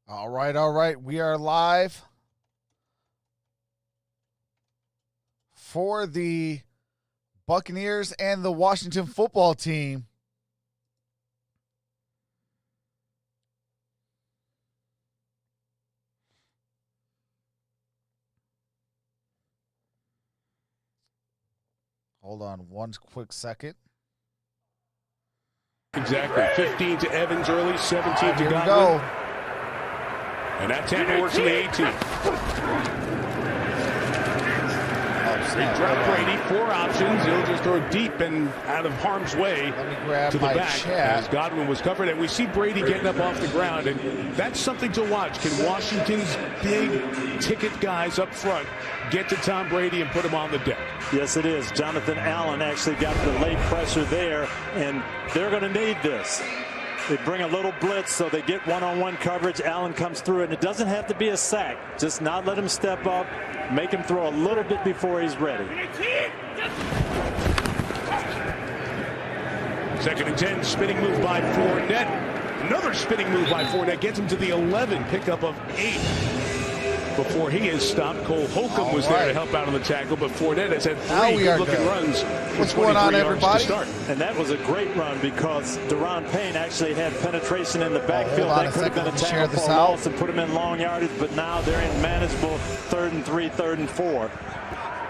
All right. We are live for the Buccaneers and the Washington football team. Hold on one quick second. Exactly. 15 to Evans early, 17 to Godwin. Go. And that Tampa works to the 18. They drop Brady, 4 options. He'll just throw deep and out of harm's way to the back as Godwin was covered. And we see Brady getting up off the ground, and that's something to watch. Can Washington's big ticket guys up front get to Tom Brady and put him on the deck? Yes, it is. Jonathan Allen actually got the late pressure there, and they're going to need this. They bring a little blitz, so they get one-on-one coverage. Allen comes through, and it doesn't have to be a sack. Just not let him step up, make him throw a little bit before he's ready. 2nd and 10, spinning move by Fournette. Another spinning move by Fournette gets him to the 11, pickup of 8. Before he is stopped, Cole Holcomb was there to help out on the tackle, but Fournette has had 3 good-looking runs. What's going on, everybody? And that was a great run because Derrn Payne actually had penetration in the backfield. That could have been a tackle for loss and put him in long yardage, but now they're in manageable 3rd and 3, 3rd and 4.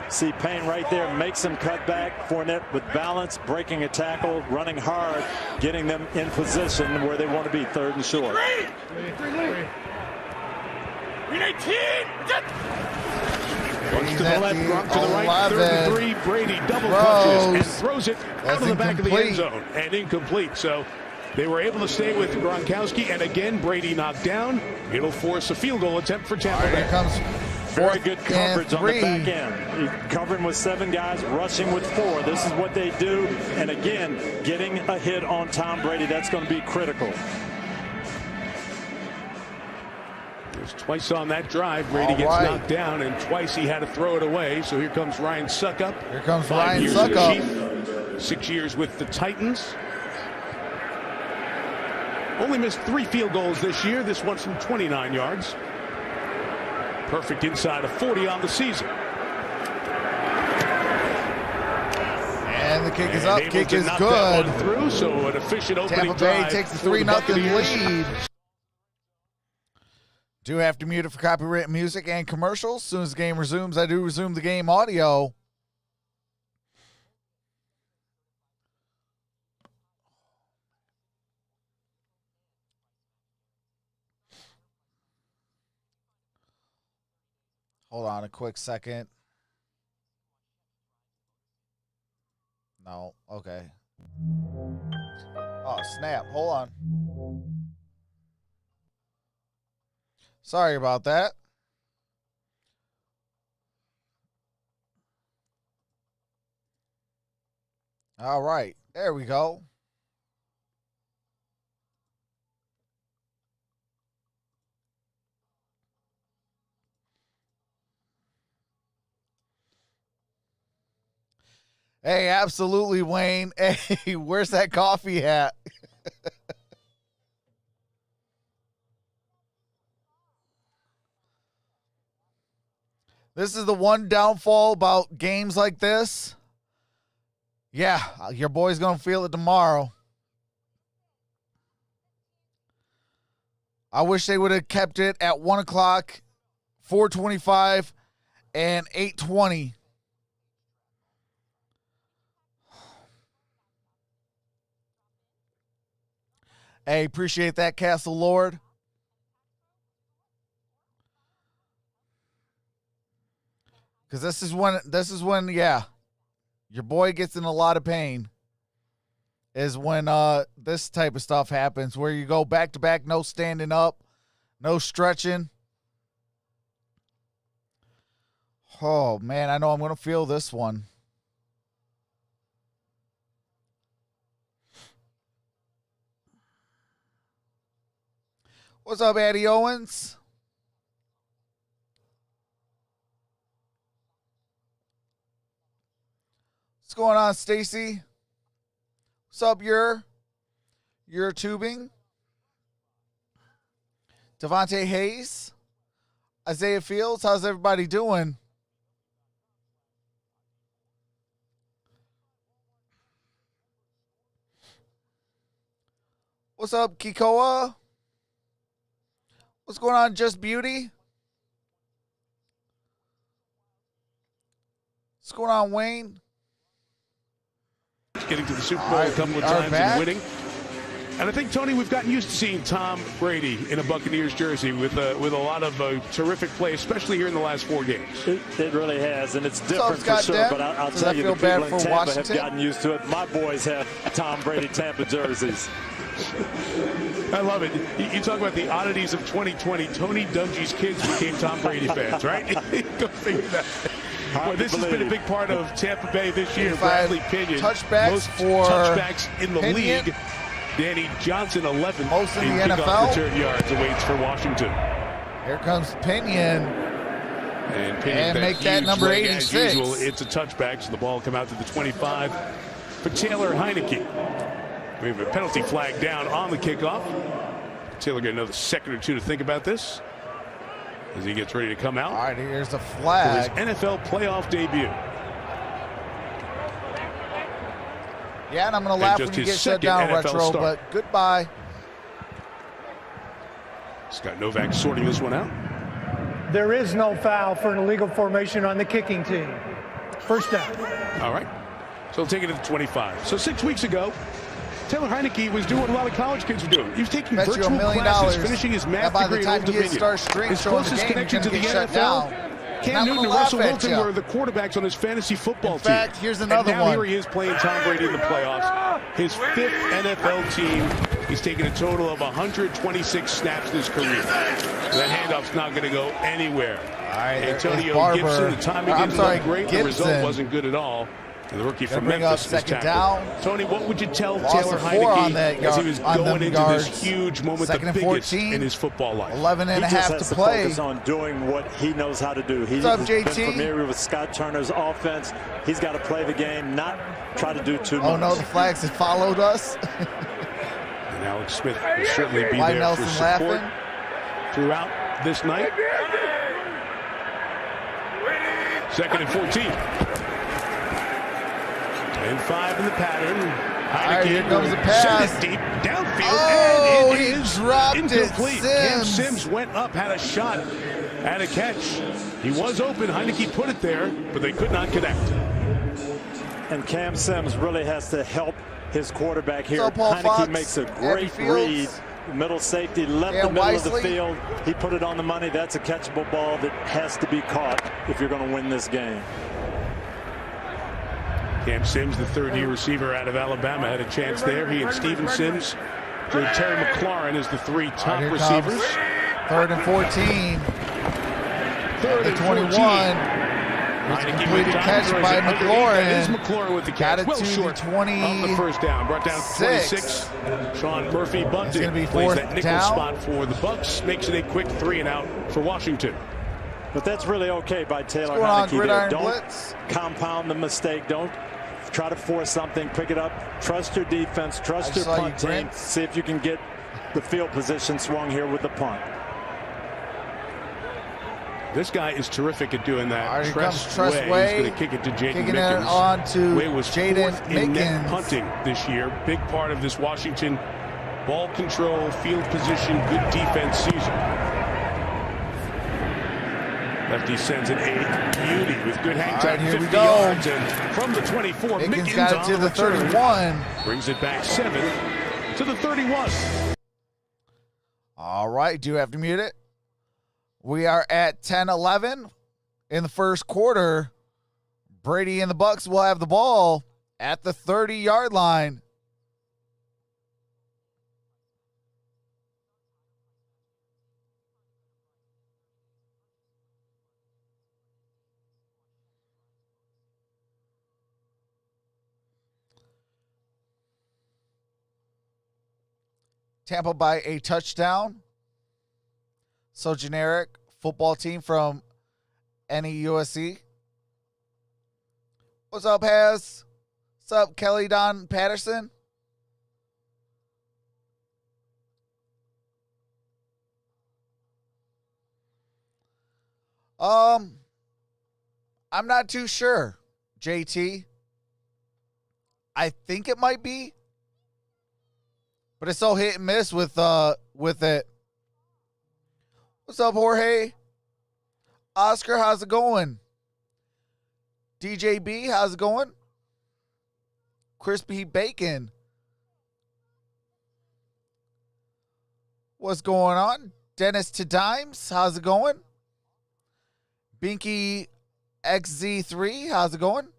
See Payne right there, makes him cut back. Fournette with balance, breaking a tackle, running hard, getting them in position where they want to be, 3rd and short. Once to the left, Gronk to the right, 3rd and 3. Brady double clutches and throws it out of the back of the end zone and incomplete. So they were able to stay with Gronkowski, and again Brady knocked down. It'll force a field goal attempt for Tampa Bay. Here comes very good coverage on the back end. Covering with 7 guys, rushing with 4. This is what they do. And again, getting a hit on Tom Brady, that's going to be critical. Twice on that drive, Brady gets knocked down, and twice he had to throw it away. So here comes Ryan Suckup. Here comes 5 Ryan years Suckup. 6 years with the Titans. Only missed 3 field goals this year. This one from 29 yards. Perfect inside of 40 on the season. And the kick is up. Kick is good. Through, so an efficient opening Tampa Bay drive takes the for 3-0 lead. Do have to mute it for copyright music and commercials. As soon as the game resumes, I do resume the game audio. Hold on a quick second. No, okay. Oh, snap. Hold on. Sorry about that. All right. There we go. Hey, absolutely, Wayne. Hey, where's that coffee at? This is the one downfall about games like this. Yeah, your boy's going to feel it tomorrow. I wish they would have kept it at 1 o'clock, 4:25, and 8:20. Hey, appreciate that, Castle Lord. Because this is when, yeah, your boy gets in a lot of pain. Is when this type of stuff happens, where you go back to back, no standing up, no stretching. Oh man, I know I'm gonna feel this one. What's up, Eddie Owens? What's going on, Stacy? What's up, your tubing? Devontae Hayes, Isaiah Fields. How's everybody doing? What's up, Kikoa? What's going on, Just Beauty? What's going on, Wayne? Getting to the Super Bowl a couple of times and winning. And I think, Tony, we've gotten used to seeing Tom Brady in a Buccaneers jersey with a lot of terrific play, especially here in the last 4 games. It really has, and it's different for sure. But I'll tell you, the people in Tampa have gotten used to it. My boys have Tom Brady Tampa jerseys. I love it. You talk about the oddities of 2020. Tony Dungy's kids became Tom Brady fans, right? Go figure that. Well, this has been a big part of Tampa Bay this year. Bradley Pinion, touchbacks most for touchbacks in the Pinion. league. Danny Johnson, 11 most in the kickoff NFL. return yards awaits for Washington. Here comes Pinion. And Pinion make that number 86. As usual, it's a touchback, so the ball will come out to the 25 for Taylor Heineke. We have a penalty flag down on the kickoff. Taylor got another second or two to think about this as he gets ready to come out. All right, here's the flag. For his NFL playoff debut. Yeah, and I'm going to laugh when you get shut down, NFL Retro, start. but goodbye. Scott Novak sorting this one out. There is no foul for an illegal formation on the kicking team. First down. All right. So we'll take it to the 25. So 6 weeks ago, Taylor Heineke was doing what a lot of college kids were doing. He was taking virtual classes, finishing his math degree at Old Dominion. His closest connection to the NFL, Cam Newton and Russell Wilson were the quarterbacks on his fantasy football team. In fact, here's another and now one. Here he is playing Tom Brady in the playoffs. His 5th NFL team. He's taken a total of 126 snaps in his career. That handoff's not going to go anywhere. All right, Antonio Gibson, the timing didn't look great. Gibson. The result wasn't good at all. And the rookie from bring Memphis up second is down. Tony, what would you tell Loss Taylor of 4 Heineke on that as he was going into yards. this huge moment, Second the and biggest 14, in his football life? 11 and a He half just has to to play. focus on doing what he knows how to do. He's What's up, been JT? familiar with Scott Turner's offense. He's got to play the game, not try to do too much. Oh, no, the flags have followed us. And Alex Smith will certainly be Why there Nelson for support laughing? throughout this night. 2nd and 14. And 5 in the pattern. Right, here comes the pass. Send it deep downfield, Oh, and it he is dropped incomplete. it. Cam Sims went up, had a shot at a catch. He was open. Heineke put it there, but they could not connect. And Cam Sims really has to help his quarterback here. Paul Heineke Fox, makes a Andy great read. Fields. Middle safety left the middle of the field. He put it on the money. That's a catchable ball that has to be caught if you're going to win this game. Cam Sims, the third-year receiver out of Alabama, had a chance there. He and Steven Sims, Terry McLaurin as the 3 top receivers. 3rd and 14. 3rd and 21. Completed catch by McLaurin. That is McLaurin with the catch. Got it well to short 20 of the first down. Brought down to 26. Sean Murphy Bunting gonna be plays 4th that nickel down. spot for the Bucks. Makes it a quick 3 and out for Washington. But that's really okay by Taylor What's going on, Heineke. Gridiron Don't Blitz? compound the mistake. Don't try to force something. Pick it up. Trust your defense. Trust your punt team. See if you can get the field position swung here with the punt. This guy is terrific at doing that. Right, here comes Tress Way. He's going to kick it to Jaden Kicking Mickens. it on to Way was Jaden 4th in net Mickens. punting this year. Big part of this Washington ball control, field position, good defense season. Lefty sends an 8. Beauty with good hang time. Here 50 we go. yards. And from the 24, Mickens got it to the 31. Brings it back 7 to the 31. All right, do you have to mute it? We are at 10-11 in the first quarter. Brady and the Bucks will have the ball at the 30-yard line. Tampa by a touchdown. So generic. Football team from NEUSC. What's up, Haz? What's up, Kelly Don Patterson? I'm not too sure, JT. I think it might be, but it's so hit and miss with it. What's up, Jorge? Oscar, how's it going? DJB, how's it going? Crispy Bacon. What's going on? Dennis to Dimes, how's it going? Binky XZ3, how's it going?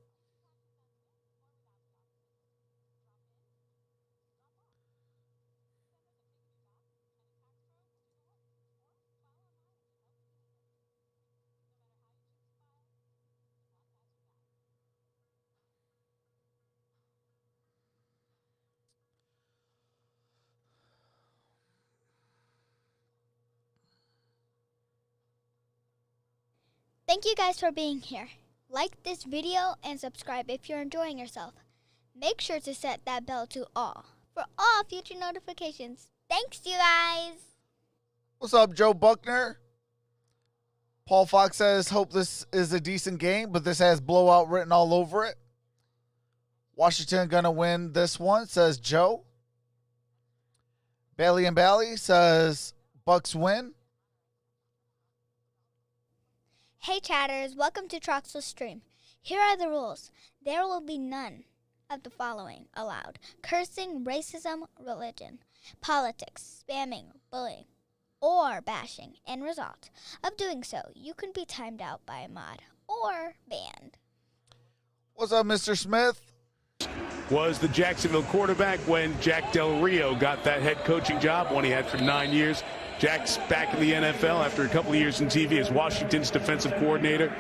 Thank you guys for being here. Like this video and subscribe if you're enjoying yourself. Make sure to set that bell to all for all future notifications. Thanks, you guys. What's up, Joe Buckner? Paul Fox says, hope this is a decent game, but this has blowout written all over it. Washington gonna win this one, says Joe. Bailey and Bally says, Bucks win. Hey chatters, welcome to Troxel's stream. Here are the rules. There will be none of the following allowed: cursing, racism, religion, politics, spamming, bullying, or bashing. End result of doing so, you can be timed out by a mod or banned. What's up, Mr. Smith? Was the Jacksonville quarterback when Jack Del Rio got that head coaching job, one he had for 9 years. Jack's back in the NFL after a couple of years in TV as Washington's defensive coordinator.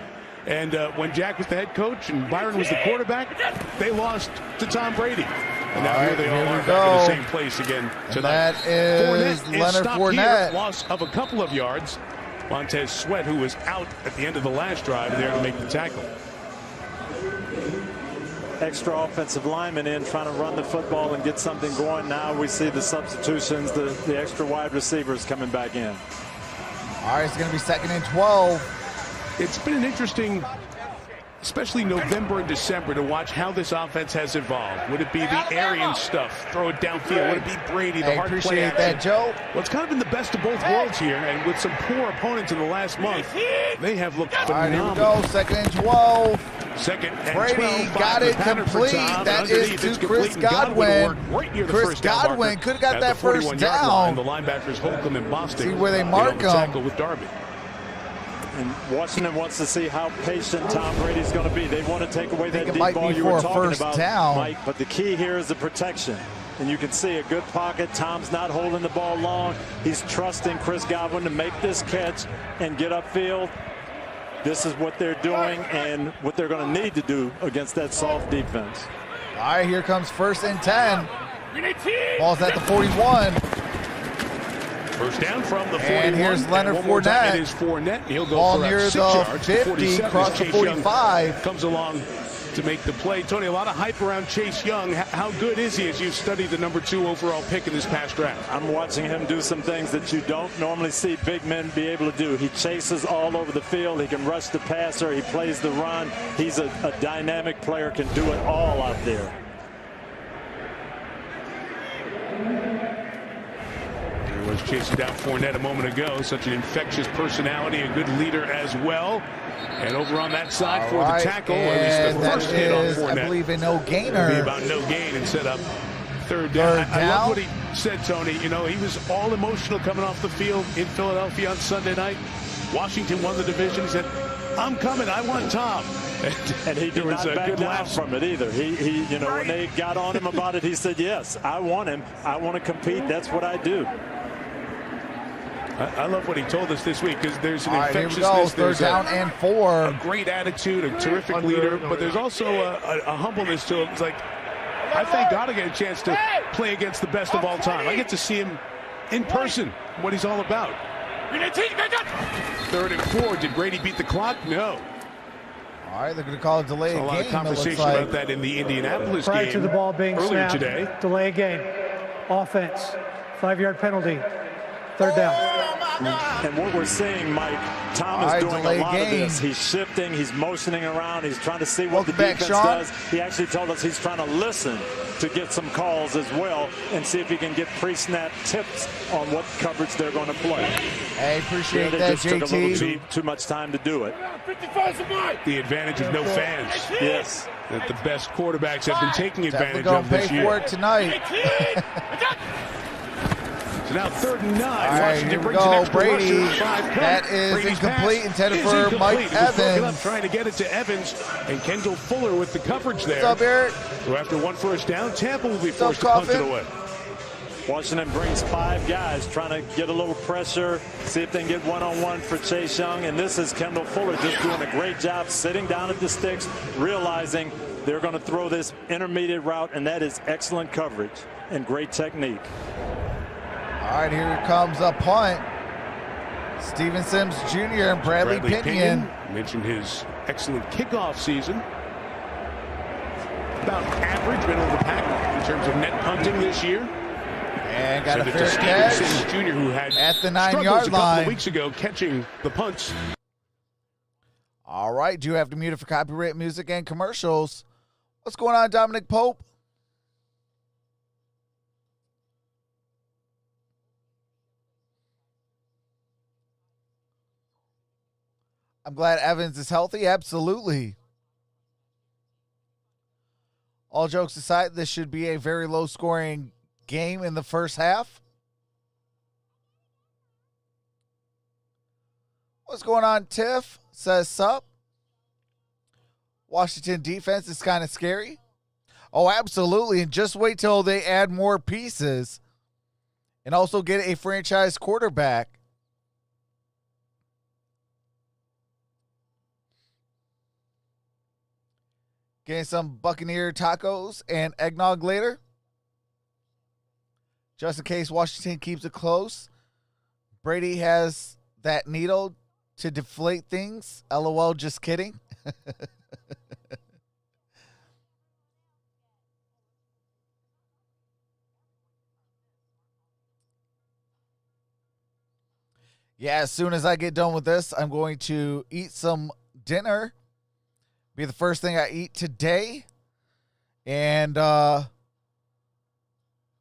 And when Jack was the head coach and Byron was the quarterback, they lost to Tom Brady. And now here they all are back in the same place again tonight. That is Leonard Fournette. Here, loss of a couple of yards. Montez Sweat, who was out at the end of the last drive, there to make the tackle. Extra offensive lineman in trying to run the football and get something going. Now we see the substitutions, the extra wide receivers coming back in. All right, it's going to be 2nd and 12. It's been an interesting, especially November and December, to watch how this offense has evolved. Would it be the Arian stuff, throw it downfield? Would it be Brady, the hard play action? That, Joe. Well, it's kind of been the best of both worlds here, and with some poor opponents in the last month, they have looked phenomenal. All right, here we go, 2nd and 12. 2nd and Brady 12. Got it complete. That is to Chris Godwin. Chris Godwin could have got that first down. And the linebackers Holcomb and Boston. See where they mark him. Tackle with Darby. And Washington wants to see how patient Tom Brady's going to be. They want to take away that deep ball you were talking about, down. Mike. But the key here is the protection. And you can see a good pocket. Tom's not holding the ball long. He's trusting Chris Godwin to make this catch and get upfield. This is what they're doing and what they're going to need to do against that soft defense. All right, here comes 1st and 10. Ball's at the 41. First down from the 41. And here's Leonard Fournette. It is Fournette. He'll go ball for near 6 the yards. 50, across the 45. Comes along to make the play. Tony, a lot of hype around Chase Young. How good is he as you've studied the number 2 overall pick in this past draft? I'm watching him do some things that you don't normally see big men be able to do. He chases all over the field. He can rush the passer. He plays the run. He's a dynamic player, can do it all out there. There was chasing down Fournette a moment ago. Such an infectious personality, a good leader as well. And over on that side for the tackle, or at least the first hit on Fournette. I believe a no gainer. It'll be about no gain and set up third down. I love what he said, Tony. You know, he was all emotional coming off the field in Philadelphia on Sunday night. Washington won the division. He said, I'm coming. I want Tom. And he did not back down from it either. He, you know, when they got on him about it, he said, yes, I want him. I want to compete. That's what I do. I love what he told us this week, because there's an Here infectiousness. we go. Third down and 4. A great attitude, a terrific leader, but there's also a humbleness to him. It's like, I thank God I get a chance to play against the best of all time. I get to see him in person, what he's all about. 3rd and 4. Did Brady beat the clock? No. All right, they're going to call a delay of game. A lot of conversation about that in the Indianapolis prior game to the ball being earlier snapped, today. Delay of game. Offense. 5-yard penalty. Third down. And what we're seeing, Mike, Tom is doing a lot of this. He's shifting, he's motioning around, he's trying to see what the defense does. He actually told us he's trying to listen to get some calls as well and see if he can get pre-snap tips on what coverage they're going to play. I appreciate that, JT. Took a little too much time to do it. The advantage of no fans. Yes. That the best quarterbacks have been taking advantage of this year. Pay for it tonight. So now 3rd and 9. All right, here we go. Brady. That is Brady's incomplete. Intended for Mike Evans. Trying to get it to Evans and Kendall Fuller with the coverage there. What's up, Eric? So after one first down, Tampa will be forced to punt it away. Washington brings 5 guys trying to get a little pressure, see if they can get one-on-one for Chase Young. And this is Kendall Fuller just doing a great job sitting down at the sticks, realizing they're going to throw this intermediate route, and that is excellent coverage and great technique. All right, here comes a punt. Steven Sims Jr. and Bradley Pinion. Mentioned his excellent kickoff season. About average, middle of the pack in terms of net punting this year. And got a fair catch. Sims Jr., who had at the 9-yard line a couple line of weeks ago catching the punts. All right, do you have to mute it for copyright music and commercials? What's going on, Dominic Pope? I'm glad Evans is healthy. Absolutely. All jokes aside, this should be a very low-scoring game in the first half. What's going on, Tiff? Says sup. Washington defense is kind of scary. Oh, absolutely. And just wait till they add more pieces and also get a franchise quarterback. Getting some Buccaneer tacos and eggnog later. Just in case Washington keeps it close. Brady has that needle to deflate things. LOL, just kidding. Yeah, as soon as I get done with this, I'm going to eat some dinner. Be the first thing I eat today. And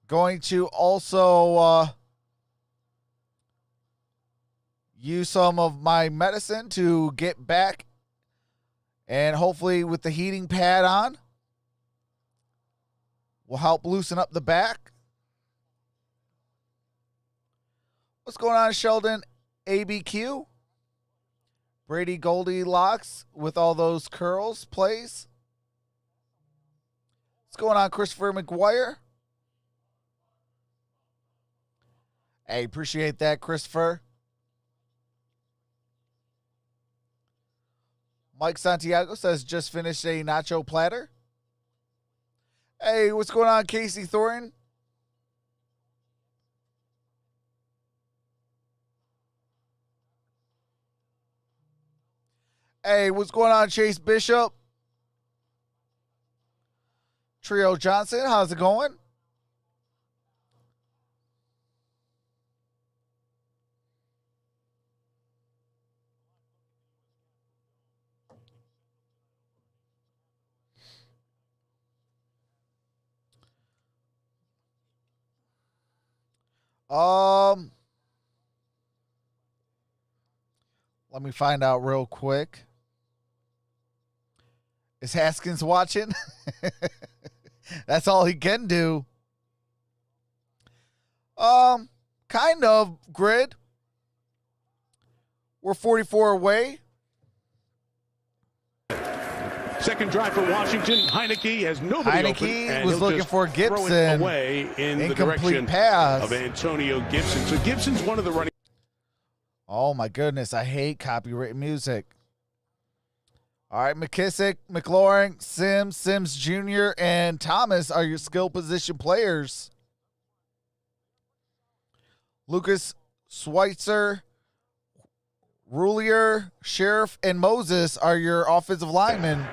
going to also use some of my medicine to get back. And hopefully with the heating pad on, will help loosen up the back. What's going on, Sheldon? ABQ? Brady Goldilocks with all those curls plays. What's going on, Christopher McGuire? Hey, appreciate that, Christopher. Mike Santiago says, just finished a nacho platter. Hey, what's going on, Casey Thornton? Hey, what's going on, Chase Bishop? Trio Johnson, how's it going? Let me find out real quick. Is Haskins watching? That's all he can do. Kind of, Grid. We're 44 away. Second drive for Washington. Heineke has nobody open. Heineke was looking for Gibson. Away in the incomplete direction pass of Antonio Gibson. So Gibson's one of the running. Oh, my goodness. I hate copyright music. All right, McKissick, McLaurin, Sims Jr., and Thomas are your skill position players. Lucas, Schweitzer, Roulier, Sheriff, and Moses are your offensive linemen.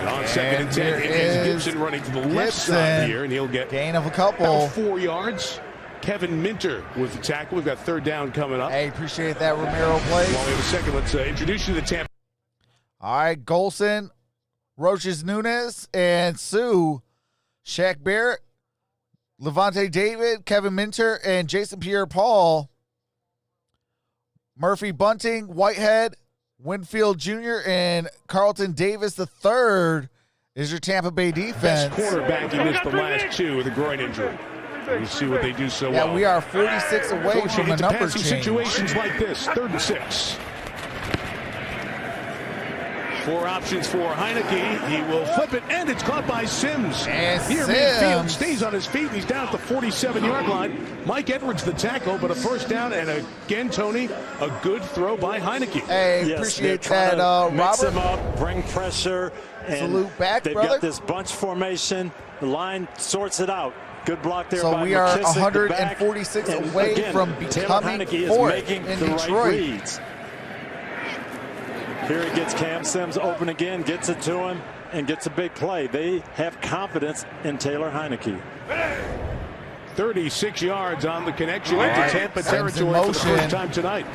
On second and 10, it is Gibson running to the left side here, and he'll get gain of a couple. 4 yards. Kevin Minter with the tackle. We've got third down coming up. Hey, appreciate that, Romero play. While we have a second, let's introduce you to the Tampa. All right, Golson, Roches Nunez, and Sue, Shaq Barrett, Levante David, Kevin Minter, and Jason Pierre-Paul, Murphy Bunting, Whitehead, Winfield Jr., and Carlton Davis III is your Tampa Bay defense. Best quarterback, he missed the last 2 with a groin injury. You see what they do so well. Yeah, we are 46 away from a number change. Situations like this, 3rd and 6. 4 options for Heineke. He will flip it, and it's caught by Sims. And Near Sims midfield, stays on his feet. He's down at the 47-yard line. Mike Edwards the tackle, but a first down, and again, Tony, a good throw by Heineke. Hey, yes, appreciate that, mix Robert. Him up, bring pressure, and salute back, they've brother. got this bunch formation. The line sorts it out. Good block there. So by we are McKissick, 146 away again, from becoming fourth in Detroit. Right. Here he gets Cam Sims open again, gets it to him, and gets a big play. They have confidence in Taylor Heineke. 36 yards on the connection into Tampa territory for the first time tonight.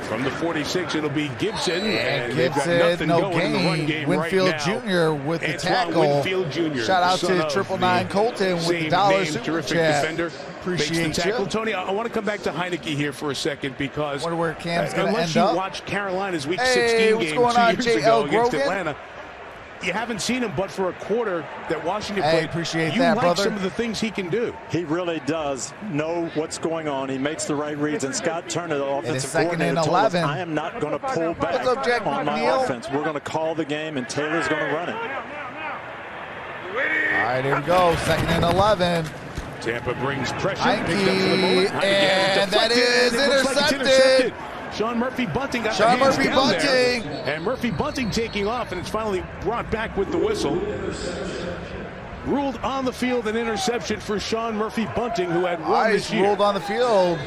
From the 46, it'll be Gibson. And Gibson, no gain. Winfield right Jr. with the tackle. Winfield Jr. Shout out to 999 Colton with the $1 super terrific chat. Defender. Appreciate the tackle. you. Tony, I want to come back to Heineke here for a second because wonder where Cam's going to unless end you up. watch Carolina's Week Hey, 16 what's game going 2 on, years JL ago against Grogan? Atlanta, you haven't seen him but for a quarter that Washington Hey, played. appreciate you that, like brother. some of the things he can do. He really does know what's going on. He makes the right reads. And Scott Turner, the offensive coordinator, told us, I am not going to pull back up, Jack on my McNeil? offense. We're going to call the game, and Taylor's going to run it. All right, here we go. 2nd and 11. Tampa brings pressure. Heineke, and that is intercepted. Sean Murphy Bunting got Sean the hands Murphy down Bunting. there. And Murphy Bunting taking off, and it's finally brought back with the whistle. Ruled on the field an interception for Sean Murphy Bunting, who had one this year. Ruled on the field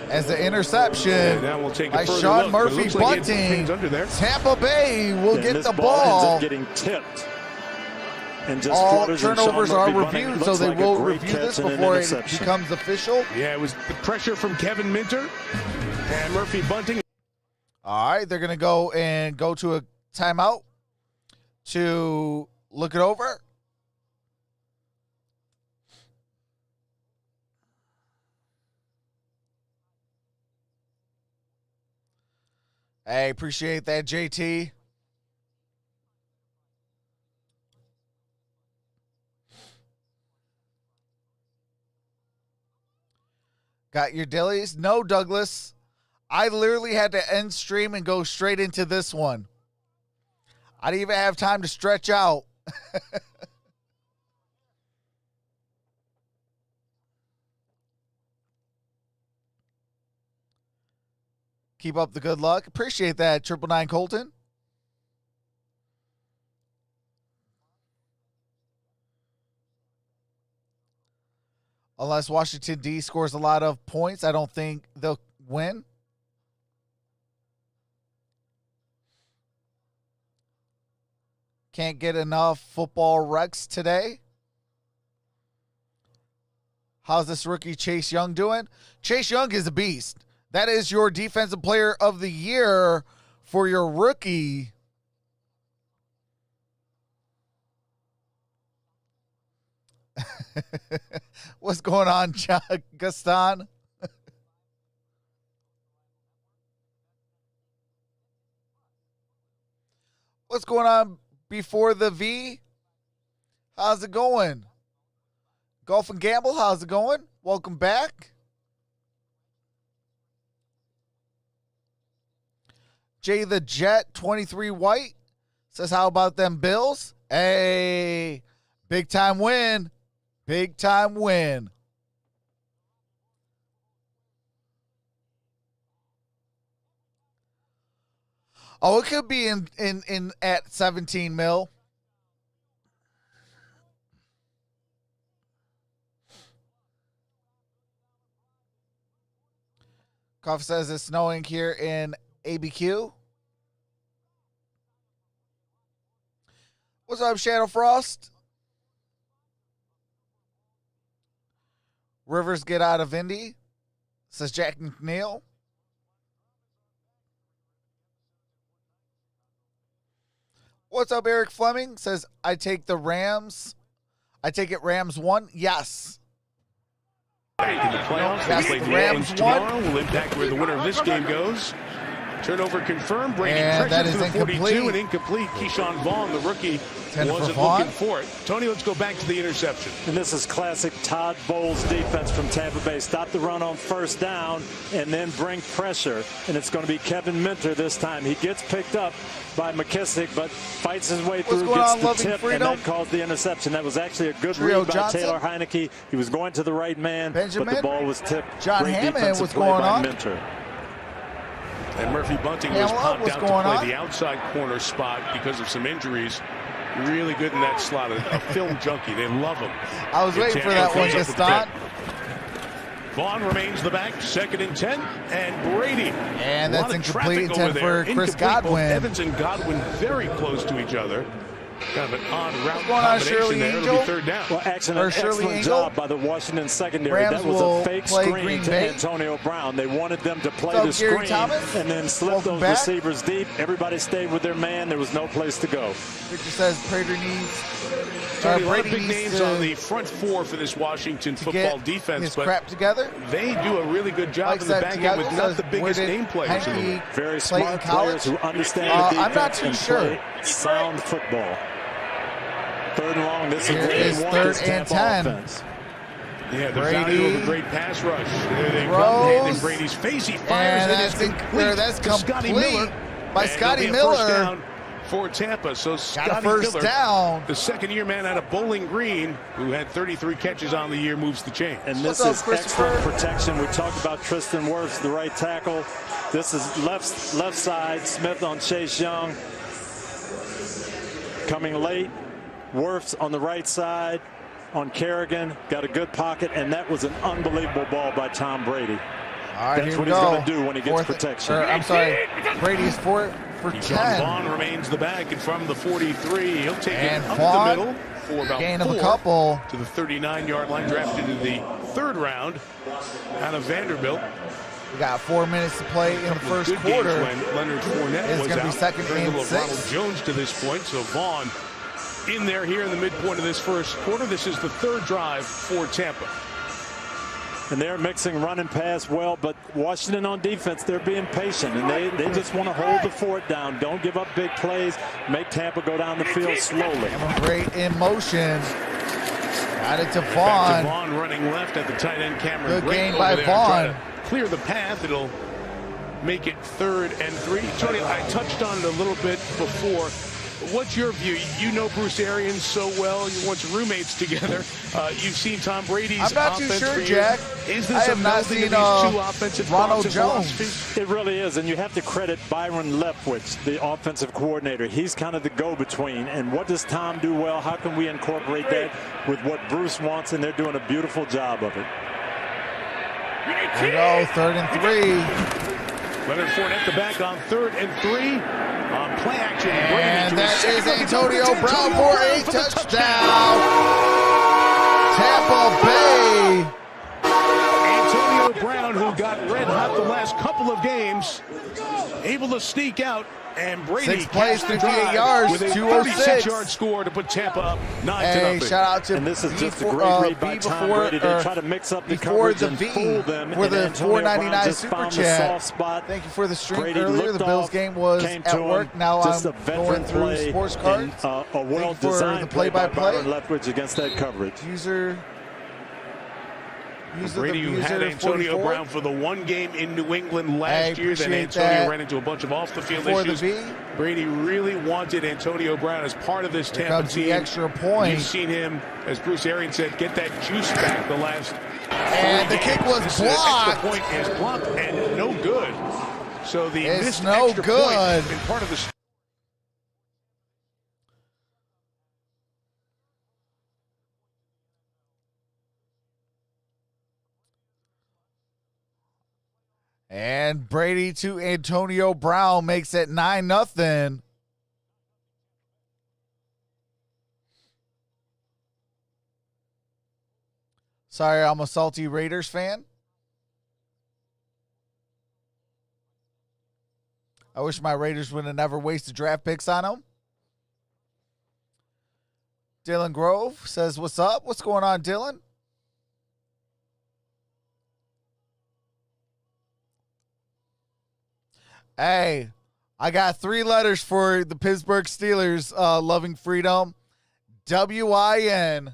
as the interception. And now we'll take a by further Sean look, Murphy Bunting. Under there. Tampa Bay will get the ball ends ball. up getting tipped. And just all flutters, turnovers and are Sean Murphy reviewed, Bunting so they looks like will a great review this catch and an before it interception. becomes official. Yeah, it was the pressure from Kevin Minter and Murphy Bunting. All right, they're going to go to a timeout to look it over. Hey, appreciate that, JT. Got your dillies? No, Douglas. I literally had to end stream and go straight into this one. I didn't even have time to stretch out. Keep up the good luck. Appreciate that, 999 Colton. Unless Washington D scores a lot of points, I don't think they'll win. Can't get enough football recs today. How's this rookie Chase Young doing? Chase Young is a beast. That is your defensive player of the year for your rookie. What's going on, Gaston? What's going on before the V? How's it going? Golf and Gamble, how's it going? Welcome back. Jay the Jet, 23 White, says, how about them Bills? Hey, big time win. Big time win. Oh, it could be in at 17 mil. Cough says it's snowing here in ABQ. What's up, Shadow Frost? Rivers get out of Indy, says Jack McNeil. What's up, Eric Fleming? Says, I take the Rams. I take it Rams 1. Yes. In the playoffs, Yes, they play Rams tomorrow. Will impact where the winner of this game goes. Turnover confirmed. Brady And that is to the 42 incomplete. and incomplete. Keyshawn Vaughn, the rookie, 10 for wasn't Vaughn. looking for it. Tony, let's go back to the interception. And this is classic Todd Bowles defense from Tampa Bay. Stop the run on first down and then bring pressure. And it's going to be Kevin Minter this time. He gets picked up by McKissick, but fights his way through, going gets on, the Loving tip, Freedom? and that caused the interception. That was actually a good Trio read by Johnson? Taylor Heineke. He was going to the right man, Benjamin? but the ball was tipped. John Great Hammond, defensive what's play going by on? Minter. And Murphy Bunting Pamela, was popped what's out to going play on? the outside corner spot because of some injuries. Really good in that slot. A film junkie. They love him. I was waiting for that one, Gaston. Vaughn remains the back, 2nd and 10, and Brady. And A that's lot of incomplete, traffic 10 over there. for Chris Incomplete. Godwin. Both Evans and Godwin very close to each other. Kind of an odd route going on, combination Shirley there. Angel? It'll be 3rd down. Well, actually, Or an Shirley excellent Angel? job by the Washington secondary. Rams That was will a fake play screen Green to Bay. Antonio Brown. They wanted them to play What's the up, Gary screen Thomas? and then slip Welcome those back. receivers deep. Everybody stayed with their man. There was no place to go. Victor says Prater needs Tony, a lot of Brady big needs names to on the front four for this Washington get football defense, his but crap together. they do a really good job Like in the that back end together, with not the says, biggest where did name players in the league. Heineke Very play in smart college? players who understand the I'm defense not too and sure. play sound football. 3rd and long. This Here is is one 3rd this and Tampa 10. offense. Yeah, the Brady value of a great pass rush. There they throws. come, hand in Brady's face. He fires, And and it's complete. that's to Scotty complete Miller. by And Scotty it'll be a first Miller. down for Tampa. So Got a Scotty first Miller, down. the second-year man out of Bowling Green, who had 33 catches on the year, moves the chain. And this What's up, is Christopher? excellent protection. We talked about Tristan Wirfs, the right tackle. This is left side. Smith on Chase Young. Coming late. Wirfs on the right side on Kerrigan. Got a good pocket, and that was an unbelievable ball by Tom Brady. All right, That's here what we he's go. going to do when he gets protection. I'm sorry. Brady's 4 for John 10. Vaughn remains the back, and from the 43, he'll take And it up Vaughn, the middle for about gain 4 of a couple. to the 39-yard line, drafted in the 3rd round out of Vanderbilt. We got 4 minutes to play in the Couple of first good games quarter. when Leonard Fournette It's was gonna be out. 2nd Very and little of Ronald 6. Jones to this point, so Vaughn in there here in the midpoint of this first quarter. This is the 3rd drive for Tampa. And they're mixing run and pass well, but Washington on defense, they're being patient, and they just want to hold the fort down. Don't give up big plays. Make Tampa go down the field slowly. Great in motion. Got it to Back Vaughn. to Vaughn running left at the tight end. Cameron Good Brake gain over by there to try Vaughn. to clear the path. It'll make it 3rd and 3. Tony, I touched on it a little bit before. What's your view? You know Bruce Arians so well. You once roommates together. You've seen Tom Brady's I'm not too offense sure, for years. Jack. Is I this a have not melding seen of these two offensive Ronald thoughts and Jones. philosophies? It really is, and you have to credit Byron Leftwich, the offensive coordinator. He's kind of the go-between. And what does Tom do well? How can we incorporate that with what Bruce wants? And they're doing a beautiful job of it. Here we go, 3rd and 3. Leonard Fournette the back on 3rd and 3. On play action. And that is Antonio Brown for a touchdown. Tampa Bay. Antonio Brown, who got red hot the last couple of games, able to sneak out, and Brady 6 plays, cashed the 58 drive yards, with a 206. 36-yard score to put Tampa up 9-0. Hey, shout out to And this is B just a for- great read by B Tom before, Brady. They try to mix up the before coverage the and V fool them. for and the Antonio Brown $4.99 just super found chat. the soft spot. Thank you for the stream Brady earlier. looked The Bills off, game was came at to work. him. Now Just I'm a veteran going through play sports and, cards. a for well-designed the play by play-by-play. Byron Leftwich against that coverage. User Brady, who had Antonio 44. Brown for the one game in New England last year, then appreciate Antonio that. ran into a bunch of off-the-field Before the issues. V. Brady really wanted Antonio Brown as part of this Here Tampa comes the team. extra point. You've seen him, as Bruce Arians said, get that juice back the last And the kick was This blocked. extra point is blocked and no good. So the It's missed no extra good. point in part of the And Brady to Antonio Brown makes it 9-0. Sorry, I'm a salty Raiders fan. I wish my Raiders would have never wasted draft picks on them. Dylan Grove says, what's up? What's going on, Dylan? Hey, I got 3 letters for the Pittsburgh Steelers loving freedom. WIN.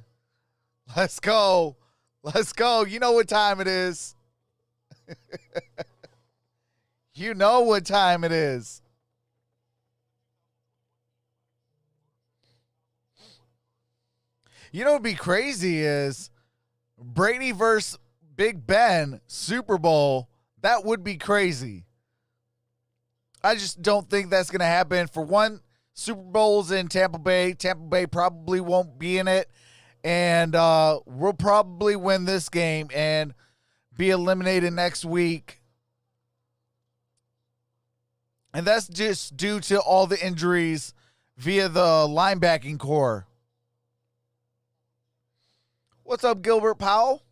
Let's go. Let's go. You know what time it is. You know what time it is. You know what would be crazy is Brady versus Big Ben Super Bowl. That would be crazy. I just don't think that's going to happen. For one, Super Bowl's in Tampa Bay. Tampa Bay probably won't be in it. And we'll probably win this game and be eliminated next week. And that's just due to all the injuries via the linebacking core. What's up, Gilbert Powell?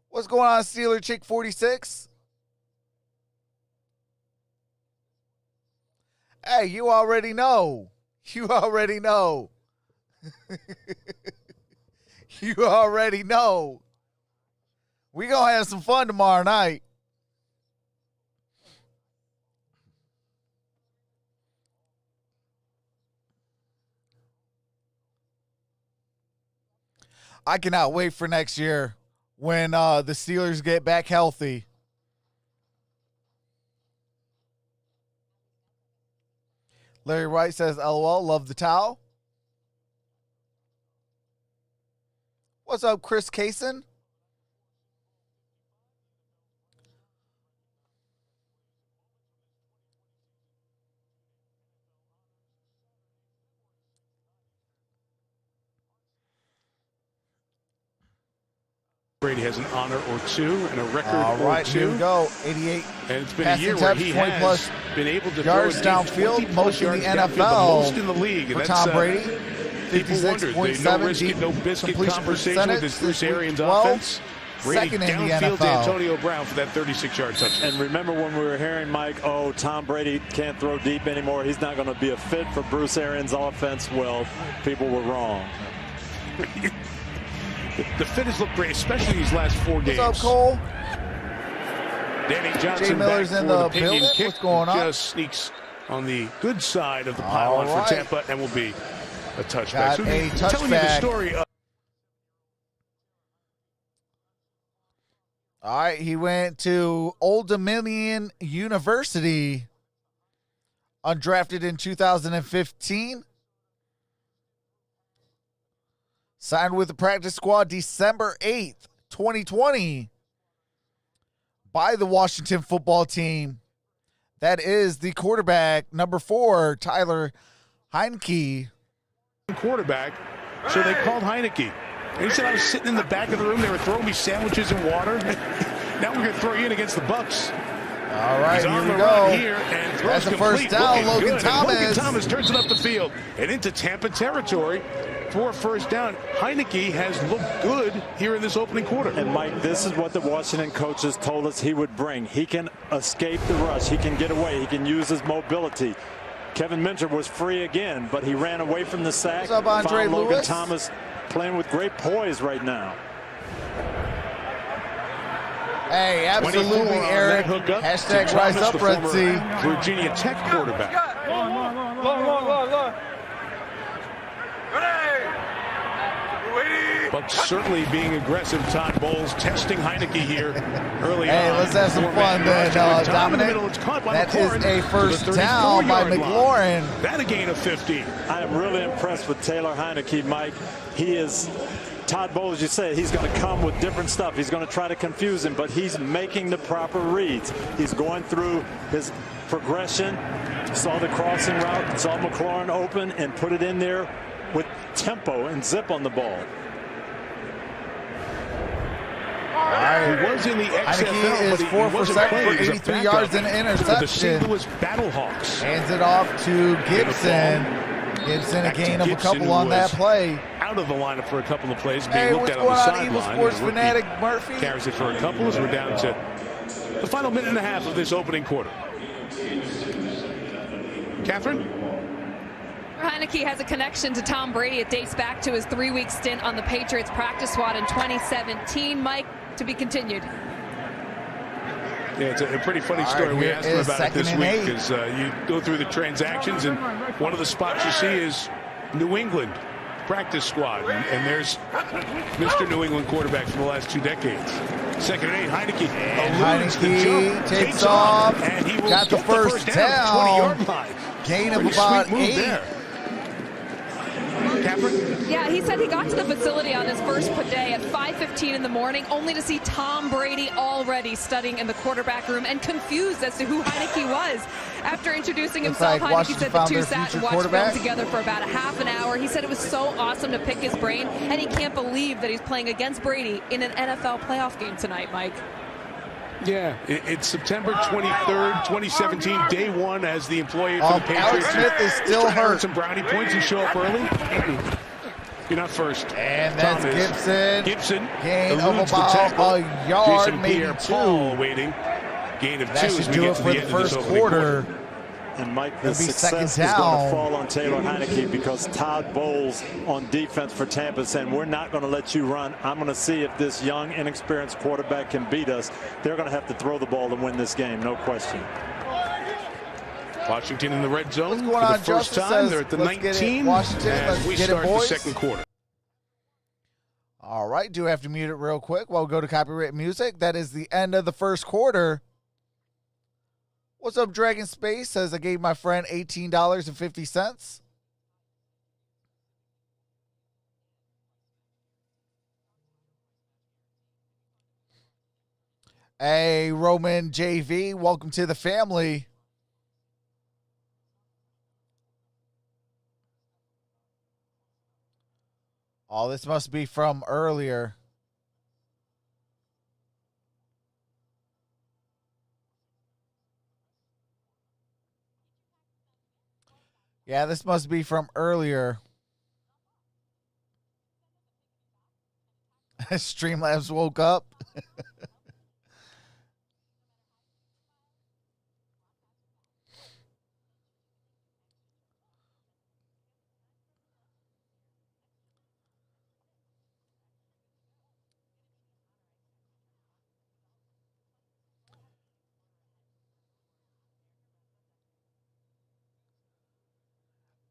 What's going on, Steeler Chick 46? Hey, you already know. You already know. You already know. We gonna have some fun tomorrow night. I cannot wait for next year when the Steelers get back healthy. Larry Wright says, LOL, love the towel. What's up, Chris Kaysen? Brady has an honor or two and a record or two. Here we go. 88. And it's been a year where he has been able to yards throw downfield, most in the NFL. The most in the league. For Tom Brady. 56.7 no risk, no biscuit conversation with his Bruce Arians offense. Brady second in the downfield NFL. to Antonio Brown for that 36-yard touchdown. And remember when we were hearing, Mike, oh, Tom Brady can't throw deep anymore. He's not going to be a fit for Bruce Arians' offense. Well, people were wrong. The fit has looked great, especially these last 4 games. What's up, Cole? Danny Johnson Jay Miller's back in for the the pinion building. kick. What's going on? Just sneaks on the good side of the pylon for Tampa and will be a touchback. Got So a telling you the touchback. story of All right, he went to Old Dominion University, undrafted in 2015. Signed with the practice squad December 8th, 2020 by the Washington football team. That is the quarterback, number 4, Tyler Heineke. Quarterback, so they called Heineke. And he said, I was sitting in the back of the room. They were throwing me sandwiches and water. Now we're going to throw you in against the Bucs. All right, here we go. Here and that's the complete. first down, Logan good. Thomas. Logan Thomas turns it up the field and into Tampa territory for first down. Heineke has looked good here in this opening quarter. And, Mike, this is what the Washington coaches told us he would bring. He can escape the rush. He can get away. He can use his mobility. Kevin Minter was free again, but he ran away from the sack. What's up, Andre Found Logan Lewis? Thomas playing with great poise right now. Hey, absolutely, Eric. Hashtag rise up, Red Sea. Virginia Tech quarterback. But certainly being aggressive, Todd Bowles testing Heineke here early on. Hey, let's have some fun then, Dominic. That is a first down by McLaurin. That a gain of 50. I am really impressed with Taylor Heineke, Mike. He is, Todd Bowles, you said, he's going to come with different stuff. He's going to try to confuse him, but he's making the proper reads. He's going through his progression, saw the crossing route, saw McLaurin open, and put it in there with tempo and zip on the ball. He was in the XFL, is 4 for 7 for 83 yards and an interception. The St. Louis Battlehawks. Hands it off to Gibson. Gibson, a gain of a couple on that play. out of the lineup for a couple of plays, being looked at on the sideline. Evil Sports Fanatic Murphy carries it for a couple as we're down to the final minute and a half of this opening quarter. Catherine? Heineke has a connection to Tom Brady. It dates back to his 3-week stint on the Patriots practice squad in 2017. Mike, to be continued. Yeah, it's a pretty funny story. We asked him about it this week because you go through the transactions, and one of the spots you see is New England practice squad, and there's Mr. New England quarterback for the last 2 decades. Second and 8, Heineke. Heineke takes off, and he will got the first down. 20-yard line. Gain of about 8. There. Catherine? Yeah, he said he got to the facility on his first day at 5:15 in the morning, only to see Tom Brady already studying in the quarterback room and confused as to who Heineke was. After introducing himself, Heineke said the two sat and watched film together for about a half an hour. He said it was so awesome to pick his brain, and he can't believe that he's playing against Brady in an NFL playoff game tonight, Mike. Yeah, it's September 23rd, 2017, day 1 as the employee for the Patriots. Alex Smith is still hurt. Some brownie points and show up early. You're not first. And that's Gibson. Gibson gain of about a yard, Jason maybe Pierre-Paul 2. waiting. Gain of 2 That should do it for the first quarter. And Mike, the success is going to fall on Taylor Heineke because Todd Bowles on defense for Tampa saying, we're not going to let you run. I'm going to see if this young, inexperienced quarterback can beat us. They're going to have to throw the ball to win this game, no question. Washington in the red zone for the first time. They're at the 19 as we start the second quarter. All right, do have to mute it real quick while we go to copyright music. That is the end of the first quarter. What's up, Dragon Space? Says I gave my friend $18.50. Hey, Roman JV, welcome to the family. Oh, this must be from earlier. Yeah, this must be from earlier. Streamlabs woke up.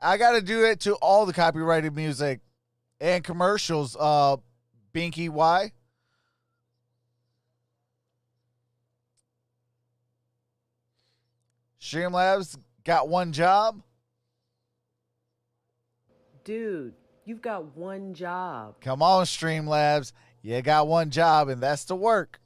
I got to do it to all the copyrighted music and commercials. Binky Y. Streamlabs got one job. Dude, you've got one job. Come on, Streamlabs. You got one job, and that's to work.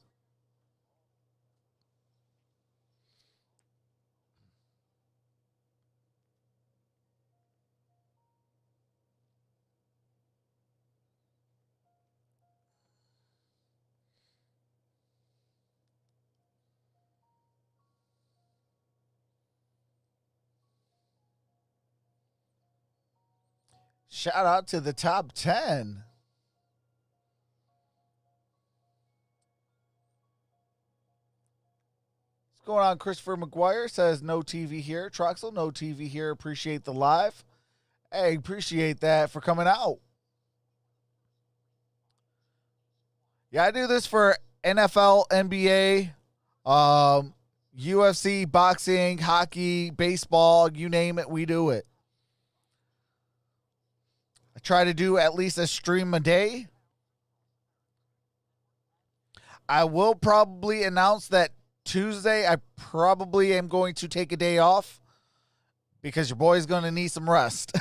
Shout out to the top 10. What's going on? Christopher McGuire says no TV here. Troxel, no TV here. Appreciate the live. Hey, appreciate that for coming out. Yeah, I do this for NFL, NBA, UFC, boxing, hockey, baseball, you name it, we do it. I try to do at least a stream a day. I will probably announce that Tuesday I probably am going to take a day off because your boy's going to need some rest.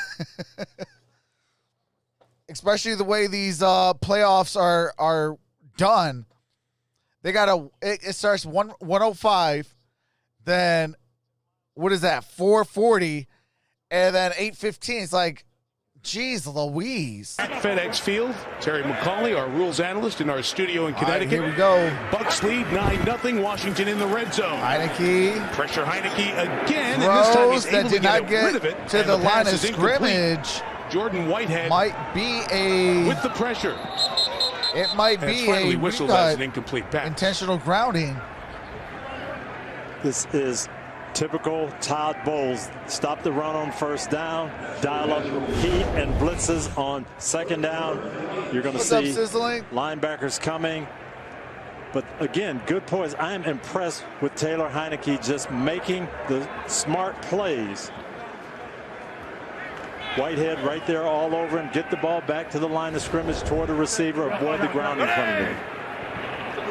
Especially the way these playoffs are done. They got it starts 105, then what is that, 440, and then 8:15. It's like, geez Louise. At FedEx Field, Terry McCauley, our rules analyst in our studio in Connecticut. Here we go. Bucks lead 9-0. Washington in the red zone. Heineke. Pressure Heineke again. Throws and this time he's that able did to not get rid of get it, to the line of scrimmage. Jordan Whitehead might be a with the pressure. It might be a whistle as an incomplete pass. Intentional grounding. This is typical Todd Bowles. Stop the run on first down, dial up heat and blitzes on second down. You're going to see linebackers coming. But again, good poise. I am impressed with Taylor Heineke just making the smart plays. Whitehead right there all over him. Get the ball back to the line of scrimmage toward the receiver. Avoid the ground in front of him.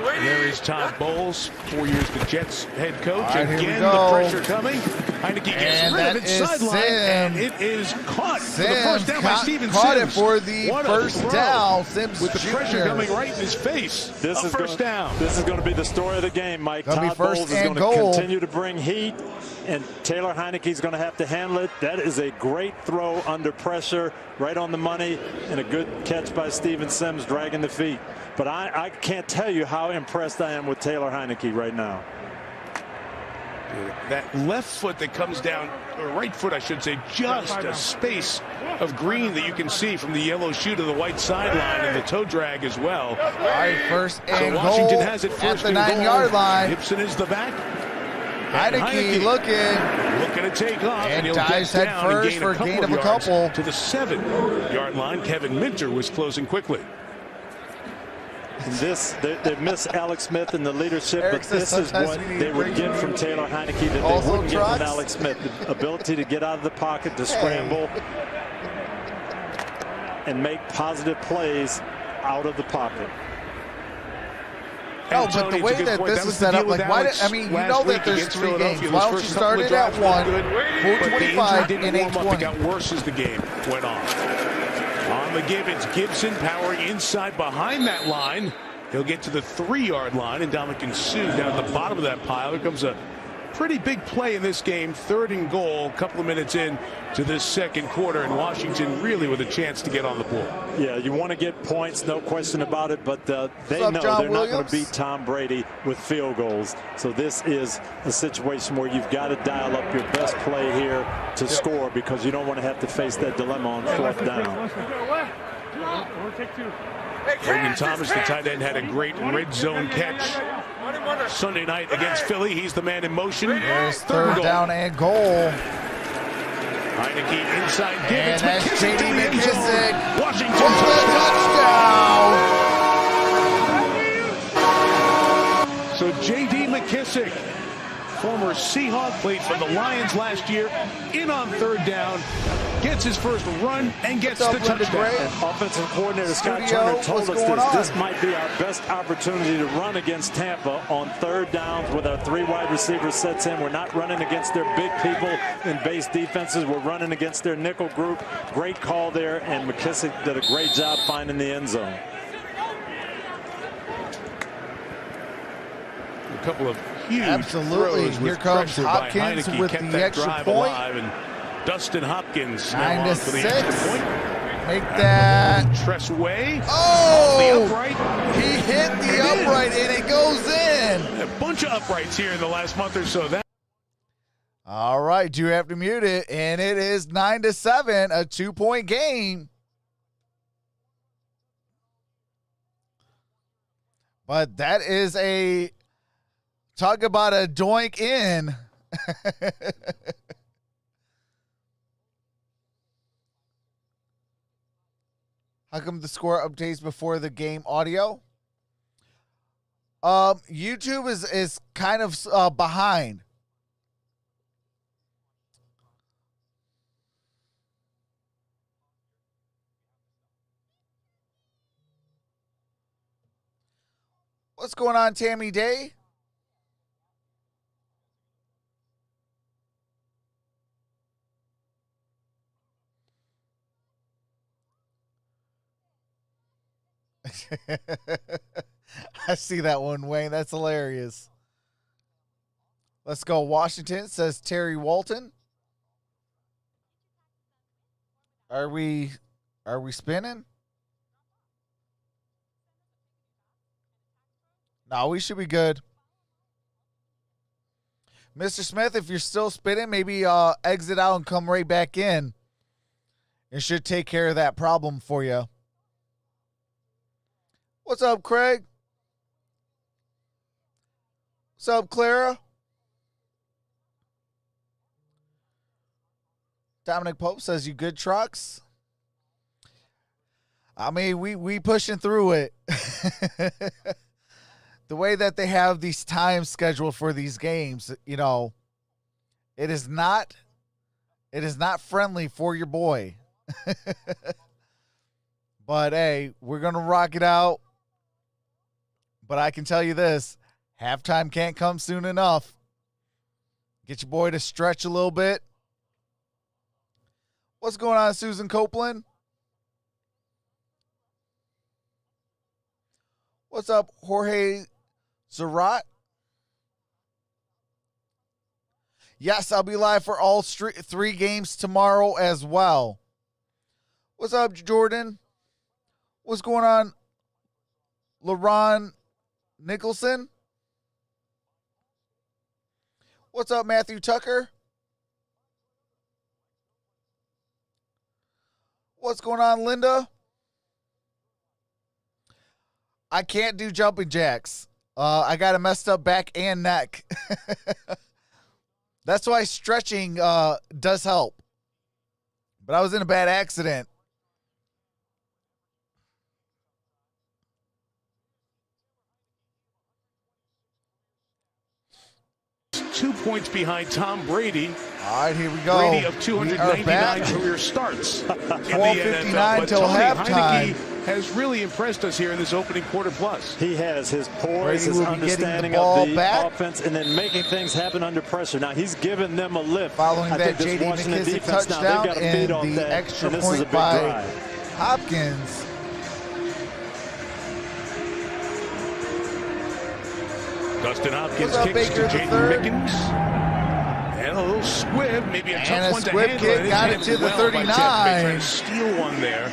There is Todd Bowles, 4 years the Jets head coach. Right, again, the pressure coming. Heineke gets rid of it sideline, and it is caught for the first down by Steven Sims. Caught it for the first down. Sims with the Jr. pressure coming right in his face. This is first down. This is going to be the story of the game, Mike. Todd Bowles is going to continue to bring heat, and Taylor Heineke is going to have to handle it. That is a great throw under pressure, right on the money, and a good catch by Steven Sims dragging the feet. But I can't tell you how impressed I am with Taylor Heineke right now. That left foot that comes down, or right foot I should say, just a space of green that you can see from the yellow shoe to the white sideline, and the toe drag as well. All right, first and so Washington goal has it first at the and 9-yard line. Gibson is the back. Heineke looking to take off, and he'll dives get head down first and for a gain of a couple to the 7-yard line. Kevin Minter was closing quickly. They miss Alex Smith in the leadership, but this is what they would get from Taylor Heineke that they wouldn't get from Alex Smith. The ability to get out of the pocket, to scramble, and make positive plays out of the pocket. No, but the way that this is set up, like, why? I mean, you know that there's 3 games. Why don't you start it at 1, 4:25, and 8:20? Got worse as the game went on. On the give, it's Gibson powering inside behind that line. He'll get to the 3-yard line, and Dominican Sue down at the bottom of that pile. Here comes a pretty big play in this game. 3rd and goal, a couple of minutes in to this second quarter, and Washington really with a chance to get on the board. Yeah, you want to get points, no question about it, but they know they're not going to beat Tom Brady with field goals. So this is a situation where you've got to dial up your best play here to score, because you don't want to have to face that dilemma on 4th down. Logan Thomas, the tight end, had a great red zone catch Sunday night against Philly. He's the man in motion. There's 3rd down and goal. Heineke inside, and that's J.D. McKissick. Washington touchdown. So J.D. McKissick, former Seahawk, played for the Lions last year, in on 3rd down, gets his first run and gets the touchdown. And offensive coordinator Scott Turner told us this might be our best opportunity to run against Tampa on 3rd downs with our 3 wide receivers sets in. We're not running against their big people in base defenses. We're running against their nickel group. Great call there, and McKissick did a great job finding the end zone. A couple of huge Absolutely. Here comes Hopkins with the extra point. And Dustin Hopkins 9-6. Make that Tressway. Oh, the upright. He hit the upright and it goes in. A bunch of uprights here in the last month or so. All right, you have to mute it, and it is 9-7, a 2-point game. But that is a talk about a doink in. How come the score updates before the game audio? YouTube is kind of behind. What's going on, Tammy Day? I see that one, Wayne. That's hilarious. Let's go. Washington, says Terry Walton. Are we spinning? No, we should be good. Mr. Smith, if you're still spinning, maybe exit out and come right back in. It should take care of that problem for you. What's up, Craig? What's up, Clara? Dominic Pope says, you good, Trucks? I mean, we pushing through it. The way that they have these times scheduled for these games, you know, it is not friendly for your boy. But hey, we're going to rock it out. But I can tell you this, halftime can't come soon enough. Get your boy to stretch a little bit. What's going on, Susan Copeland? What's up, Jorge Zarat? Yes, I'll be live for all 3 games tomorrow as well. What's up, Jordan? What's going on, LaRon Nicholson? What's up, Matthew Tucker? What's going on, Linda? I can't do jumping jacks. I got a messed up back and neck. That's why stretching does help. But I was in a bad accident. Two points behind Tom Brady. All right, here we go. Brady of 299 career starts. 12:59 till halftime. Heineke has really impressed us here in this opening quarter plus. He has his poise, his understanding of the offense, and then making things happen under pressure. Now he's given them a lift. Following that J.D. McKissick touchdown and the extra point by Hopkins. Dustin Hopkins kicks to Jaden Mickens. And a little squib, maybe a tough one to handle. Kick got it to the 39. Trying to steal one there.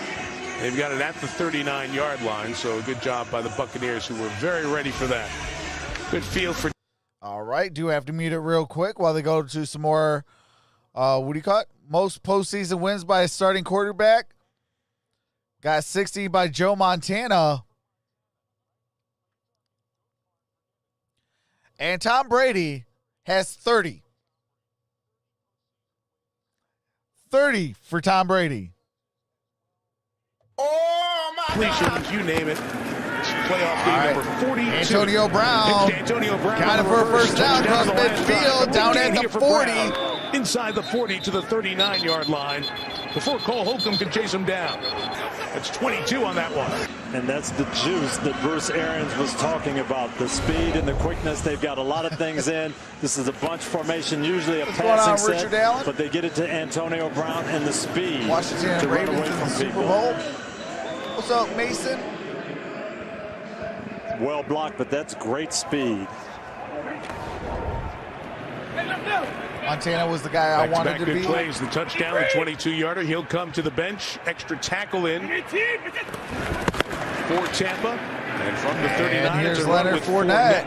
They've got it at the 39-yard line, so good job by the Buccaneers, who were very ready for that. Good field for... All right, do have to mute it real quick while they go to some more, what do you call it? Most postseason wins by a starting quarterback. Got 60 by Joe Montana. And Tom Brady has 30. 30 for Tom Brady. Oh, my God. You name it. Playoff game number 42. Antonio Brown. Got it for a first down across midfield, down at the 40. Inside the 40 to the 39-yard line before Cole Holcomb can chase him down. That's 22 on that one. And that's the juice that Bruce Arians was talking about. The speed and the quickness. They've got a lot of things in. This is a bunch formation, usually a passing set. But they get it to Antonio Brown and the speed Washington to Ravens run away in from the Super people. Bowl. What's up, Mason? Well blocked, but that's great speed. Montana was the guy I wanted to be. Good plays, the touchdown, the 22-yarder. He'll come to the bench. Extra tackle in for Tampa. And from the 39, and here's Leonard Fournette.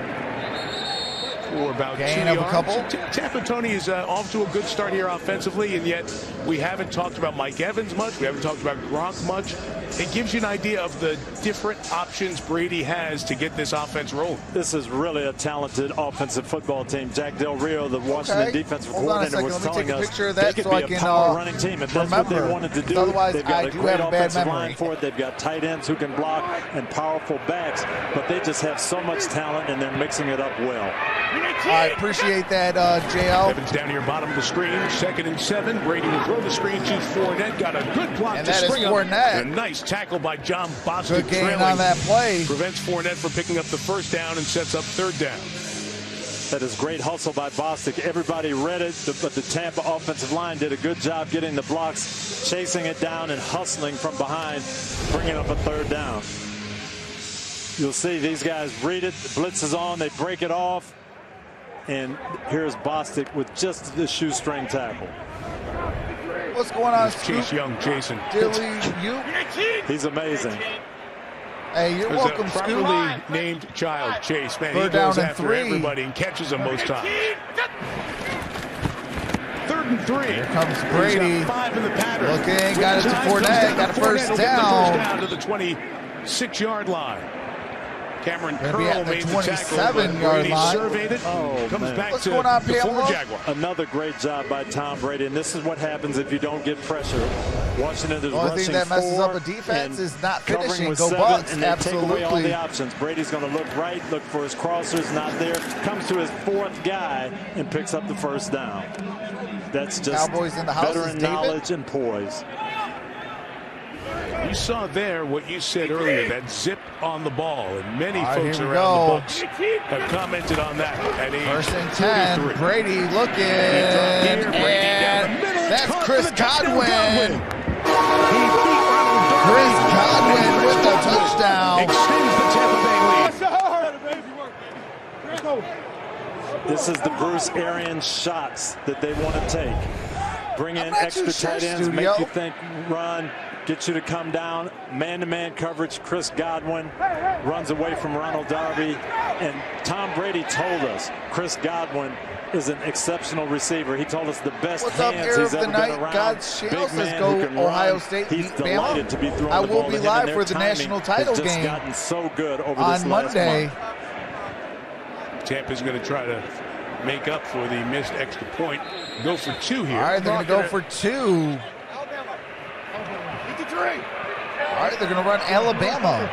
For about gain 2 of yards. a couple. Tampa, Tony, is off to a good start here offensively, and yet we haven't talked about Mike Evans much. We haven't talked about Gronk much. It gives you an idea of the different options Brady has to get this offense rolling. This is really a talented offensive football team. Jack Del Rio, the Washington defensive coordinator, was telling us they could be a power running team. If that's what they wanted to do, they've got a great offensive line for it. They've got tight ends who can block and powerful backs, but they just have so much talent, and they're mixing it up well. I appreciate that, JL. Evans down here, bottom of the screen, 2nd and 7. Brady will throw the screen to Fournette. Got a good block and to spring up. Fournette. A nice tackle by John Bostic. Good gain on that play. Prevents Fournette from picking up the first down and sets up 3rd down. That is great hustle by Bostic. Everybody read it, but the Tampa offensive line did a good job getting the blocks, chasing it down and hustling from behind, bringing up a 3rd down. You'll see these guys read it. The blitz is on. They break it off. And here's Bostic with just the shoestring tackle. What's going on, Chase Young, Jason. Dilly, you? He's amazing. Hey, you're There's welcome, a Scoop. properly named child, Chase. Man, 3rd he down goes and after 3. everybody and catches them most times. 3rd and 3. Here comes Brady. Got 5 in the pattern. Looking, got it to Fournette, got a first down to the 26-yard line. Cameron Gonna Curl be made at the the tackle. 27-yard line. Surveyed it. Comes back What's to going on, the former Pamela? Jaguar. Another great job by Tom Brady, and this is what happens if you don't get pressure. Washington is The only rushing thing that messes 4 up a defense is not covering finishing. with Go 7, Bucks, and they take away all absolutely. the options. Brady's going to look right, look for his crossers, not there. Comes to his 4th guy and picks up the first down. That's just Cowboys in the house, veteran David? knowledge and poise. You saw there what you said earlier, that zip on the ball, and many folks here we around go. the Bucks have commented on that at age 1st and 10. 43. Brady looking, Here, Brady down the and middle. It's that's caught Chris for the touchdown, Godwin. He beat Ronald Darby. Chris Godwin with the touchdown. Extends the Tampa Bay lead. This is the Bruce Arians shots that they want to take. Bring in extra tight ends, make you think, run, get you to come down. Man-to-man coverage, Chris Godwin runs away from Ronald Darby. And Tom Brady told us Chris Godwin is an exceptional receiver. He told us the best What's up, hands Air he's of the ever been Night? around. God Shield Big says man go who can Ohio run. State He's beat delighted Bama. to be throwing I the will ball be to him, live and their for the timing national title has just game gotten so good over on this last Monday. month. Tampa's going to try to make up for the missed extra point. Go for 2 here. All right, they're going to go for 2. All right, they're going to run Alabama.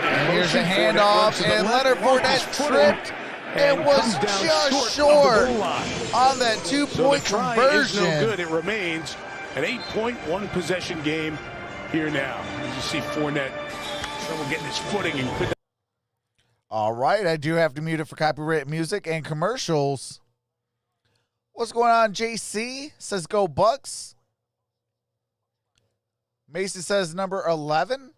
And here's a handoff, and Leonard Fournette tripped and was just short on that 2-point so conversion. Is no good. It remains an 8-point, 1-possession game here now. As you see Fournette trouble getting his footing and could. All right, I do have to mute it for copyright music and commercials. What's going on, JC? Says go Bucks. Mason says number 11.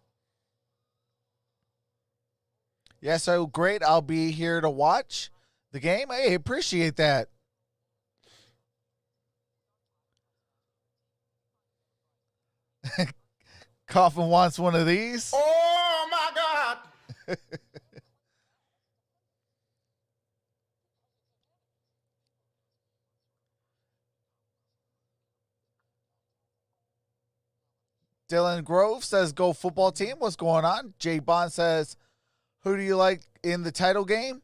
Yeah, so great. I'll be here to watch the game. Hey, appreciate that. Coffin wants one of these. Oh, my God. Dylan Grove says go football team. What's going on? Jay Bond says, who do you like in the title game?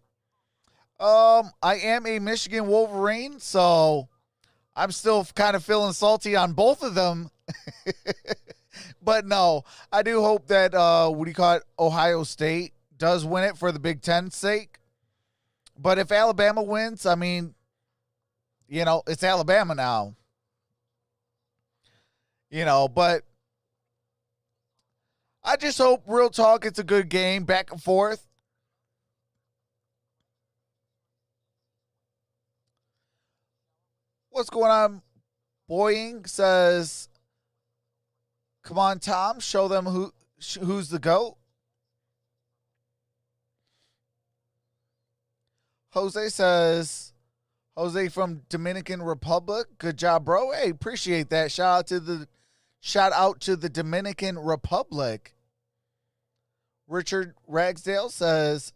I am a Michigan Wolverine, so I'm still kind of feeling salty on both of them. But no, I do hope that Ohio State does win it for the Big Ten's sake. But if Alabama wins, I mean, it's Alabama now. But I just hope, real talk, it's a good game, back and forth. What's going on? Boying says, come on, Tom, show them who's the GOAT. Jose says, Jose from Dominican Republic, good job, bro. Hey, appreciate that. Shout out to the Dominican Republic. Richard Ragsdale says,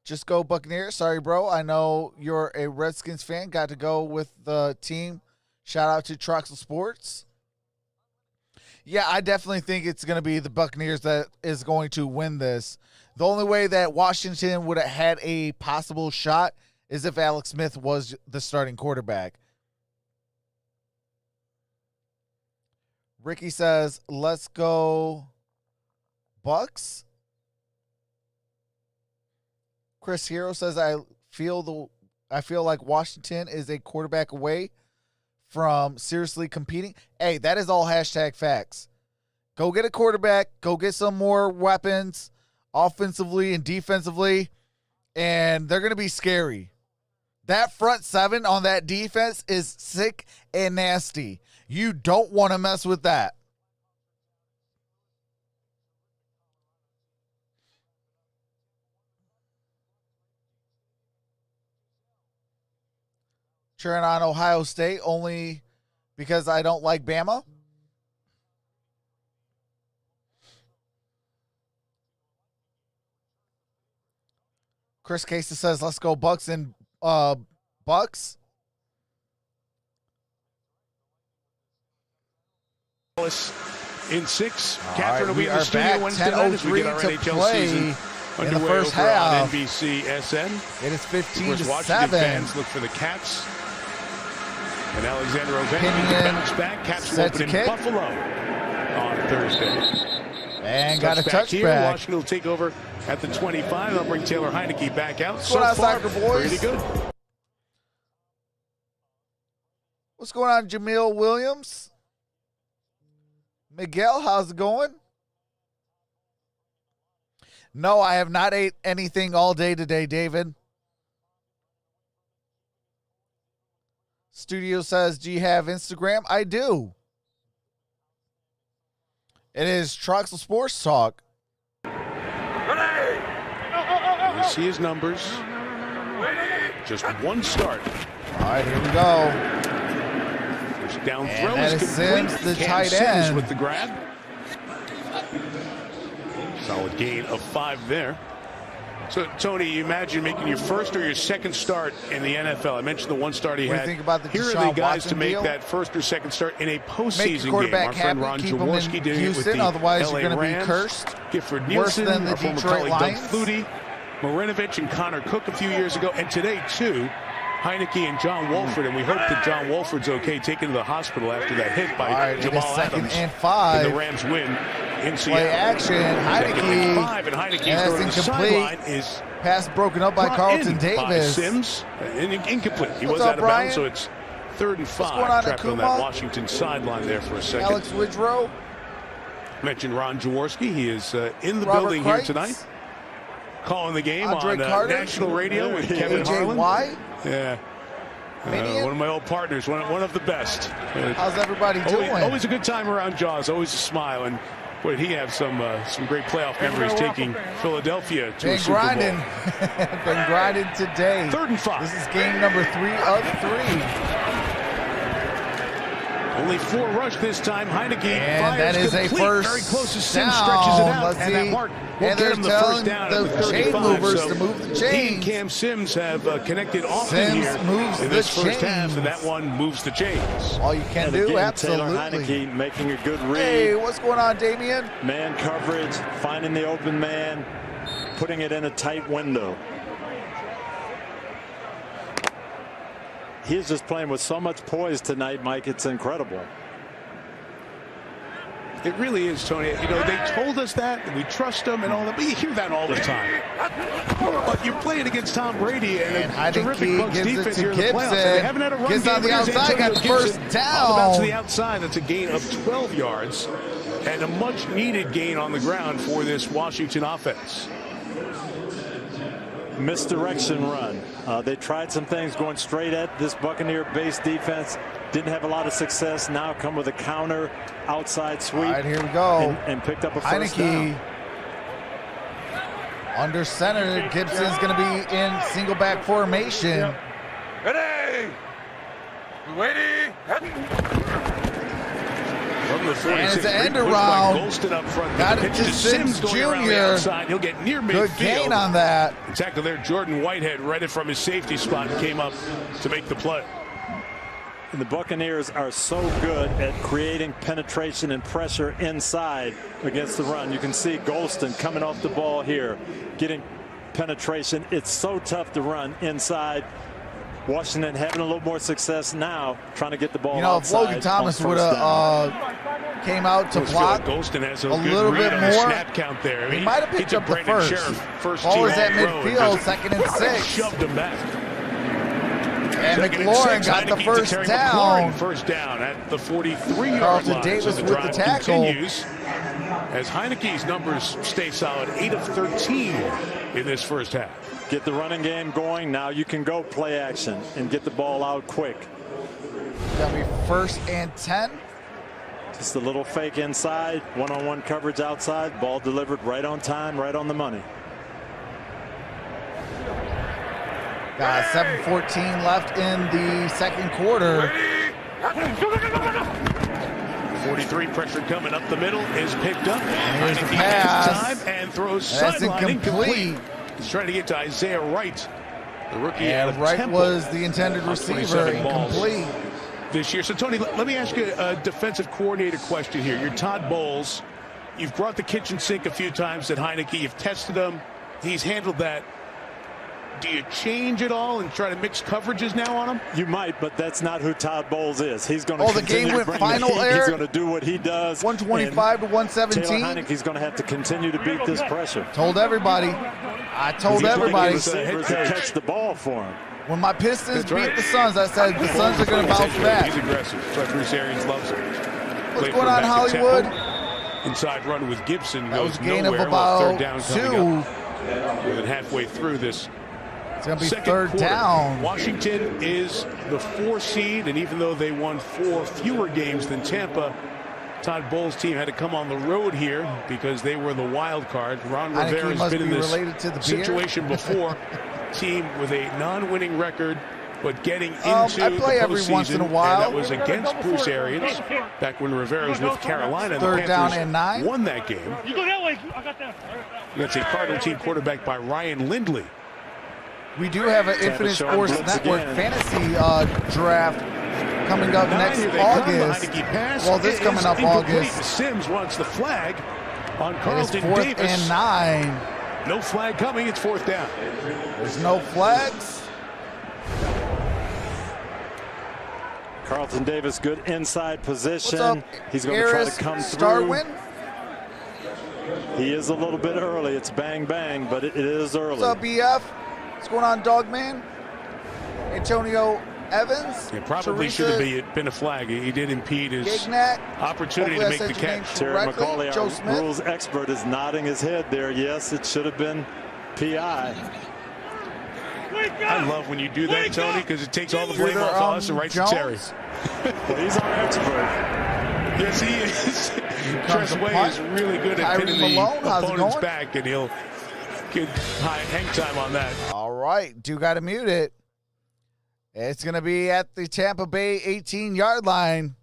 just go Buccaneers. Sorry, bro. I know you're a Redskins fan. Got to go with the team. Shout out to Troxel Sports. Yeah, I definitely think it's going to be the Buccaneers that is going to win this. The only way that Washington would have had a possible shot is if Alex Smith was the starting quarterback. Ricky says, let's go Bucks. Chris Hero says, I feel like Washington is a quarterback away from seriously competing. Hey, that is all hashtag facts. Go get a quarterback. Go get some more weapons offensively and defensively, and they're going to be scary. That front seven on that defense is sick and nasty. You don't want to mess with that. Cheering on Ohio State only because I don't like Bama. Chris Casey says, let's go Bucks in Bucks. In 6. Right, Catherine will be in the studio Wednesday night as we get our NHL season in the first over half on NBC SN. It is 15-7. Washington fans look for the Cats. And Alexander Ovechkin bounce back. Cats will open in Buffalo on Thursday. And got a touchback. Here. Washington will take over at the 25. They'll bring Taylor Heineke back out. What's going on, soccer boys? Pretty good. What's going on, Jamil Williams? Miguel, how's it going? No, I have not ate anything all day today, David. Studio says, do you have Instagram? I do. It is Troxel Sports Talk. You see his numbers. Just one start. All right, here we go. First down and throw that is is Sims, the tight Sims end. with the grab. Solid gain of 5 there. So, Tony, you imagine making your first or your second start in the NFL. I mentioned the one start he had. Think about the Here are the guys to make that first or second start in a postseason game. Our friend Ron Jaworski doing it with the otherwise LA you're going to be Rams. cursed. Gifford Worse Nielsen, than the our former Detroit colleague Lions. Doug Flutie, Marinovich and Connor Cook a few years ago, and today too, Heineke and John Wolford, and we hope that John Wolford's okay, taken to the hospital after that hit by Jamal Adams. And 5. And the Rams win in Seattle. Play action, Heineke. 5, and Heineke's that's going to the sideline is pass broken up by Carlton Davis. Sims, incomplete. He was up, out of bounds, so it's 3rd and 5. Trapped on that Washington sideline there for a second. Alex Widrow. Mentioned Ron Jaworski. He is in the Robert building Kreitz. here tonight. Calling the game Andre on national radio with Kevin Harlan. AJ Yeah. One of my old partners, one of the best. How's everybody doing? Always a good time around Jaws, always a smile. And boy, he have some great playoff memories taking Philadelphia to a Super Bowl. Been grinding today. 3rd and 5. This is game number 3 of 3. Only 4 rush this time. Heineke and fires that is complete. A first very close as Sim down. stretches it out. Let's and see. that mark will and get him the first down at the 35. chain movers so to move the chains. He and Cam Sims have connected often Sims here moves in the this first chains. half, and that one moves the chains. All you can and do, again, absolutely. Taylor Heineke making a good read. Hey, what's going on, Damian? Man coverage, finding the open man, putting it in a tight window. He's just playing with so much poise tonight, Mike. It's incredible. It really is, Tony. You know, they told us that, and we trust them and all that, but you hear that all the time. But you're playing against Tom Brady and a terrific Bucs defense here in the playoffs. They haven't had a run Gets game. on the outside, got the first down. All about to the outside. That's a gain of 12 yards and a much-needed gain on the ground for this Washington offense. Misdirection run. They tried some things going straight at this Buccaneer-based defense. Didn't have a lot of success. Now come with a counter outside sweep. All right, here we go. And picked up a first Heineke down. under center. Gibson's going to be in single back formation. Ready? Waiting. From the 46, and it's an end by around. Golston up front. Got The it pitch to to Sims going Jr. around the outside. He'll get near midfield. Good gain on that. Tackle there. Jordan Whitehead read it from his safety spot and came up to make the play. And the Buccaneers are so good at creating penetration and pressure inside against the run. You can see Golston coming off the ball here, getting penetration. It's so tough to run inside. Washington having a little more success now, trying to get the ball outside. If Logan Thomas would have came out to block Golston has a little bit more, snap count there. He might have picked up the first. Ball is at midfield, 2nd and 6. Shoved him back. And McLaurin got the first down. First down at the 43-yard Carlton line. Davis So the with drive the tackle. continues as Heineke's numbers stay solid, 8 of 13 in this first half. Get the running game going. Now you can go play action and get the ball out quick. That'll be 1st and 10. Just a little fake inside, one-on-one coverage outside, ball delivered right on time, right on the money. Got 7:14 left in the second quarter. 43 pressure coming up the middle is picked up. Here's the Heineke pass. has time and throws That's sideline incomplete. He's trying to get to Isaiah Wright The rookie out of Wright Tampa was the intended receiver, incomplete this year. So, Tony, let me ask you a defensive coordinator question here. You're Todd Bowles. You've brought the kitchen sink a few times at Heineke. You've tested him. He's handled that. Do you change it all and try to mix coverages now on him? You might, but that's not who Todd Bowles is. He's going to the game went final air. He's going to do what he does. 125 to 117. Taylor Heineke's going to have to continue to beat this pressure. Told everybody. I told everybody. Receivers to catch the ball for him. When my Pistons beat the Suns, I said the Suns are going to bounce back. He's aggressive. That's why Bruce Arians loves him. What's going on, Hollywood? Inside run with Gibson. That was goes a gain nowhere. of about Third down 2. More than halfway through this. It's going to be second third quarter. down. Washington is the 4 seed, and even though they won 4 fewer games than Tampa, Todd Bowles' team had to come on the road here because they were the wild card. Ron Rivera has been in this situation before. Team with a non-winning record, but getting into I play the every postseason, once in a while. and that was against Bruce Arians back when Rivera was with Carolina. Third the down Panthers and 9. won that game. You go that way. I got that. That's a Cardinal team quarterback by Ryan Lindley. We do have an Infinite Sports Network fantasy draft coming up next August. Well, this coming up August. Sims wants the flag on It is Carlton 4th Davis. and 9. No flag coming. It's 4th down. There's no flags. Carlton Davis, good inside position. What's up, he's going to try to come Starwin? through. He is a little bit early. It's bang, bang, but it is early. What's up, BF? What's going on, Dogman? Antonio Evans? It probably should have been a flag. He did impede his Gignac. opportunity to make the catch. Terry McCauley, our rules expert, is nodding his head there. Yes, it should have been PI. I love when you do that, Tony, because it takes all the blame off us and writes to Terry. Well, he's our expert. Yes, he is. Tressway is really good at pinning the opponent's back, and he'll get hang time on that. All right, do got to mute it. It's going to be at the Tampa Bay 18-yard line.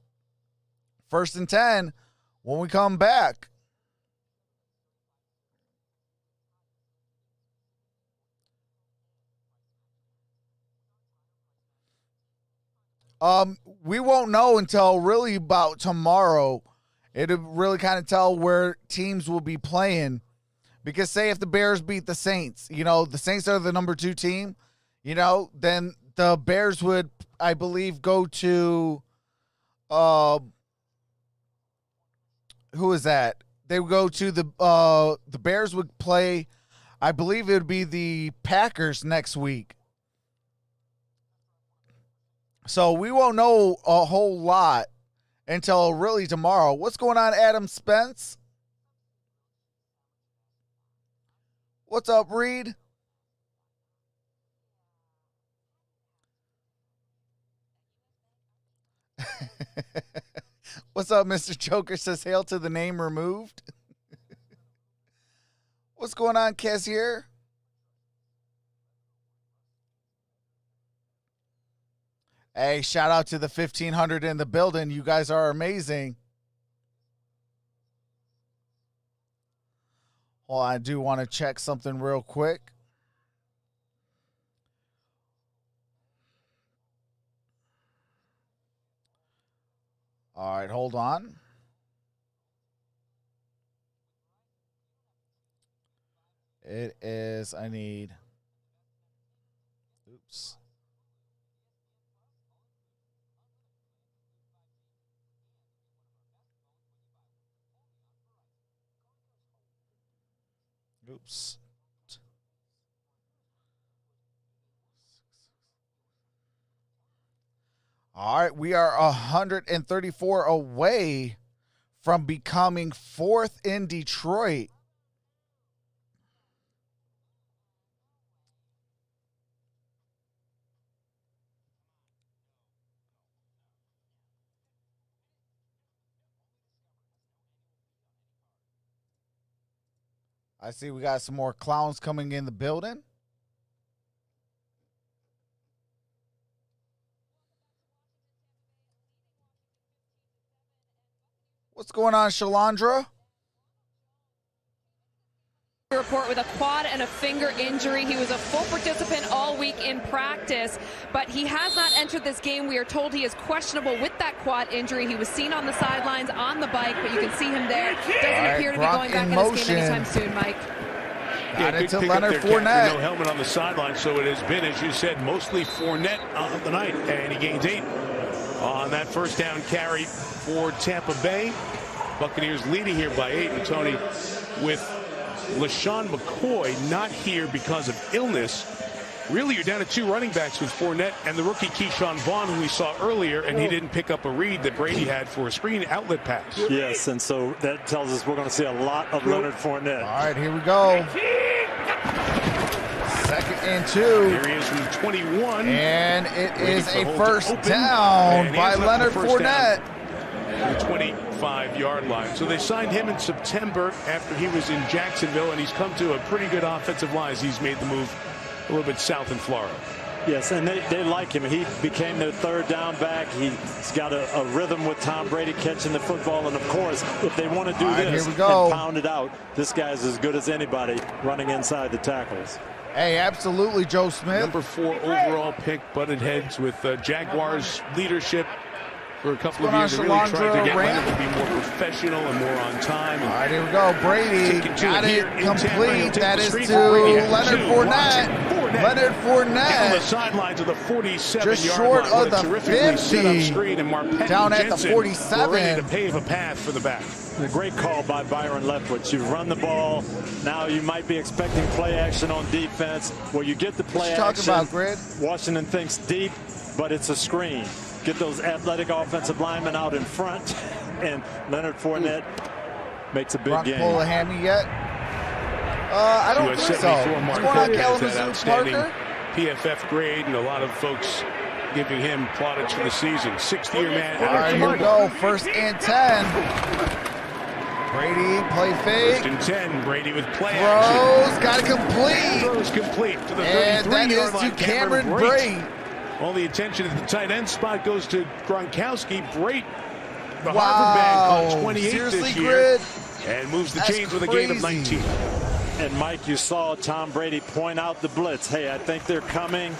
1st and 10 when we come back. We won't know until really about tomorrow. It'll really kind of tell where teams will be playing. Because say if the Bears beat the Saints, the Saints are the number 2 team, then the Bears would, I believe, go to, who is that? They would go to the Bears would play, I believe it would be the Packers next week. So we won't know a whole lot until really tomorrow. What's going on, Adam Spence? What's up, Reed? What's up, Mr. Joker? Says hail to the name removed. What's going on, Kez here? Hey, shout out to the 1,500 in the building. You guys are amazing. Well, I do want to check something real quick. All right, hold on. It is, I need, oops. Oops. All right, we are 134 away from becoming 4th in Detroit. I see we got some more clowns coming in the building. What's going on, Shalandra? Report with a quad and a finger injury. He was a full participant all week in practice, but he has not entered this game. We are told he is questionable with that quad injury. He was seen on the sidelines on the bike, but you can see him there. Doesn't appear to be going back in this game anytime soon, Mike. Got it to Leonard Fournette. No helmet on the sideline, so it has been, as you said, mostly Fournette of the night, and he gains 8 on that first down carry for Tampa Bay. Buccaneers leading here by 8, and Tony, with LaShawn McCoy not here because of illness. Really, you're down to 2 running backs with Fournette and the rookie Keyshawn Vaughn, who we saw earlier, and he didn't pick up a read that Brady had for a screen outlet pass. Yes, and so that tells us we're going to see a lot of Leonard Fournette. All right, here we go. 2nd and 2. Here he is from 21. And it is a first down by Leonard Fournette. The 25-yard line. So they signed him in September after he was in Jacksonville, and he's come to a pretty good offensive line as he's made the move a little bit south in Florida. Yes, and they like him. He became their 3rd down back. He's got a rhythm with Tom Brady catching the football. And, of course, if they want to do this and pound it out, this guy's as good as anybody running inside the tackles. Hey, absolutely, Joe Smith. Number 4 overall pick, butted heads with Jaguars leadership for a couple of years. They really tried to get Leonard to be more professional and more on time. All right, here we go. Brady got it complete. That is to Leonard Fournette. Leonard Fournette on the sidelines of the 47-yard just short line. of the 50. Down at the 47. Ready to pave a path for the back. A great call by Byron Leftwich. You run the ball. Now you might be expecting play action on defense. Well, you get the play action. Talking about, Grid? Washington thinks deep, but it's a screen. Get those athletic offensive linemen out in front, and Leonard Fournette makes a big game. Pull a hammy yet? I don't think so. What's going on, Kalamazoo Parker? PFF grade, and a lot of folks giving him plaudits for the season. 60-year man. All right, here we go. 1st and 10. Brady, play fake. 1st and 10. Brady with play action. Got it complete. Throws complete to the 33-yard line. And that is to Cameron Brate. All the attention at the tight end spot goes to Gronkowski. Brate, the Harvard man, caught 28 this year. Grid? And moves the chains with a gain of 19. And, Mike, you saw Tom Brady point out the blitz. Hey, I think they're coming.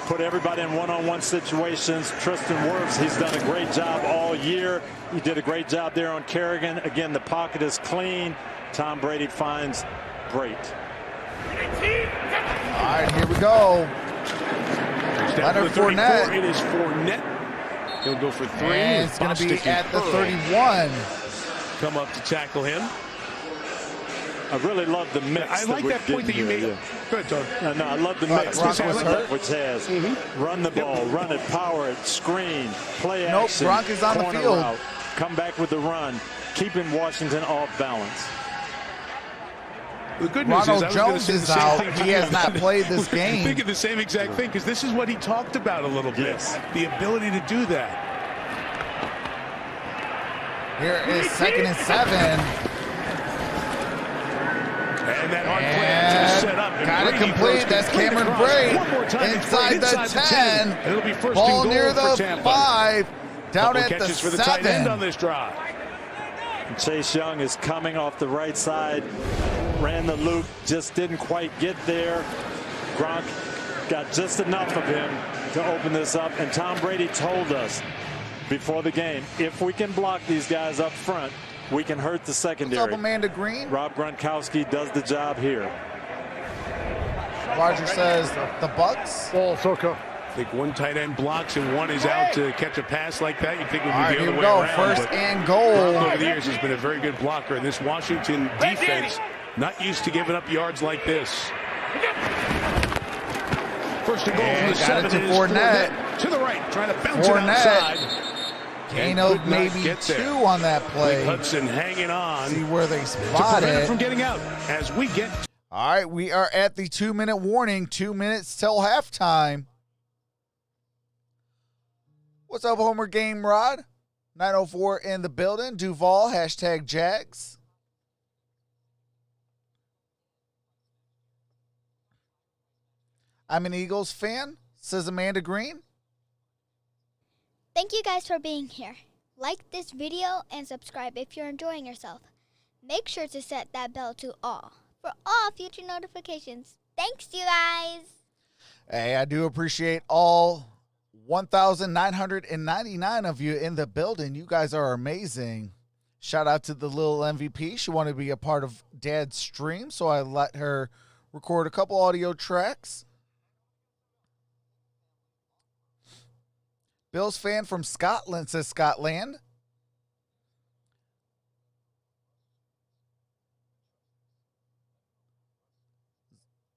Put everybody in one-on-one situations. Tristan Wirfs, he's done a great job all year. He did a great job there on Kerrigan. Again, the pocket is clean. Tom Brady finds Brate. All right, here we go. Leonard Fournette. It is Fournette. He'll go for 3. And it's going to be at the 31. Come up to tackle him. I really love the mix. I like that point that you made. Yeah. Go ahead, Doug. No, I love the mix. Which has run the ball, run it, power it, screen, play action. Gronk is on the field. Route, come back with the run, keeping Washington off balance. The good news Ronald Jones is out. He has not played this game. Thinking the same exact thing, because this is what he talked about a little bit. Yes. The ability to do that. Here is 2nd and 7. And that hard play is set up. Got it complete. That's Cameron Brate inside the 10. It'll be first ball and goal near the for Tampa. 5. Down at the for the tight end 7. on this drive. Chase Young is coming off the right side. Ran the loop, just didn't quite get there. Gronk got just enough of him to open this up. And Tom Brady told us before the game, if we can block these guys up front, we can hurt the secondary. What's up, Amanda Green? Rob Gronkowski does the job here. Roger says the Bucks. Ball, Soka. I think one tight end blocks and one is out to catch a pass like that. You think it would be the other way around. First and goal. Over the years has been a very good blocker, and this Washington defense not used to giving up yards like this. First and goal from the 7 to Fournette. To the right, trying to bounce it outside. Gain of maybe 2 on that play. Hudson hanging on. See where they spot it. From getting out as we get. All right, we are at the 2-minute warning. 2 minutes till halftime. What's up, Homer Game Rod? 904 in the building. Duval, hashtag Jags. I'm an Eagles fan, says Amanda Green. Thank you guys for being here. Like this video and subscribe if you're enjoying yourself. Make sure to set that bell to all for all future notifications. Thanks, you guys. Hey, I do appreciate all 1,999 of you in the building. You guys are amazing. Shout out to the little MVP. She wanted to be a part of Dad's stream, so I let her record a couple audio tracks. Bills fan from Scotland, says Scotland.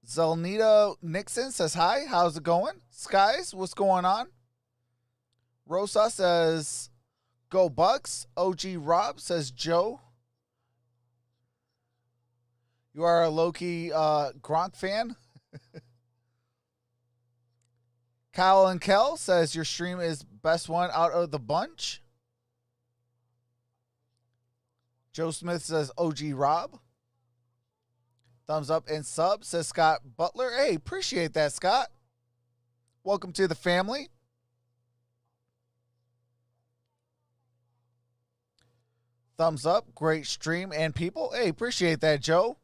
Zelnita Nixon says hi. How's it going? Skies, what's going on? Rosa says go Bucks. OG Rob says Joe. You are a low-key Gronk fan. Kyle and Kel says your stream is best one out of the bunch. Joe Smith says OG Rob. Thumbs up and sub, says Scott Butler. Hey, appreciate that, Scott. Welcome to the family. Thumbs up, great stream and people. Hey, appreciate that, Joe.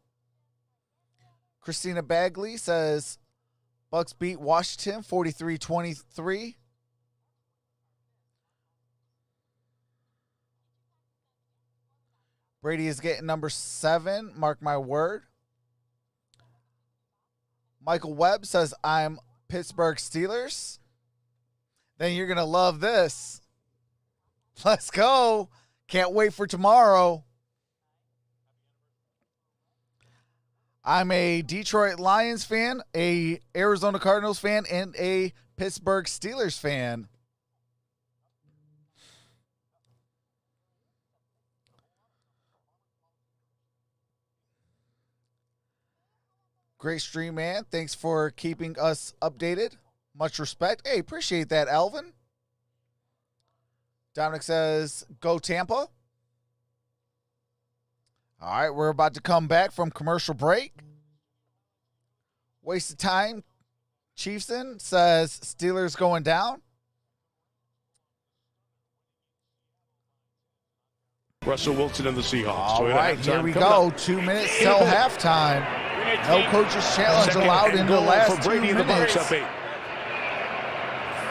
Christina Bagley says Bucks beat Washington 43-23. Brady is getting number 7. Mark my word. Michael Webb says, I'm Pittsburgh Steelers. Then you're going to love this. Let's go. Can't wait for tomorrow. I'm a Detroit Lions fan, a Arizona Cardinals fan, and a Pittsburgh Steelers fan. Great stream, man. Thanks for keeping us updated. Much respect. Hey, appreciate that, Alvin. Dominic says, go Tampa. All right, we're about to come back from commercial break. Waste of time. Chiefson says Steelers going down. Russell Wilson and the Seahawks. All right, here we go. 2 minutes till halftime. No coach's challenge allowed in the last 2 minutes.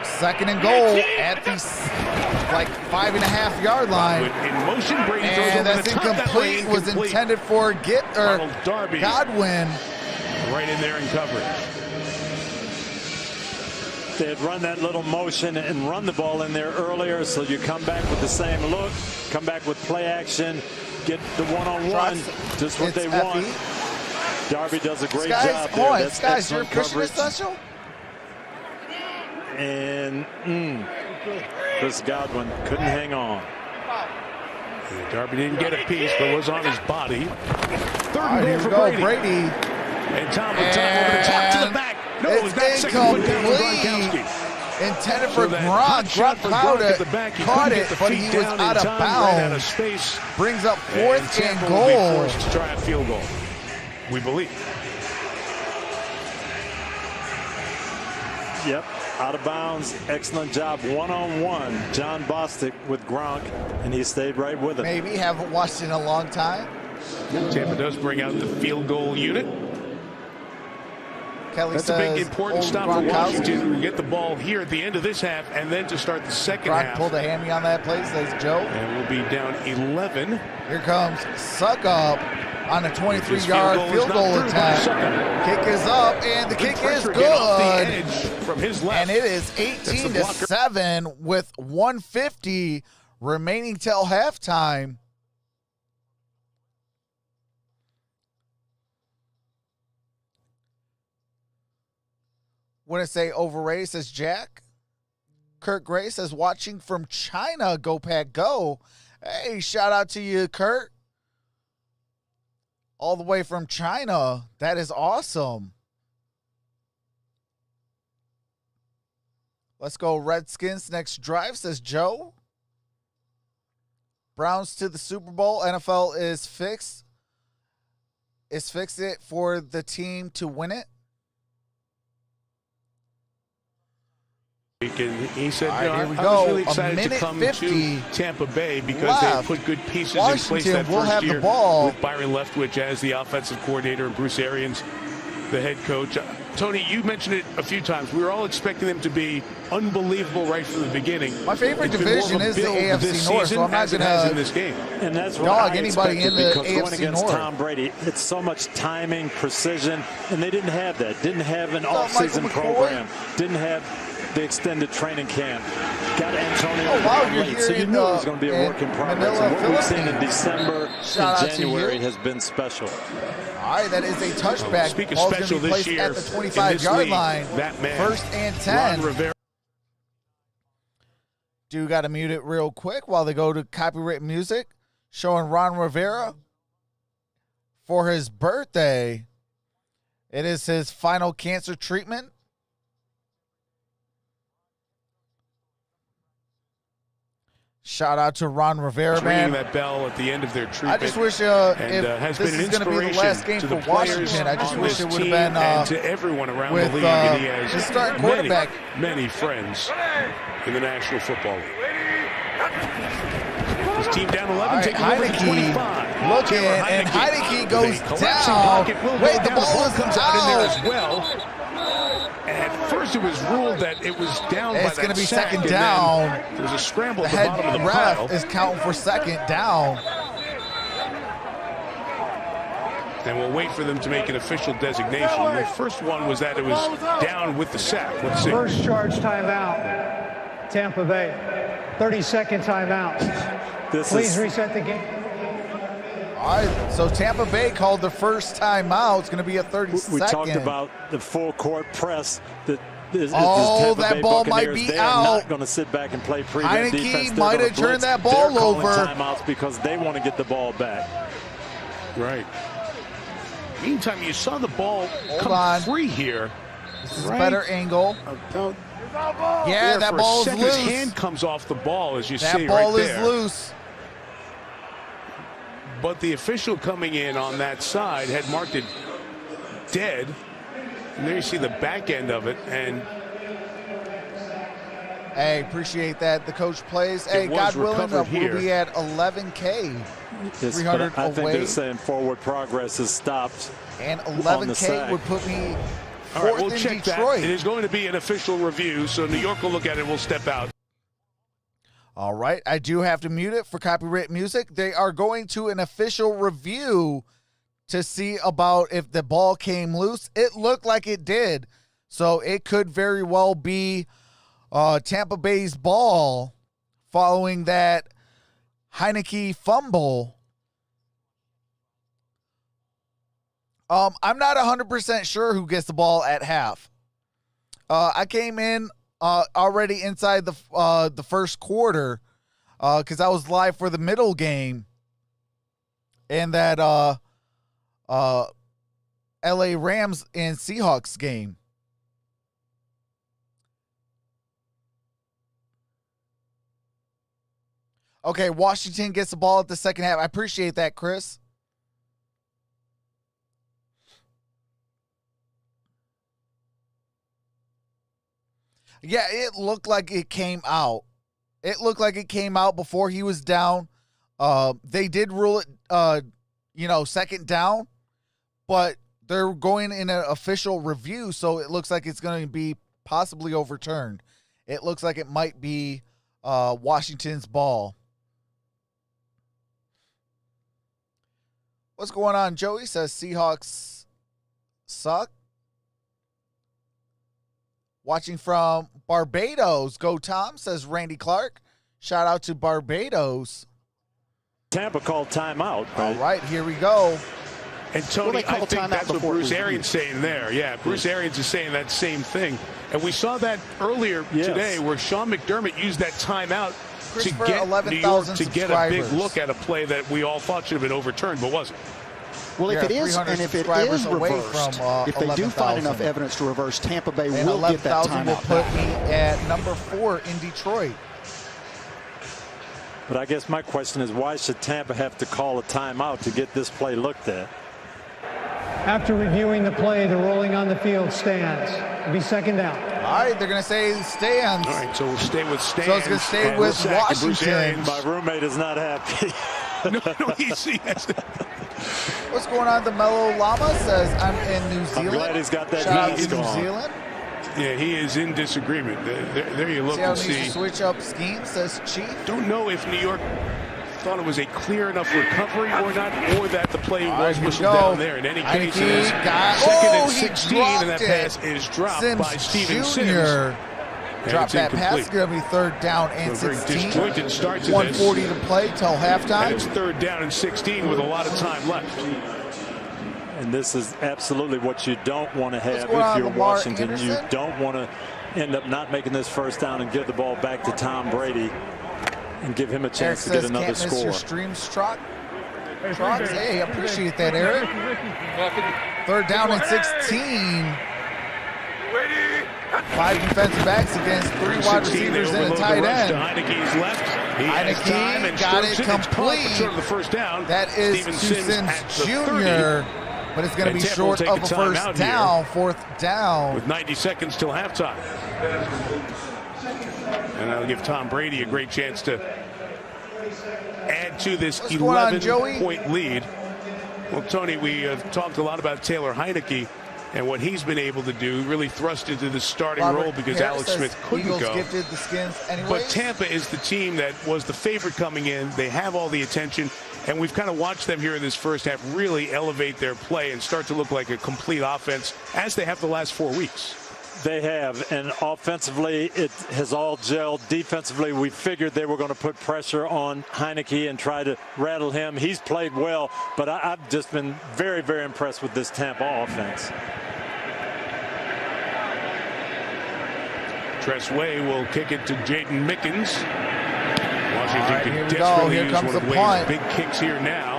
Second and goal at the 5.5 yard line. In motion, Brady and that's incomplete. Was intended for Godwin. Right in there in coverage. They had run that little motion and run the ball in there earlier, so you come back with the same look, come back with play action, get the one-on-one, just what they want. Darby does a great job there. That's guys, you're pushing essential. And Chris Godwin couldn't hang on. Darby didn't get a piece, but was on his body. Third and goal for Brady. And Tom over the top to the back. No, it was back second foot down for Gronkowski. Intended for Gronk. Gronk caught it, but he was out of bounds. Brings up fourth and goal. Will be forced to try a field goal, we believe. Yep, out of bounds. Excellent job. One-on-one. John Bostic with Gronk, and he stayed right with it. Maybe haven't watched in a long time. Tampa does bring out the field goal unit. Kelly That's says, a big important stop for Washington to get the ball here at the end of this half and then to start the second half. Pulled a hammy on that play, says Joe. And we'll be down 11. Here comes Suck Up on a 23-yard field goal attempt. Kick is up, and the kick is good. From his left. And it is 18-7 with 1:50 remaining till halftime. Wouldn't say overrated, says Jack. Kurt Gray says, watching from China, go Pack go. Hey, shout out to you, Kurt. All the way from China. That is awesome. Let's go Redskins next drive, says Joe. Browns to the Super Bowl. NFL is fixed. Is fixed it for the team to win it. And he said, right, here we I go. was really excited to come to Tampa Bay because they put good pieces in place that first year with Byron Leftwich as the offensive coordinator and Bruce Arians, the head coach. Tony, you mentioned it a few times. We were all expecting them to be unbelievable right from the beginning. My favorite division is the AFC North, so I'm not going to in this game. And that's what dog anybody in the AFC going against North. Tom Brady, it's so much timing, precision, and they didn't have that. Didn't have an off-season program. Didn't have the extended training camp. Got Antonio late, so you knew it was going to be a work in progress. And what we've seen in December and January has been special. All right, that is a touchback. Speaking Ball's special gonna be this placed year at the 25-yard line. That man, first and 10. Ron Rivera. Do got to mute it real quick while they go to copyright music, showing Ron Rivera for his birthday. It is his final cancer treatment. Shout out to Ron Rivera, man. Ringing that bell at the end of their treatment. I just wish if this is going to be the last game for Washington, I just wish it would have been and to everyone around with the league. And he has his starting quarterback. Many friends in the National Football League. His team down 11, right, taking over 25. Looking, and Heineke goes down. Wait, the ball comes out in there as well. At first, it was ruled that it was down by that sack. It's going to be second down. There was a scramble the at the bottom of the pile. Ref is counting for second down. And we'll wait for them to make an official designation. The first one was that it was down with the sack. Let's see. First charge timeout, Tampa Bay. 30-second timeout. Please reset the game. All right, so Tampa Bay called the first timeout. It's going to be a 30-second. We talked about the full court press. That that ball might be out. They're not going to sit back and play prevent defense. Heineke might have turned that ball over. Timeouts because they want to get the ball back. Right. Meantime, you saw the ball come free here. This is a better angle. Yeah, that ball is loose. His hand comes off the ball, as you see right there. That ball is loose. But the official coming in on that side had marked it dead. And there you see the back end of it. And hey, appreciate that. The coach plays. Hey, God willing, we'll be at 11K. 300 I think away. they're saying forward progress has stopped. And 11K would put me fourth we'll in check Detroit. That. It is going to be an official review, so New York will look at it and we'll step out. All right, I do have to mute it for copyright music. They are going to an official review to see about if the ball came loose. It looked like it did, so it could very well be Tampa Bay's ball following that Heineke fumble. I'm not 100% sure who gets the ball at half. I came in already inside the first quarter because I was live for the middle game and that LA Rams and Seahawks game. Okay, Washington gets the ball at the second half. I appreciate that, Chris. Yeah, it looked like it came out. It looked like it came out before he was down. They did rule it, second down, but they're going in an official review, so it looks like it's going to be possibly overturned. It looks like it might be Washington's ball. What's going on? Joey says Seahawks suck. Watching from Barbados. Go Tom, says Randy Clark. Shout out to Barbados. Tampa called timeout. All right, here we go. And Tony, I think that's what Bruce Arians saying there. Yeah, Bruce Arians is saying that same thing. And we saw that earlier today where Sean McDermott used that timeout to get New York to get a big look at a play that we all thought should have been overturned, but wasn't. Well, if it is, and if it is reversed, if they do find enough evidence to reverse, Tampa Bay will get that timeout. Will put me at number 4 in Detroit. But I guess my question is, why should Tampa have to call a timeout to get this play looked at? After reviewing the play, the ruling on the field stands. It'll be second down. All right, they're going to say stands. All right, so we'll stay with stands. So it's going to stay with Washington. My roommate is not happy. No, he's What's going on? The Mellow Llama says, I'm in New Zealand. I'm glad he's got that Shout out mask to New on. Zealand. Yeah, he is in disagreement. There you look See how and he needs see. to switch up scheme, says Chief. Don't know if New York thought it was a clear enough recovery or not, or that the play was whistled down there. In any case, it is second and 16, and that pass is dropped by Steven Sims. Drop that pass. It's going to be third down and 16. Disjointed start to 1:40 to play till halftime. And it's third down and 16 with a lot of time left. And this is absolutely what you don't want to have if you're Lamar Washington. Anderson? You don't want to end up not making this first down and give the ball back to Tom Brady and give him a chance to get another can't score. Miss your streams, Trox. Hey, I appreciate that, Eric. Third down and 16. 5 defensive backs against 3 wide receivers and a tight end. Heineke's left. Heineke got it complete. The first down. That is to Sims Jr., but it's going to be short of a first down, fourth down. With 90 seconds till halftime. And that'll give Tom Brady a great chance to add to this 11-point lead. Well, Tony, we have talked a lot about Taylor Heineke and what he's been able to do, really thrust into the starting role because Alex Smith couldn't go. Gifted the skins anyways. But Tampa is the team that was the favorite coming in. They have all the attention, and we've kind of watched them here in this first half really elevate their play and start to look like a complete offense, as they have the last 4 weeks. They have, and offensively it has all gelled. Defensively, we figured they were going to put pressure on Heineke and try to rattle him. He's played well, but I've just been very, very impressed with this Tampa offense. Tress Way will kick it to Jaden Mickens. Washington could desperately use one of Wayne's big kicks here now.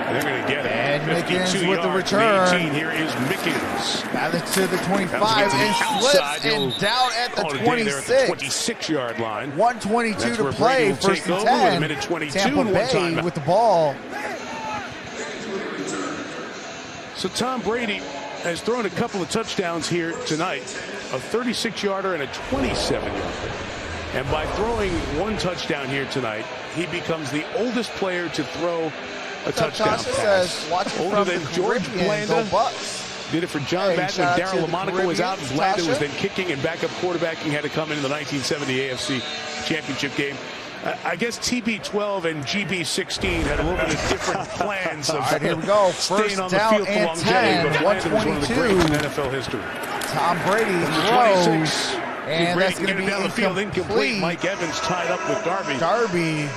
They're going to get it. And Mickens with the return. 18. Here is Mickens. Batted to the 25 and slips and down at the 26. 26-yard line. 1:22 to play. First and 10. Tampa Bay with the ball. So Tom Brady has thrown a couple of touchdowns here tonight. A 36-yarder and a 27-yarder. And by throwing one touchdown here tonight, he becomes the oldest player to throw a touchdown pass. Older than George Blanda. Did it for John Madden when Darryl LaMonaco was out, and Blanda was then kicking and backup quarterbacking, had to come in the 1970 AFC Championship game. I guess TB12 and GB16 had a little bit of different plans of here we go. staying on the field for longevity, but Blanda was one of the greats in NFL history. Tom Brady throws, and that's going to be down the field incomplete. Mike Evans tied up with Darby. Darby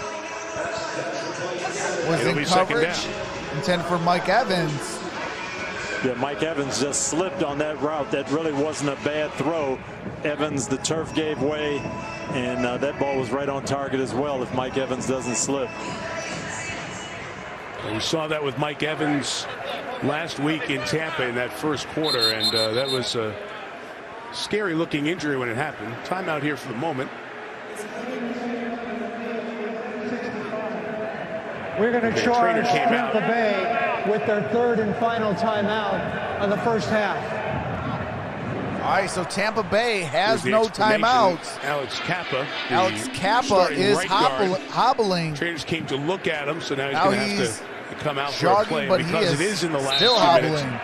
was in coverage, intended for Mike Evans. Yeah, Mike Evans just slipped on that route. That really wasn't a bad throw. Evans, the turf gave way, and that ball was right on target as well if Mike Evans doesn't slip. We saw that with Mike Evans last week in Tampa in that first quarter, and that was a scary-looking injury when it happened. Timeout here for the moment. We're going to charge Tampa Bay with their third and final timeout of the first half. All right, so Tampa Bay has no timeouts. Alex Kappa is hobbling. Trainers came to look at him, so now he's going to have to come out jogging, for a play but because it is in the last still 2 hobbling. minutes.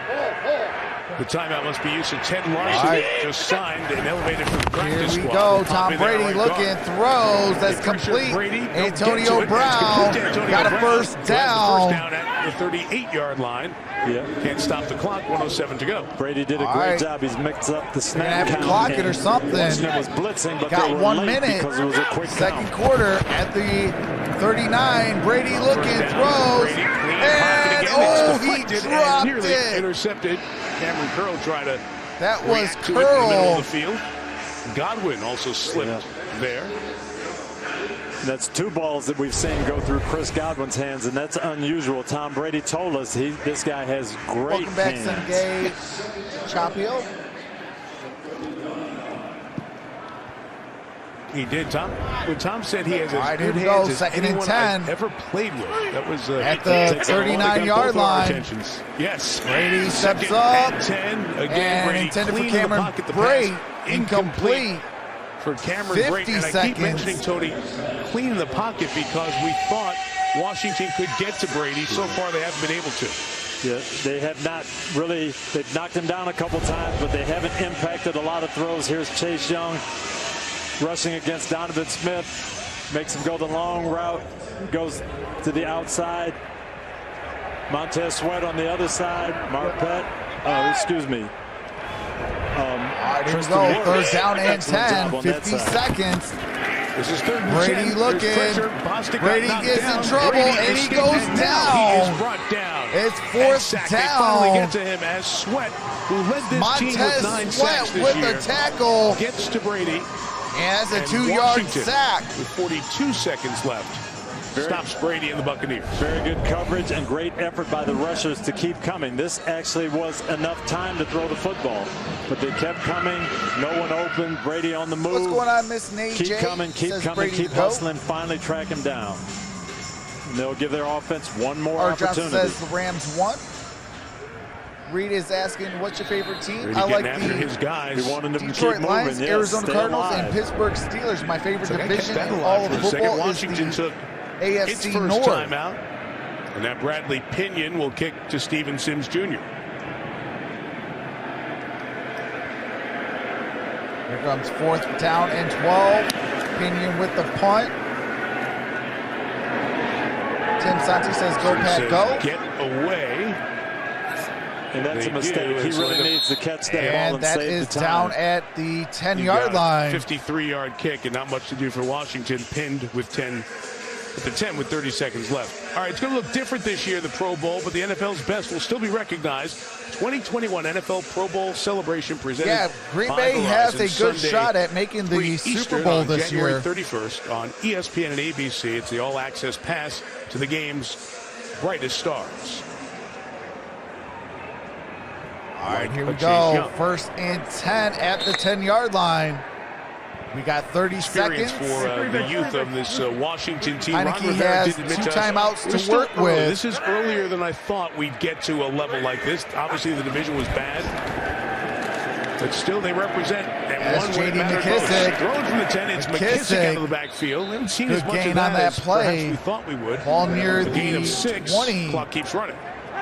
The timeout must be used. So Ted Larson just signed and elevated from the practice squad. Here we go. Tom Brady looking, throws. That's complete. Antonio Brown got a first down. First down at the 38-yard line. Yeah. Can't stop the clock. 1:07 to go. Brady did a great job. He's mixed up the snap count. Have to clock it or something. Washington was blitzing, but got they were 1 late minute. because it was a quick Second count. quarter at the 39. Brady looking, throws, and he dropped it. Intercepted. Cameron Curl tried to that was Curl in the middle of the field. Godwin also slipped there. That's 2 balls that we've seen go through Chris Godwin's hands, and that's unusual. Tom Brady told us this guy has great Welcome back, hands. Chapio. He did. When Tom said he has as good go, hands as anyone I've ever played with. That was at the 39-yard line. Yes. Brady steps up. 10. Again, and Brady intended for Cameron Brate. Incomplete. For Cameron Brate. And I keep mentioning, Tony, clean in the pocket because we thought Washington could get to Brady. So far, they haven't been able to. Yeah, they have not really. They've knocked him down a couple times, but they haven't impacted a lot of throws. Here's Chase Young rushing against Donovan Smith. Makes him go the long route. Goes to the outside. Montez Sweat on the other side. Marpet. Excuse me. Here we go. Third down and 10. 50 seconds. This is third and Brady 10. looking. Brady gets in trouble, and he goes down. He is brought down. It's fourth down. They finally get to him as Sweat, who led this team with 9 sacks this year, with a tackle. gets to Brady. And that's a 2-yard sack. With 42 seconds left. Stops Brady and the Buccaneers. Very good coverage and great effort by the rushers to keep coming. This actually was enough time to throw the football, but they kept coming. No one open. Brady on the move. What's going on, Miss Nate? Keep coming, keep coming, keep hustling. Finally track him down. And they'll give their offense one more opportunity. Johnson says the Rams won. Reed is asking, what's your favorite team? Brady I like his guys. Detroit Lions, yes, Arizona Cardinals, and Pittsburgh Steelers. My favorite division in all of football Washington is took the AFC its first North. timeout. And that Bradley Pinion will kick to Steven Sims Jr. Here comes fourth down and 12. Pinion with the punt. Tim Santi says, go, Pat, go. Get away. And that's a mistake. He really needs to catch that ball and that is down at the 10-yard line. 53-yard kick and not much to do for Washington. Pinned with 10 at the 10 with 30 seconds left. All right, it's going to look different this year, the Pro Bowl, but the NFL's best will still be recognized. 2021 NFL Pro Bowl celebration presented Green Bay has a good shot at making the Super Bowl this year. January 31st on ESPN and ABC. It's the all-access pass to the game's brightest stars. All right, here we go. First and 10 at the 10-yard line. We got 30 seconds for the youth of this Washington team. Heineke has 2 timeouts to work with. This is earlier than I thought we'd get to a level like this. Obviously, the division was bad, but still they represent. And one way McKissick. Throwing from the 10, it's McKissick out of the backfield. We haven't seen as much of that as perhaps we thought we would. Ball near the gain of 6. 20. Clock keeps running.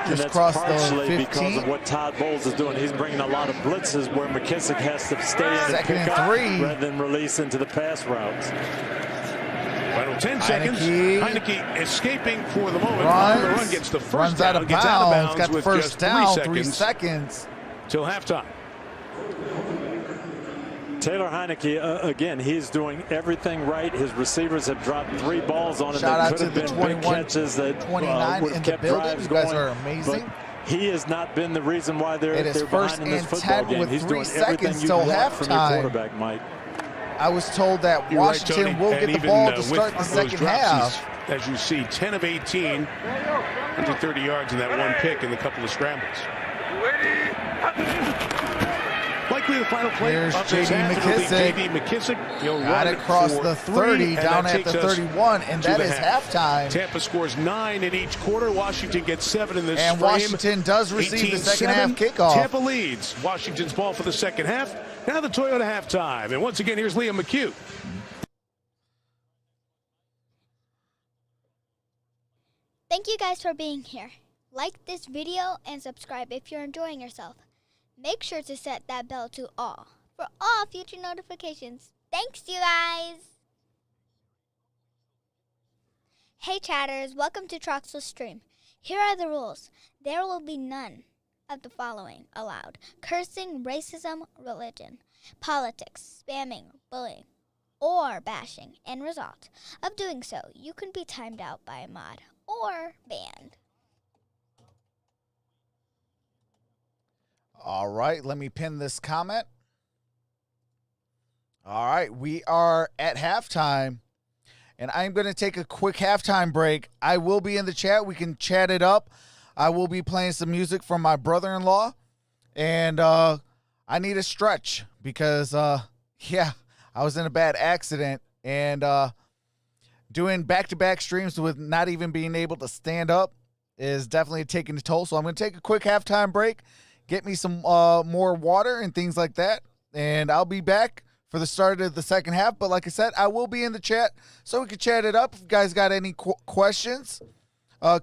And that's partially because of what Todd Bowles is doing. He's bringing a lot of blitzes where McKissick has to stay in and pick up rather than release into the pass routes. Final 10 seconds. Heineke escaping for the moment. The run gets the first down. Gets out of bounds. Got the first down. 3 seconds. Till halftime. Taylor Heineke, again, he's doing everything right. His receivers have dropped 3 balls on him. Shout that out could to have the been big 21, catches that 29 would have kept drives going. You guys going. are amazing. But he has not been the reason why they're first behind in this and football 10 game. with He's 3 doing everything seconds you till want from your halftime. quarterback, Mike. I was told that Washington right, will get the ball to start the second half. As you see, 10 of 18, 130 yards in that one pick and a couple of scrambles. Likely the final play. Here's J.D. McKissick. He'll got it across the 30, down at the 31, and that is halftime. Tampa scores 9 in each quarter. Washington gets 7 in this and frame. Washington does receive the second half kickoff. Tampa leads. Washington's ball for the second half. Now the Toyota halftime. And once again, here's Liam McHugh. Thank you guys for being here. Like this video and subscribe if you're enjoying yourself. Make sure to set that bell to all for all future notifications. Thanks, you guys. Hey, chatters. Welcome to Troxel's stream. Here are the rules. There will be none of the following allowed: cursing, racism, religion, politics, spamming, bullying, or bashing. End result of doing so, you can be timed out by a mod or banned. All right, let me pin this comment. All right, we are at halftime, and I'm going to take a quick halftime break. I will be in the chat. We can chat it up. I will be playing some music from my brother-in-law, and I need a stretch because, I I was in a bad accident, and doing back-to-back streams with not even being able to stand up is definitely taking a toll. So I'm going to take a quick halftime break, get me some more water and things like that, and I'll be back for the start of the second half. But like I said, I will be in the chat so we can chat it up. If you guys got any questions,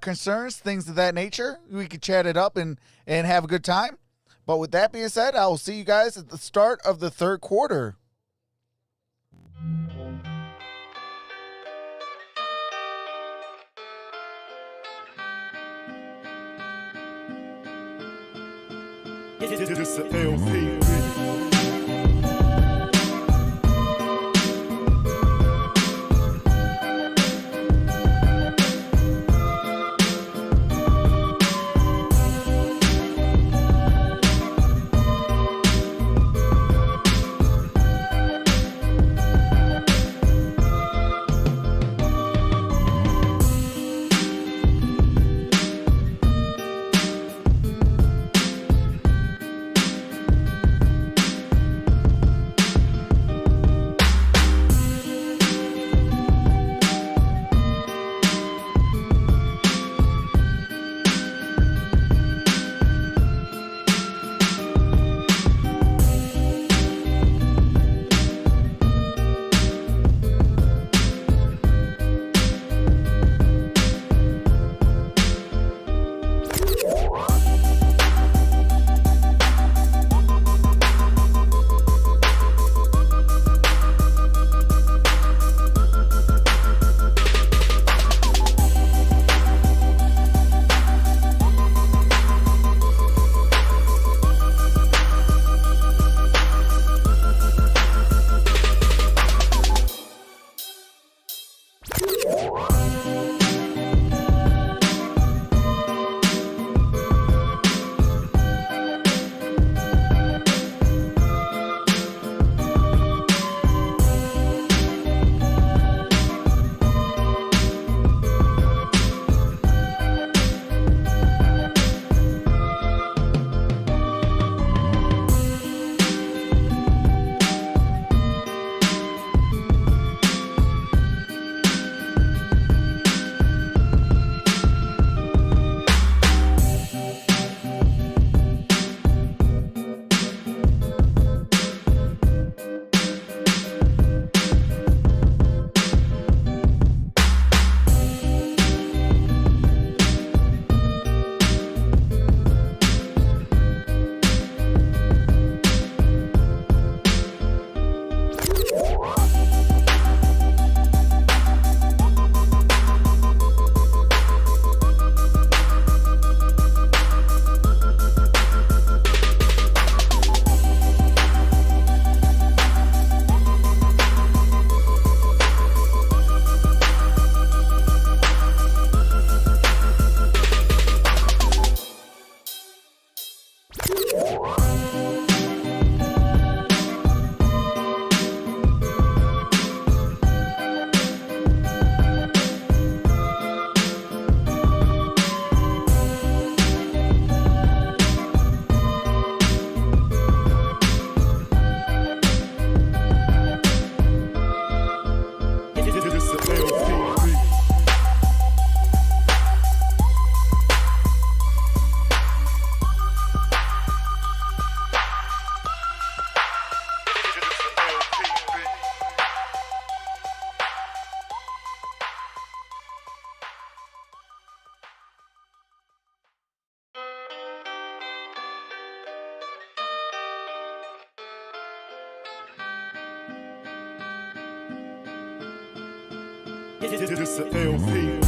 concerns, things of that nature, we can chat it up and have a good time. But with that being said, I will see you guys at the start of the third quarter. This the LP. This the LP.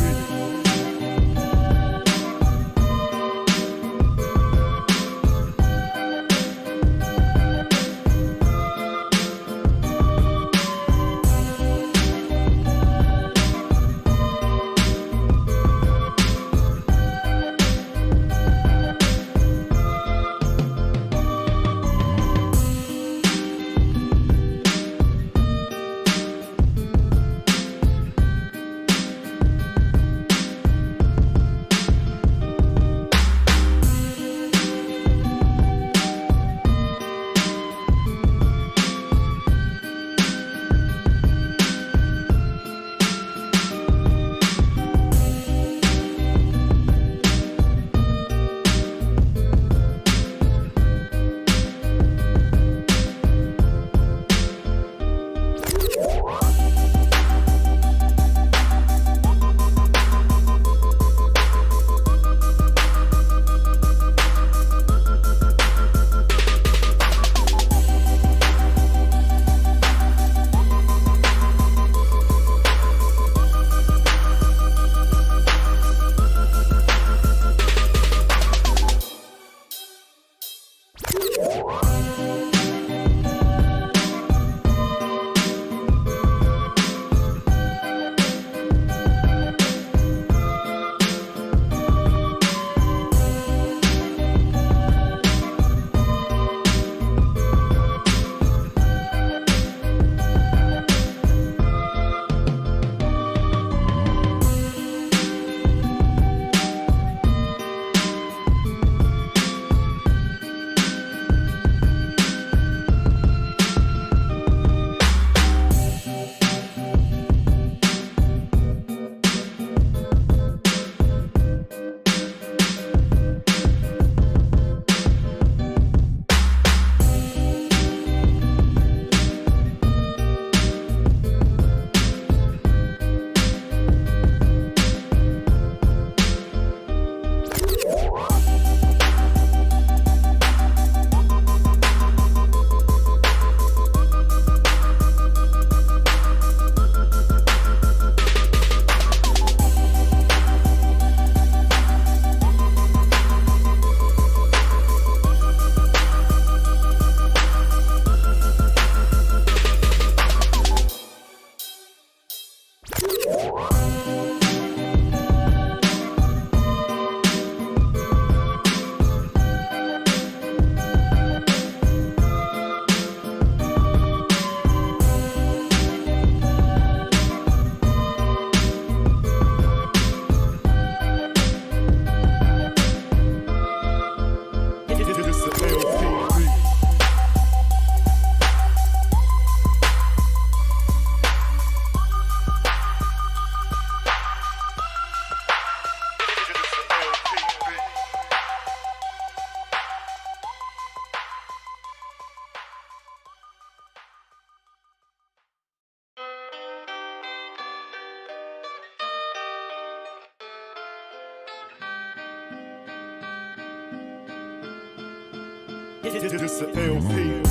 This a LP.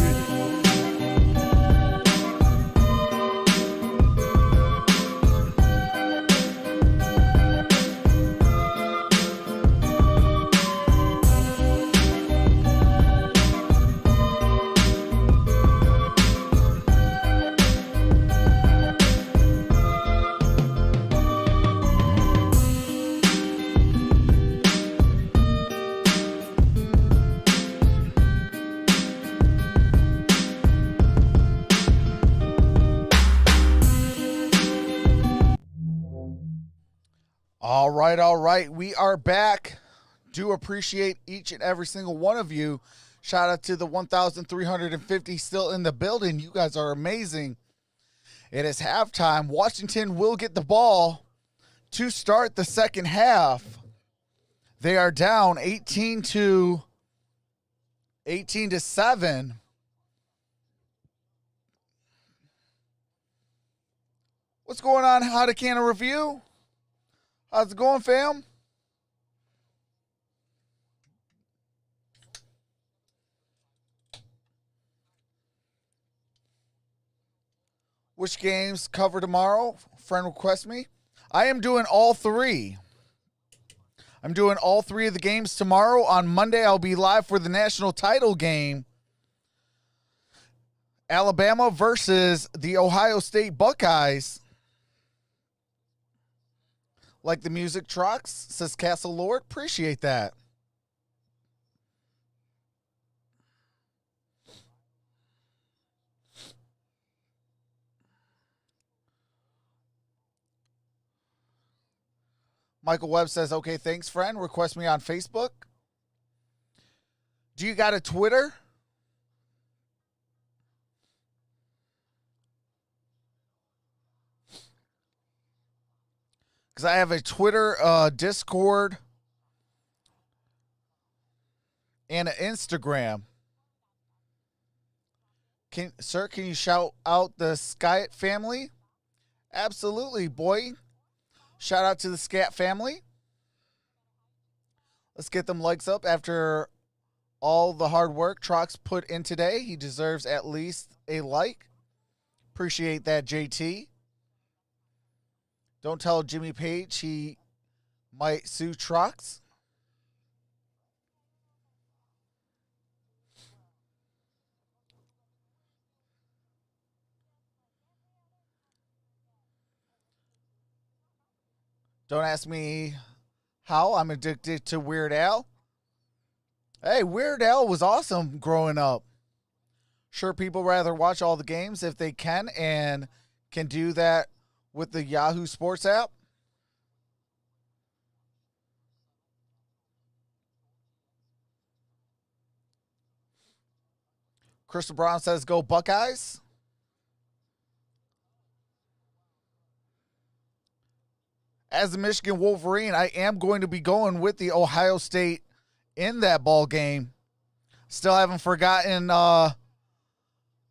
All right. We are back. Do appreciate each and every single one of you. Shout out to the 1,350 still in the building. You guys are amazing. It is halftime. Washington will get the ball to start the second half. They are down 18 to 7. What's going on? How to Can a Review? How's it going, fam? Which games cover tomorrow? Friend request me. I am doing all three. I'm doing all three of the games tomorrow. On Monday, I'll be live for the national title game. Alabama versus the Ohio State Buckeyes. Like the music trucks, says Castle Lord. Appreciate that. Michael Webb says, okay, thanks, friend. Request me on Facebook. Do you got a Twitter? Because I have a Twitter, Discord, and an Instagram. Sir, can you shout out the Skyet family? Absolutely, boy. Shout out to the Scat family. Let's get them likes up after all the hard work Trox put in today. He deserves at least a like. Appreciate that, JT. Don't tell Jimmy Page he might sue Trox. Don't ask me how I'm addicted to Weird Al. Hey, Weird Al was awesome growing up. Sure, people rather watch all the games if they can and can do that with the Yahoo Sports app. Crystal Brown says, go Buckeyes. As the Michigan Wolverine, I am going to be going with the Ohio State in that ball game. Still haven't forgotten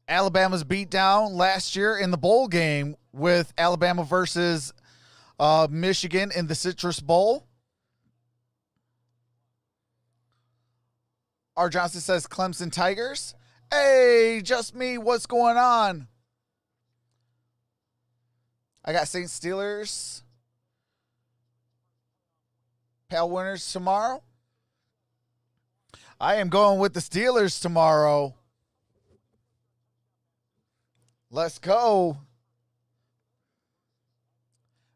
Alabama's beatdown last year in the bowl game with Alabama versus Michigan in the Citrus Bowl. R. Johnson says Clemson Tigers. Hey, just me. What's going on? I got Saints Steelers. Pal winners tomorrow. I am going with the Steelers tomorrow. Let's go.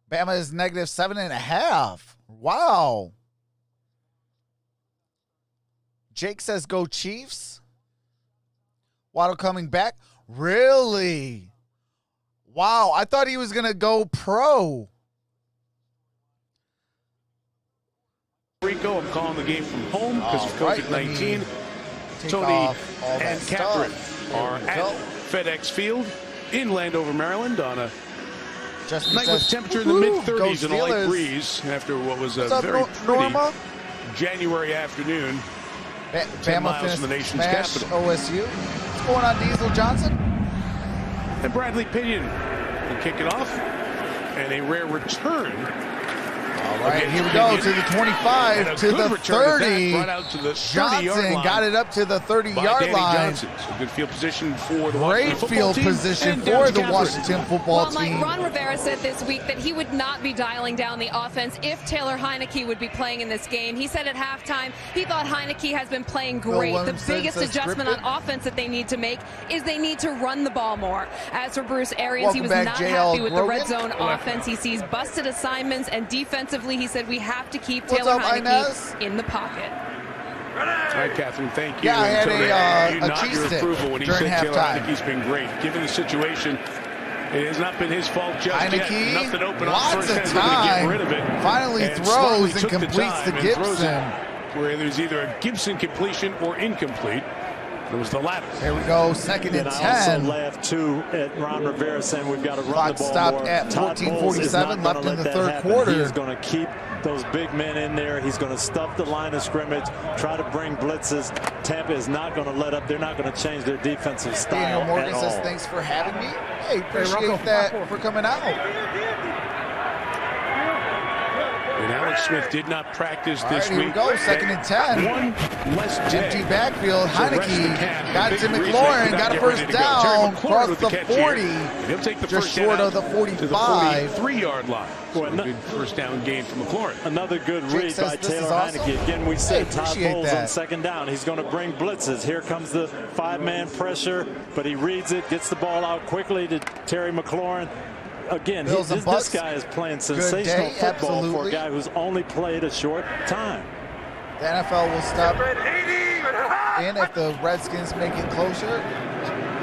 Bama is negative 7.5. Wow. Jake says go Chiefs. Waddle coming back. Really? Wow. I thought he was going to go pro. Rico, I'm calling the game from home because of COVID-19. Tony and Catherine are at FedEx Field in Landover, Maryland on a night with temperature in the mid-30s and a light breeze after what was a very pretty January afternoon. 10 miles from the nation's capital. OSU. What's going on, Diesel Johnson? And Bradley Pinion will kick it off. And a rare return All right, here we go to the 25, to the 30. Right out to the 30-yard Johnson line. got it up to the 30-yard line. Johnson. So good field position for the Great field position for the Washington football team. Ron Rivera said this week that he would not be dialing down the offense if Taylor Heineke would be playing in this game. He said at halftime he thought Heineke has been playing great. The biggest adjustment on offense that they need to make is they need to run the ball more. As for Bruce Arians, he was not happy with the red zone offense. He sees busted assignments, and defensively he said we have to keep Taylor Heineke in the pocket. All right, Catherine, thank you. Yeah, I had a cheese your stick approval when he during said Taylor halftime. Heineke's been great. Given the situation, it has not been his fault just yet. Nothing open on lots first of time. Get rid of it. Finally throws and completes to Gibson. Where there's either a Gibson completion or incomplete. It was the latter. Here we go, second and 10. I also laughed, too, at Ron Rivera saying we've got to run the ball stopped more. at Todd 14:47 left in the third happen. quarter. He is going to keep those big men in there. He's going to stuff the line of scrimmage, try to bring blitzes. Tampa is not going to let up. They're not going to change their defensive style Daniel Morgan at says, all. thanks for having me. Hey, appreciate that for coming out. And Alex Smith did not practice this Here week. we go, second and 10. One less day. Empty backfield. So rest Heineke the calf. got Big to reason McLaurin, he could got not a get ready first to go. down, Derrn crossed with the catch 40. here. He'll take the Just first short down of the to 45. the 43-yard line. So a good first down gain from McLaurin. Another good Jake read says by this Taylor is awesome. Heineke. Again, we said Todd appreciate Bowles that. on second down. He's going to bring blitzes. Here comes the five-man pressure, but he reads it, gets the ball out quickly to Terry McLaurin. Again, this guy is playing sensational football for a guy who's only played a short time. The NFL will step in if the Redskins make it closer.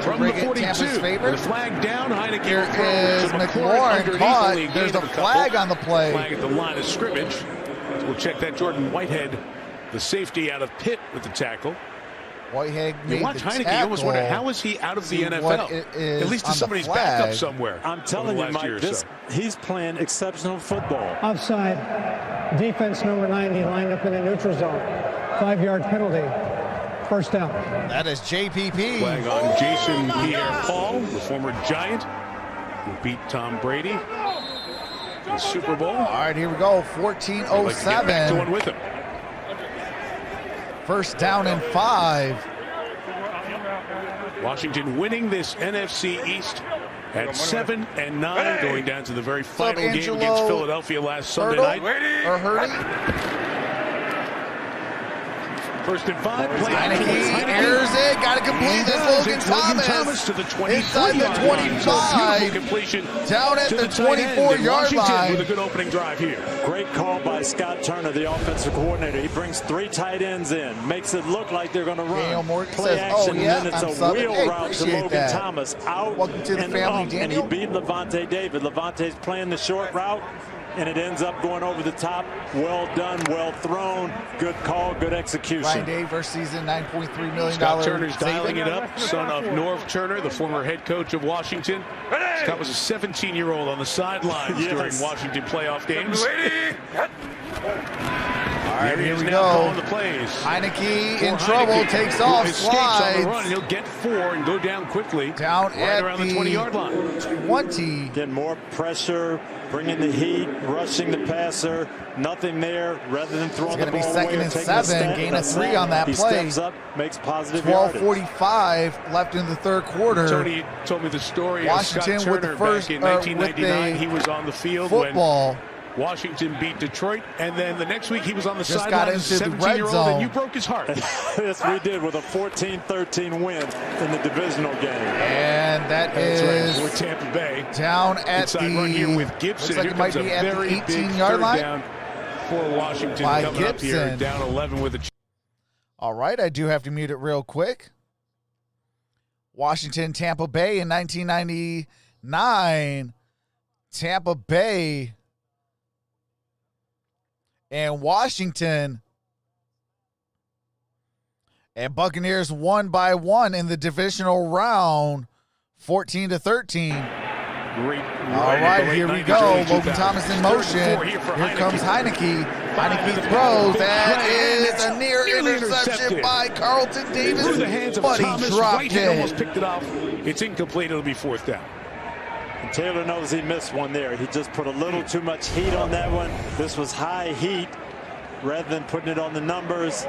From the 42, the flag down, Heineke Here is McLaurin caught. There's a flag on the play. Flag at the line of scrimmage. So we'll check that. Jordan Whitehead, the safety out of Pitt with the tackle. Whitehead made you watch the Heineke, tackle. you almost wonder, how is he out of the NFL? At least to somebody's backup somewhere. I'm telling you, Mike, he's playing exceptional football. Offside. Defense number 90 lined up in the neutral zone. 5-yard penalty. First down. That is JPP. Flag on Jason Pierre-Paul, the former Giant, who beat Tom Brady in the Super Bowl. All right, here we go. 14:07. Back to one with him. First down and 5. Washington winning this NFC East at 7-9, going down to the very final game against Philadelphia last Sunday night. Or Hurdy? First and 5. Heineke airs it. Got to complete this. Logan Thomas to the 23 inside the 25. Completion down at the 24-yard line. With a good opening drive here. Great call by Scott Turner, the offensive coordinator. He brings 3 tight ends in, makes it look like they're going to run. Daniel Morgan play says, action, and then it's a wheel hey, route to Logan Thomas. Out Welcome to the and family, up, Daniel. and he beat Levante David. Levante's playing the short route, and it ends up going over the top. Well done, well thrown. Good call, good execution. Ryan Day first season, $9.3 million. Scott Turner's dialing it up, son of Norv Turner, the former head coach of Washington. Scott was a 17-year-old on the sidelines during Washington playoff games. All right, here we go. The plays. Heineke in trouble, takes off, slides. On the run. He'll get 4 and go down quickly. Down right around the 20-yard line. 20. Getting more pressure, bringing the heat, rushing the passer. Nothing there. Rather than throwing the ball It's going to be second and 7. Gain of 3 on that play. He steps up, makes positive yardage. 12:45 left in the third quarter. Tony told me the story Washington of Scott Turner with the first, back in 1999. He was on the field football. when Washington beat Detroit, and then the next week he was on the sideline as a 17-year-old, and you broke his heart. Yes, we did, with a 14-13 win in the divisional game. And that's right. With Tampa Bay down at inside the run here with Gibson. Looks like it might be at the 18-yard line down for Washington by coming Gibson. Up here, down 11 with a. All right, I do have to mute it real quick. Washington, Tampa Bay in 1999. Tampa Bay and Washington, and Buccaneers won by 1 in the divisional round, 14-13. Great. All right, here we go. Logan Thomas in motion. Here comes Heineke. Heineke throws. That is a near interception by Carlton Davis. Through the hands of but Thomas. he dropped Whitehead it. almost picked it off. It's incomplete. It'll be 4th down. And Taylor knows he missed one there. He just put a little too much heat on that one. This was high heat rather than putting it on the numbers.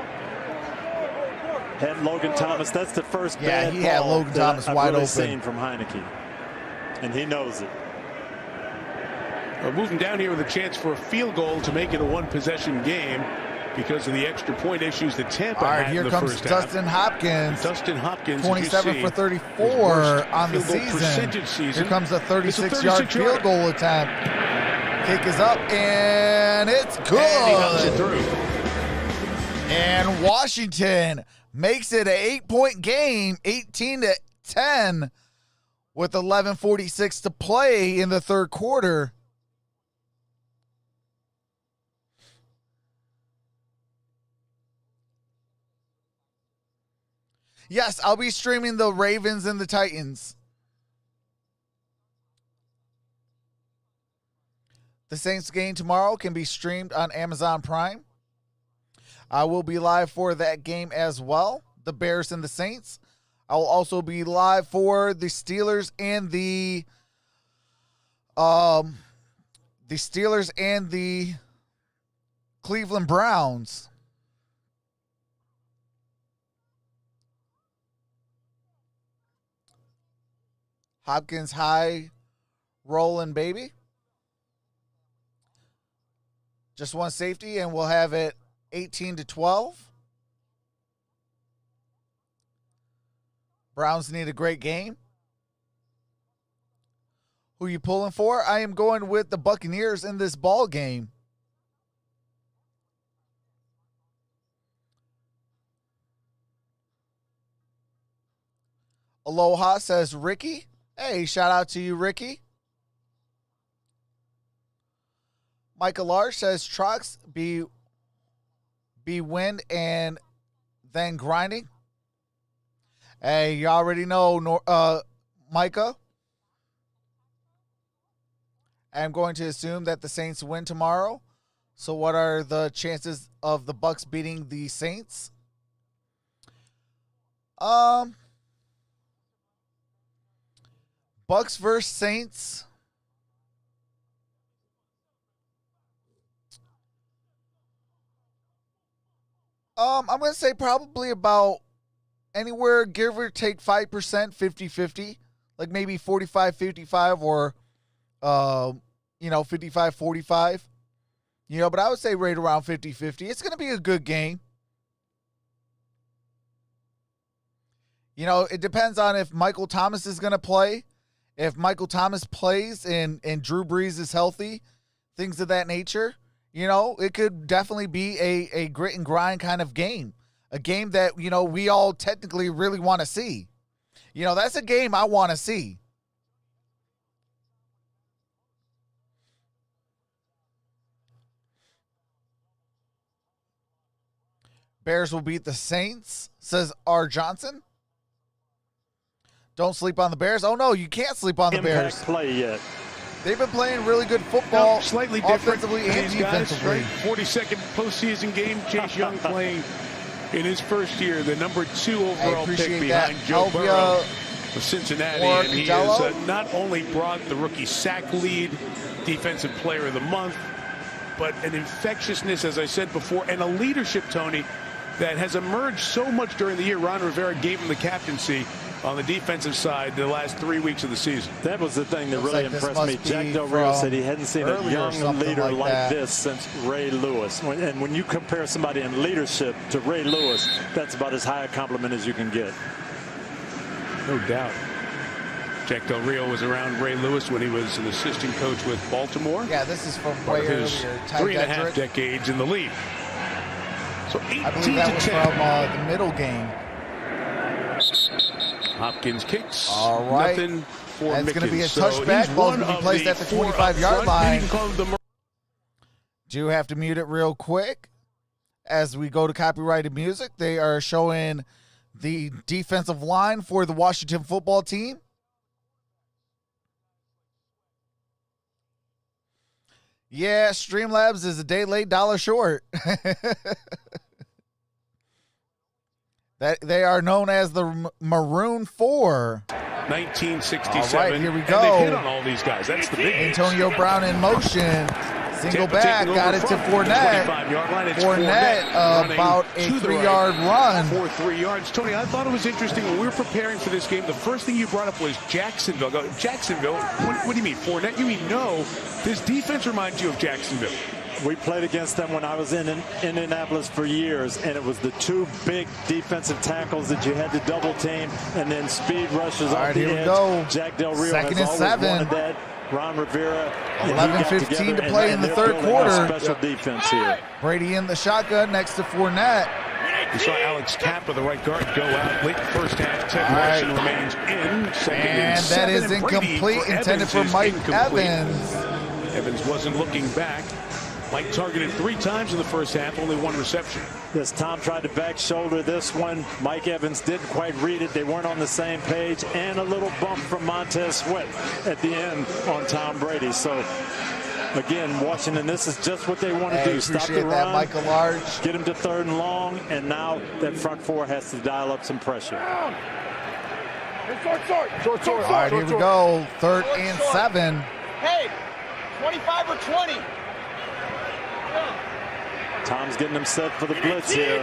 Had Logan Thomas. That's the first bad he had ball Logan Thomas I've wide really open seen from Heineke. And he knows it. Moving down here with a chance for a field goal to make it a one-possession game because of the extra point issues that Tampa had here in the comes first Dustin half. Hopkins. Dustin Hopkins, 27 for 34 on the season. Here comes a 36-yard field goal attempt. Kick is up, and it's good. And he knocks it through. And Washington makes it an 8-point game, 18-10, with 11:46 to play in the third quarter. Yes, I'll be streaming the Ravens and the Titans. The Saints game tomorrow can be streamed on Amazon Prime. I will be live for that game as well, the Bears and the Saints. I will also be live for the Steelers and the Cleveland Browns. Hopkins high rolling, baby. Just one safety, and we'll have it 18-12. Browns need a great game. Who you pulling for? I am going with the Buccaneers in this ball game. Aloha says Ricky. Hey, shout out to you, Ricky. Michael Large says trucks be wind and then grinding. Hey, you already know, Micah. I'm going to assume that the Saints win tomorrow. So what are the chances of the Bucs beating the Saints? Bucs versus Saints. I'm going to say probably about anywhere, give or take 5%, 50-50. Like maybe 45-55 or, 55-45. But I would say right around 50-50. It's going to be a good game. It depends on if Michael Thomas is going to play. If Michael Thomas plays and Drew Brees is healthy, things of that nature, it could definitely be a grit and grind kind of game. A game that, we all technically really want to see. That's a game I want to see. Bears will beat the Saints, says R. Johnson. Don't sleep on the Bears. Oh, no, you can't sleep on the Bears. Play yet. They've been playing really good football, slightly different offensively and defensively. 42nd postseason game. Chase Young playing in his first year, the number 2 overall pick behind Joe Burrow of Cincinnati. And he has not only brought the rookie sack lead, defensive player of the month, but an infectiousness, as I said before, and a leadership, Tony, that has emerged so much during the year. Ron Rivera gave him the captaincy on the defensive side the last 3 weeks of the season. That was the thing that really impressed me. Jack Del Rio said he hadn't seen a young leader like this since Ray Lewis. And when you compare somebody in leadership to Ray Lewis, that's about as high a compliment as you can get. No doubt. Jack Del Rio was around Ray Lewis when he was an assistant coach with Baltimore. Yeah, this is from way earlier. 3.5 decades in the league. So 18 I believe that was from the middle game. Hopkins kicks. All right. Nothing for That's going to be a touchback. touchback. Ball's going to be placed at the 25-yard line. Do have to mute it real quick. As we go to copyrighted music, they are showing the defensive line for the Washington football team. Yeah, Streamlabs is a day late, dollar short. That they are known as the Maroon 4. 1967. All right, here we go. And they hit on all these guys. That's the big Antonio Brown in motion. Single Tampa back, got it to Fournette. Fournette about a 3-yard run. 4 yards. Tony, I thought it was interesting when we were preparing for this game. The first thing you brought up was Jacksonville. Jacksonville? What do you mean, Fournette? You mean no? This defense reminds you of Jacksonville. We played against them when I was in Indianapolis for years, and it was the two big defensive tackles that you had to double team, and then speed rushes off the edge. Go. Jack Del Rio Second has and always 7. wanted that. Ron Rivera. 11:15 to play in the third quarter. Special defense here. Brady in the shotgun next to Fournette. We saw Alex Tampa, the right guard, go out late first half. Ted Larson remains in. And that is incomplete, intended for Mike Evans. Evans wasn't looking back. Mike targeted 3 times in the first half, only 1 reception. Yes, Tom tried to back shoulder this one. Mike Evans didn't quite read it. They weren't on the same page. And a little bump from Montez Sweat at the end on Tom Brady. So, again, Washington, this is just what they want to do. Stop the run, Michael Large. Get him to 3rd and long, and now that front 4 has to dial up some pressure. All right, here we go. 3rd and 7. Hey, 25 or 20. Tom's getting him set for the blitz here.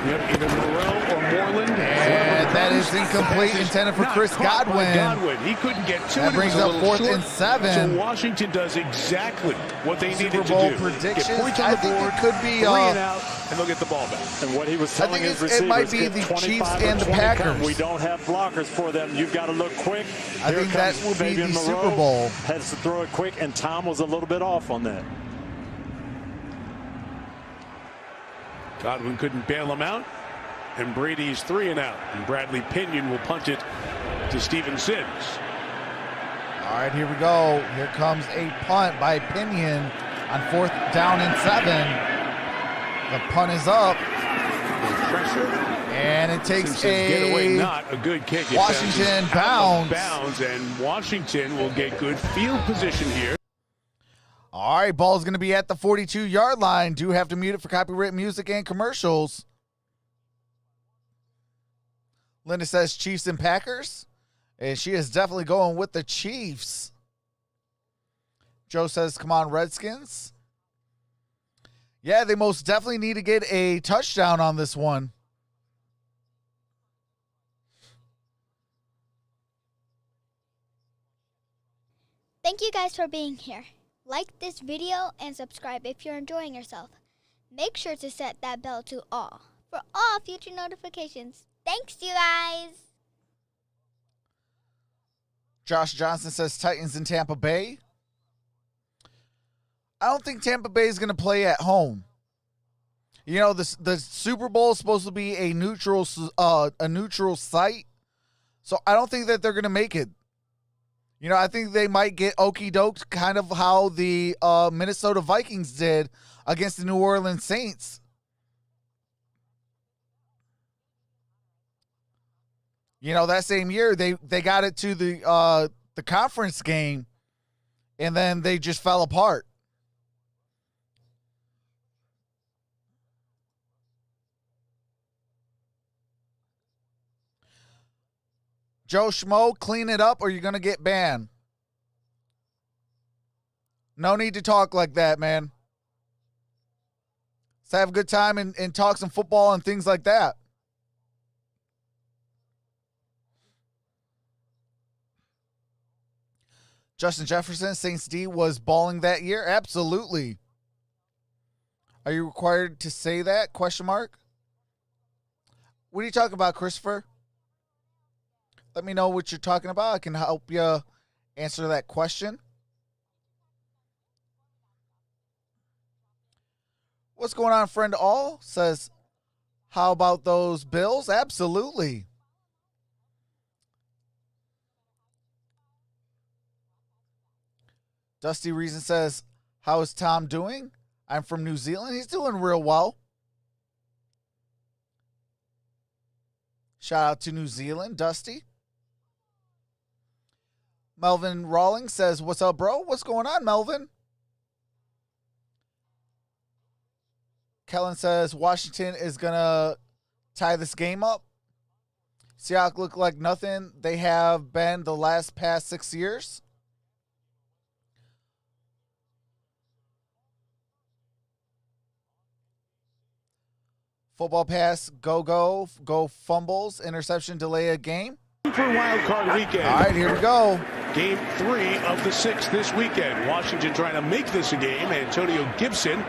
Yep, either Morrell or Moreland. And that is incomplete, intended for Chris Godwin. He couldn't get to it. That brings up 4th and 7. So Washington does exactly what they needed to do. Super Bowl predictions. Get points on the board, it could be 3 and out, and they'll get the ball back. And what he was telling his receivers, it might be the Chiefs and the Packers. We don't have blockers for them. You've got to look quick. I think that will be the Super Bowl. Has to throw it quick, and Tom was a little bit off on that. Godwin couldn't bail him out, and Brady's 3 and out. And Bradley Pinion will punt it to Steven Sims. All right, here we go. Here comes a punt by Pinion on 4th down and 7. The punt is up. Pressure. And it takes Simpson's getaway, not a good kick. Washington bounds. And Washington will get good field position here. All right, ball's going to be at the 42-yard line. Do have to mute it for copyright music and commercials. Linda says Chiefs and Packers. And she is definitely going with the Chiefs. Joe says, come on, Redskins. Yeah, they most definitely need to get a touchdown on this one. Thank you guys for being here. Like this video and subscribe if you're enjoying yourself. Make sure to set that bell to all for all future notifications. Thanks, you guys. Josh Johnson says Titans in Tampa Bay. I don't think Tampa Bay is going to play at home. You know, the Super Bowl is supposed to be a neutral site, so I don't think that they're going to make it. You know, I think they might get okey doked, kind of how the Minnesota Vikings did against the New Orleans Saints. You know, that same year they got it to the conference game, and then they just fell apart. Joe Schmo, clean it up or you're going to get banned. No need to talk like that, man. Let's have a good time and talk some football and things like that. Justin Jefferson, Saints D was balling that year. Absolutely. Are you required to say that? Question mark. What are you talking about, Christopher? Let me know what you're talking about. I can help you answer that question. What's going on, friend all? Says, how about those Bills? Absolutely. Dusty Reason says, how is Tom doing? I'm from New Zealand. He's doing real well. Shout out to New Zealand, Dusty. Melvin Rawlings says, what's up, bro? What's going on, Melvin? Kellen says, Washington is going to tie this game up. Seahawks look like nothing they have been the past 6 years. Football pass, go, fumbles, interception, delay a game. For wild card weekend. All right, here we go. Game 3 of the 6 this weekend. Washington trying to make this a game. Antonio Gibson.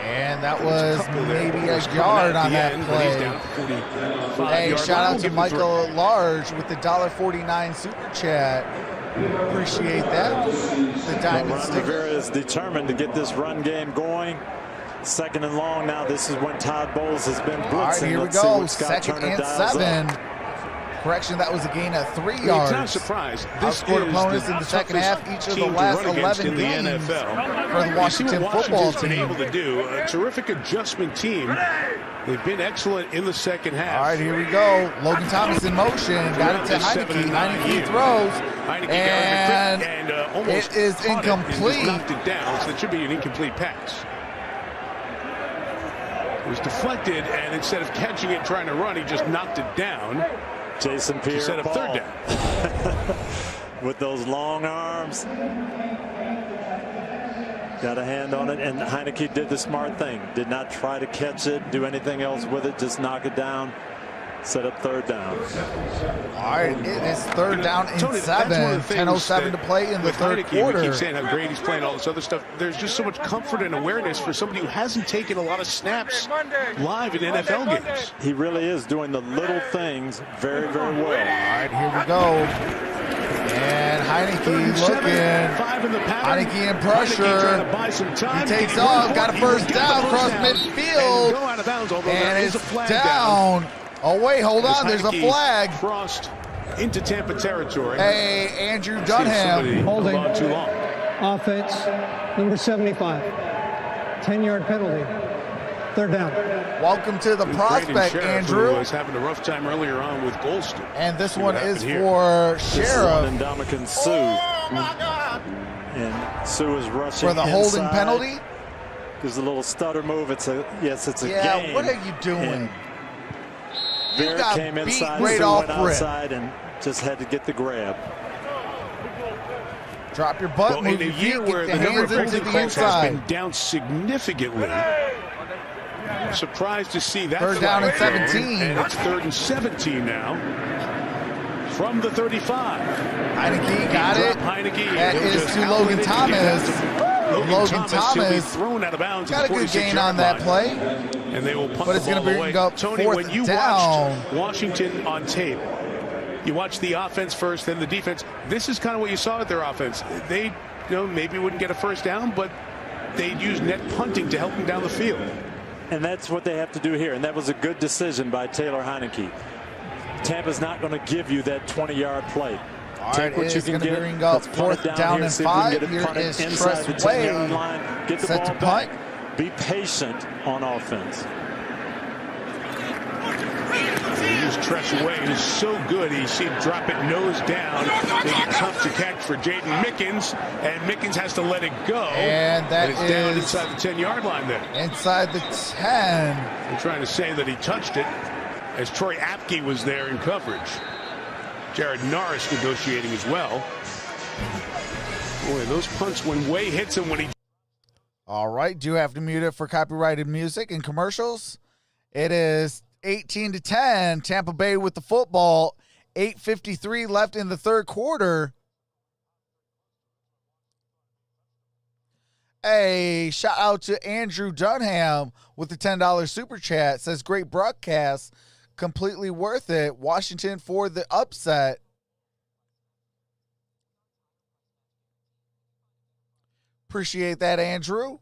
And that was maybe a yard on that play. Hey, shout out to Michael Large with the $1.49 super chat. Appreciate that. The diamond sticker. Rivera is determined to get this run game going. 2nd and long now. This is when Todd Bowles has been blitzing. All right, here we go. 2nd and 7. Correction, that was a gain of 3 yards. It's not a surprise. This outscored opponents in the second half each of the last 11 games for the Washington football team. Been able to do a terrific adjustment team. They've been excellent in the second half. All right, here we go. Logan Thomas in motion. Got it to Heineke. Heineke throws. And it is incomplete. Knocked it down, so it should be an incomplete pass. It was deflected, and instead of catching it, trying to run, he just knocked it down. Jason Pierre set up third down. With those long arms. Got a hand on it, and Heineke did the smart thing. Did not try to catch it, do anything else with it, just knock it down. Set up third down. All right, it is third down and 7. 10:07 to play in the third quarter. We keep saying how great he's playing, all this other stuff. There's just so much comfort and awareness for somebody who hasn't taken a lot of snaps live in NFL games. He really is doing the little things very, very well. All right, here we go. And Heineke looking. Heineke in pressure. He takes off, got a first down across midfield. And it's down. Oh, wait, hold on. There's a flag. Crossed into Tampa territory. Hey, Andrew Dunham. Holding. Too long. Offense, number 75. 10-yard penalty. Third down. Welcome to the prospect, Andrew. Who was having a rough time earlier on with Golston. And this one is for Sheriff. And Ndamukong Suh. Oh, my God. And Suh is rushing for the holding penalty. There's a little stutter move. It's a game. Yeah, what are you doing? You got came beat inside, right off outside and just had to get the grab. Drop your butt, move your feet, get the hands into the inside. Has been down significantly. I'm surprised to see that. Third down and 17. And it's 3rd and 17 now. From the 35. Heineke got it. Heineke. That is to Logan Thomas. Logan Thomas thrown out of bounds. Got a good gain on that play. And they will punt but it's going to bring up Tony, fourth when you down. watched Washington on tape, you watch the offense first, then the defense. This is kind of what you saw at their offense. They, maybe wouldn't get a first down, but they'd use net punting to help them down the field. And that's what they have to do here. And that was a good decision by Taylor Heineke. Tampa's not going to give you that 20 play. All right, it is going to bring up fourth down and 5. Here is Tress Way. Get the set ball to back. punt. Be patient on offense. Use Tress Way is so good. You see him drop it nose down. Make it tough to catch for Jaden Mickens, and Mickens has to let it go. And that is down inside the 10-yard line there. Inside the 10. They're trying to say that he touched it as Troy Apke was there in coverage. Jared Norris negotiating as well. Boy, those punts when Way hits him when he... All right, do have to mute it for copyrighted music and commercials. It is 18-10, Tampa Bay with the football. 8:53 left in the third quarter. Hey, shout out to Andrew Dunham with the $10 super chat. Says, great broadcast. Completely worth it. Washington for the upset. Appreciate that, Andrew.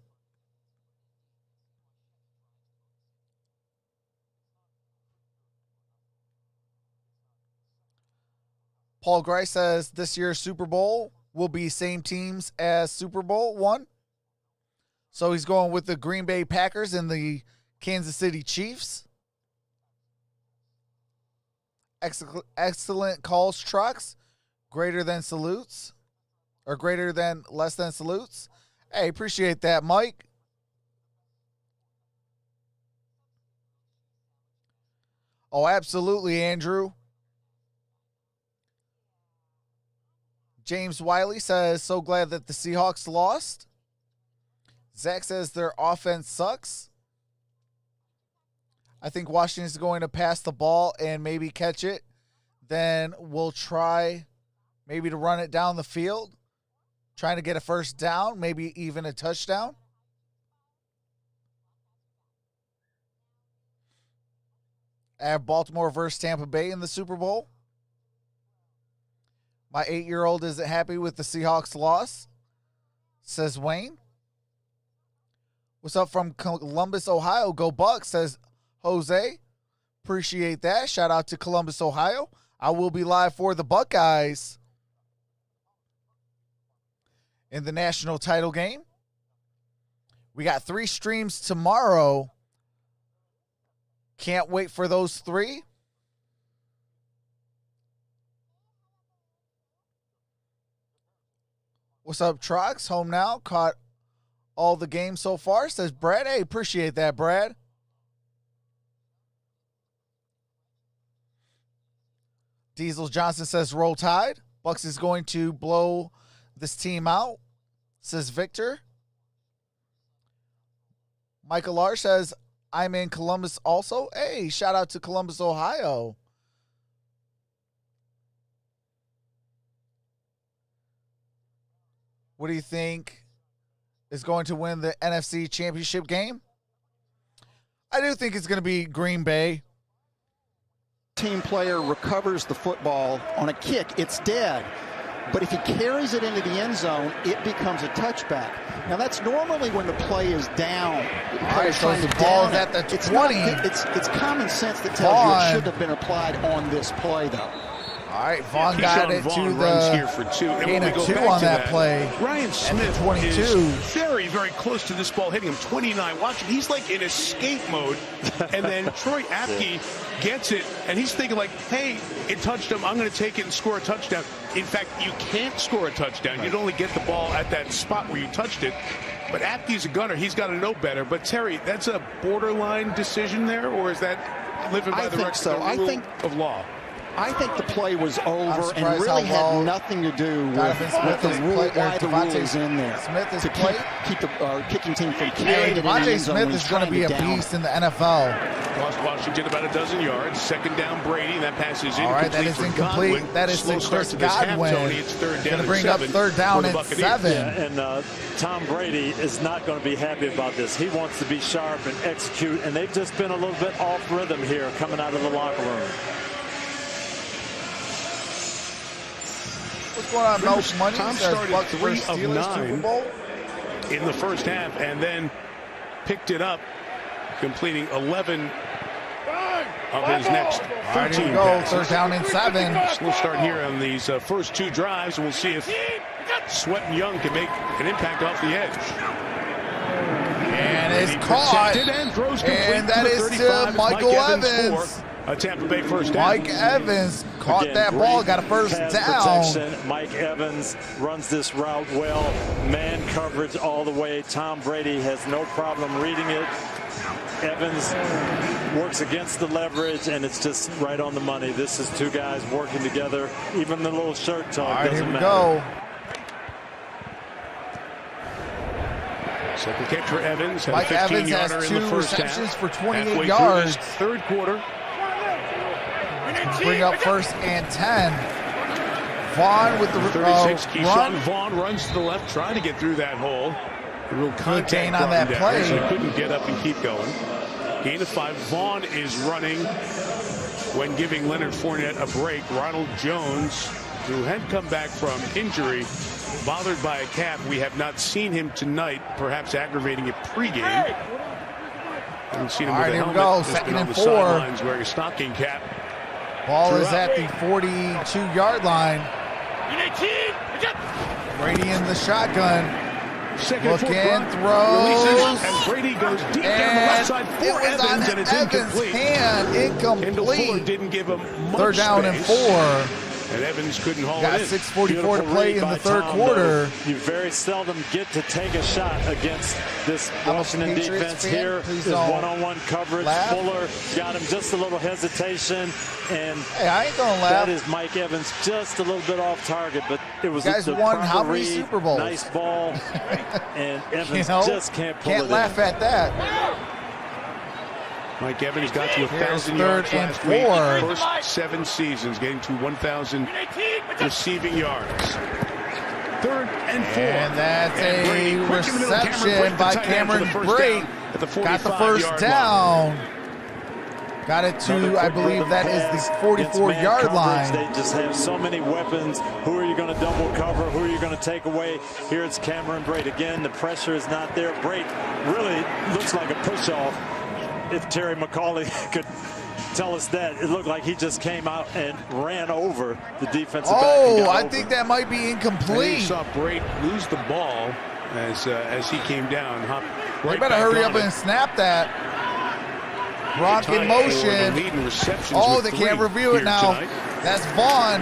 Paul Grice says this year's Super Bowl will be same teams as Super Bowl one. So he's going with the Green Bay Packers and the Kansas City Chiefs. Excellent calls, trucks. Greater than salutes. Or greater than less than salutes. Hey, appreciate that, Mike. Oh, absolutely, Andrew. James Wiley says, so glad that the Seahawks lost. Zach says their offense sucks. I think Washington's going to pass the ball and maybe catch it. Then we'll try maybe to run it down the field, trying to get a first down, maybe even a touchdown. I have Baltimore versus Tampa Bay in the Super Bowl. My 8-year-old isn't happy with the Seahawks loss, says Wayne. What's up from Columbus, Ohio? Go Bucks, says Jose. Appreciate that. Shout out to Columbus, Ohio. I will be live for the Buckeyes in the national title game. We got 3 streams tomorrow. Can't wait for those 3. What's up, Trox? Home now. Caught all the games so far, says Brad. Hey, appreciate that, Brad. Diesel Johnson says Roll Tide. Bucks is going to blow this team out, says Victor. Michael R says, I'm in Columbus also. Hey, shout out to Columbus, Ohio. What do you think is going to win the NFC Championship game? I do think it's going to be Green Bay. Team player recovers the football on a kick, it's dead. But if he carries it into the end zone, it becomes a touchback. Now, that's normally when the play is down. All right, so the ball is at the 20. It's common sense that tells you it should have been applied on this play, though. All right, Vaughn got it to the here for 2. And gain when we of go 2 back on to that play. Ryan Smith 22. is very, very close to this ball hitting him. 29. Watch him. He's like in escape mode. And then Troy Apke gets it, and he's thinking like, hey, it touched him. I'm going to take it and score a touchdown. In fact, you can't score a touchdown. You'd only get the ball at that spot where you touched it. But Apke's a gunner. He's got to know better. But, Terry, that's a borderline decision there, or is that living by the rule of law? I think the play was over and really had nothing to do with the rule, why the rule is in there. Smith is to keep the kicking team from carrying it in the DeVonta end zone. Smith is going to be a beast in the NFL. Lost Washington about a dozen yards. Second down, Brady. That pass is incomplete. All right, that is incomplete. Godwin. That is Chris Godwin. It's third down going to bring up third down at 7. Yeah, and Tom Brady is not going to be happy about this. He wants to be sharp and execute, and they've just been a little bit off rhythm here coming out of the locker room. What's going on, Milk Money? Tom started 3 of 9 in the first half and then picked it up, completing 11 of his next 13 passes. Third down and 7. We'll start here on these first 2 drives, and we'll see if Sweat and Young can make an impact off the edge. And it's caught. And throws complete and that is to Michael Evans. A Tampa Bay first down. Mike Evans caught that ball, got a first down. Protection. Mike Evans runs this route well. Man coverage all the way. Tom Brady has no problem reading it. Evans works against the leverage, and it's just right on the money. This is 2 guys working together. Even the little shirt tug doesn't matter. Go. Second catch for Evans. Mike Evans has 2 receptions for 28 yards. Third quarter. Bring up first and 10. Vaughn with the 36. run. Vaughn runs to the left, trying to get through that hole. A real good gain on that play. So he couldn't get up and keep going. Gain of 5. Vaughn is running when giving Leonard Fournette a break. Ronald Jones, who had come back from injury, bothered by a calf. We have not seen him tonight, perhaps aggravating it pregame. Haven't seen him with a helmet. Second and 4. Sidelines wearing a stocking cap. Ball is at the 42-yard line. Brady in the shotgun. Looking, throws. As Brady goes deep down the left side for Evans, and it's incomplete. Incomplete. Didn't give him much Third down space. and 4. And Evans couldn't haul got it in. 6:44 to play in the third quarter. You very seldom get to take a shot against this Washington defense. Here is one-on-one coverage. Fuller got him just a little hesitation. And hey, I ain't gonna laugh. That is Mike Evans just a little bit off target, but it was guys the won proper how many read, Super Bowls? Nice ball, and Evans just can't pull it in. Can't laugh at that. Mike Evans got to 1,000 yards last week. First 7 seasons, getting to 1,000 receiving yards. 3rd and 4. And that's a reception by Cameron Brate. Got the first down. Got it to, I believe that is the 44-yard line. They just have so many weapons. Who are you going to double cover? Who are you going to take away? Here it's Cameron Brate. Again, the pressure is not there. Brate really looks like a push-off. If Terry McCauley could tell us that, it looked like he just came out and ran over the defensive back. Oh, I think that might be incomplete. You saw Brate lose the ball as he came down. They better hurry up and snap that. Gronk in motion. Oh, they can't review it now. That's Vaughn.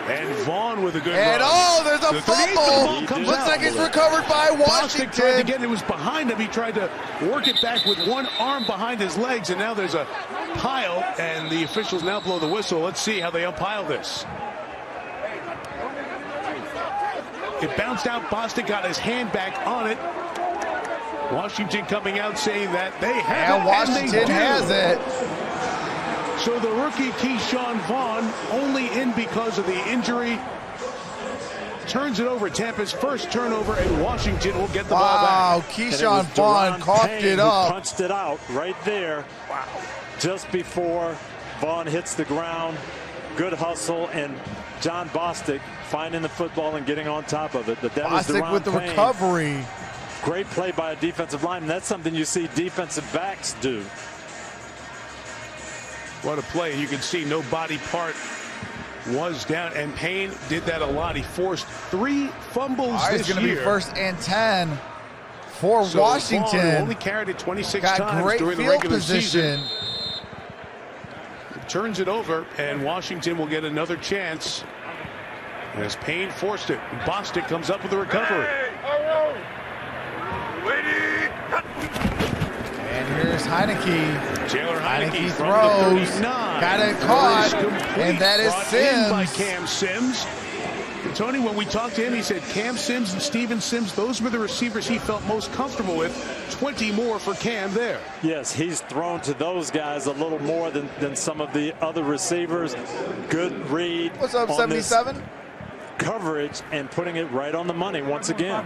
And Vaughn with a good run. Oh, there's a fumble. Looks like it's recovered by Washington. Tried to get it. It was behind him. He tried to work it back with one arm behind his legs, and now there's a pile, and the officials now blow the whistle. Let's see how they umpile this. It bounced out. Bostic got his hand back on it. Washington coming out saying that they have it. Washington has it. So the rookie Keyshawn Vaughn, only in because of the injury, turns it over. Tampa's first turnover, and Washington will get the ball back. Wow, Keyshawn Vaughn coughed it up. Punched it out right there. Wow. Just before Vaughn hits the ground. Good hustle, and John Bostic finding the football and getting on top of it. But that was Bostic with the recovery. Great play by a defensive lineman. That's something you see defensive backs do. What a play. You can see no body part was down, and Payne did that a lot. He forced 3 fumbles this year. It's going to be 1st and 10 for Washington. Vaughn only carried it 26 times during the regular season. Turns it over, and Washington will get another chance as Payne forced it. Bostic comes up with a recovery. And here's Heineke. Taylor Heineke throws. Got it caught. And that is Sims. By Cam Sims. And Tony, when we talked to him, he said Cam Sims and Steven Sims, those were the receivers he felt most comfortable with. 20 more for Cam there. Yes, he's thrown to those guys a little more than some of the other receivers. Good read. What's up, 77? Coverage and putting it right on the money once again.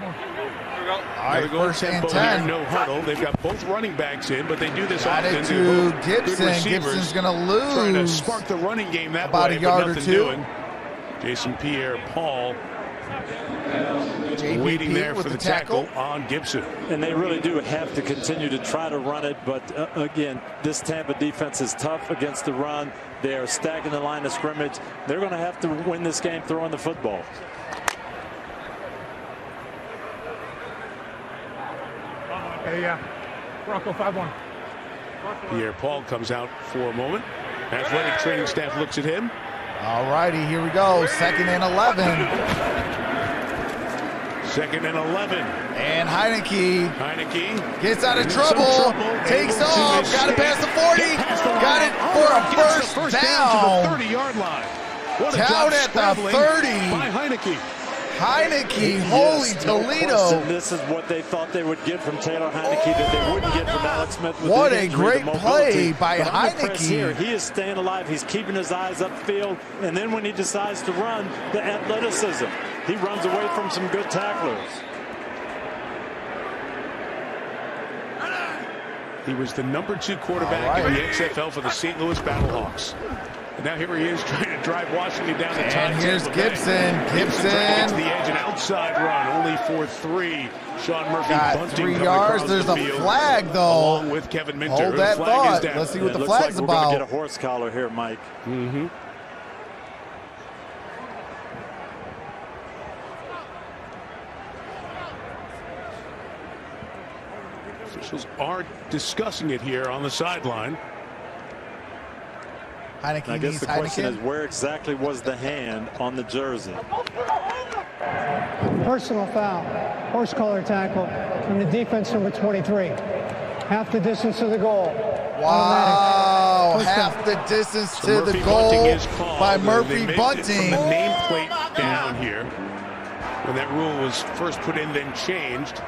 All right, 1st and 10. No huddle. They've got both running backs in, but they do this often. Got it to Gibson. Gibson's going to lose. Trying to spark the running game that about way, a yard but or 2. Doing. Jason Pierre-Paul waiting there for the tackle on Gibson. And they really do have to continue to try to run it, but again, this Tampa defense is tough against the run. They are stacking the line of scrimmage. They're going to have to win this game throwing the football. Hey, Rocco 5-1. Pierre-Paul comes out for a moment. Athletic training staff looks at him. All righty, here we go. 2nd and 11. 2nd and 11. And Heineke gets out of trouble. Takes off. Got it past the 40. Got it for a first down. To the 30-yard line. Down at the 30. By Heineke. Heineke, holy Toledo. This is what they thought they would get from Taylor Heineke that they wouldn't get from Alex Smith. With what a great play by Heineke. Here, he is staying alive. He's keeping his eyes upfield. And then when he decides to run, the athleticism. He runs away from some good tacklers. He was the _2 quarterback in the XFL for the St. Louis Battlehawks. And now here he is trying to drive Washington down the top. And here's Gibson. Gibson to the edge, an outside run, only for 3. Sean Murphy got 3 yards. There's a flag, though. Along with Kevin Minter. Hold that thought. Let's see what the flag's like about. We're going to get a horse collar here, Mike. Officials are discussing it here on the sideline. Heineke I guess the question Heineken. is, where exactly was the hand on the jersey? Personal foul, horse collar tackle from the defense, number 23. Half the distance to the goal. Wow, half the distance to the goal by Murphy Bunting. From the nameplate down here, when that rule was first put in, then changed.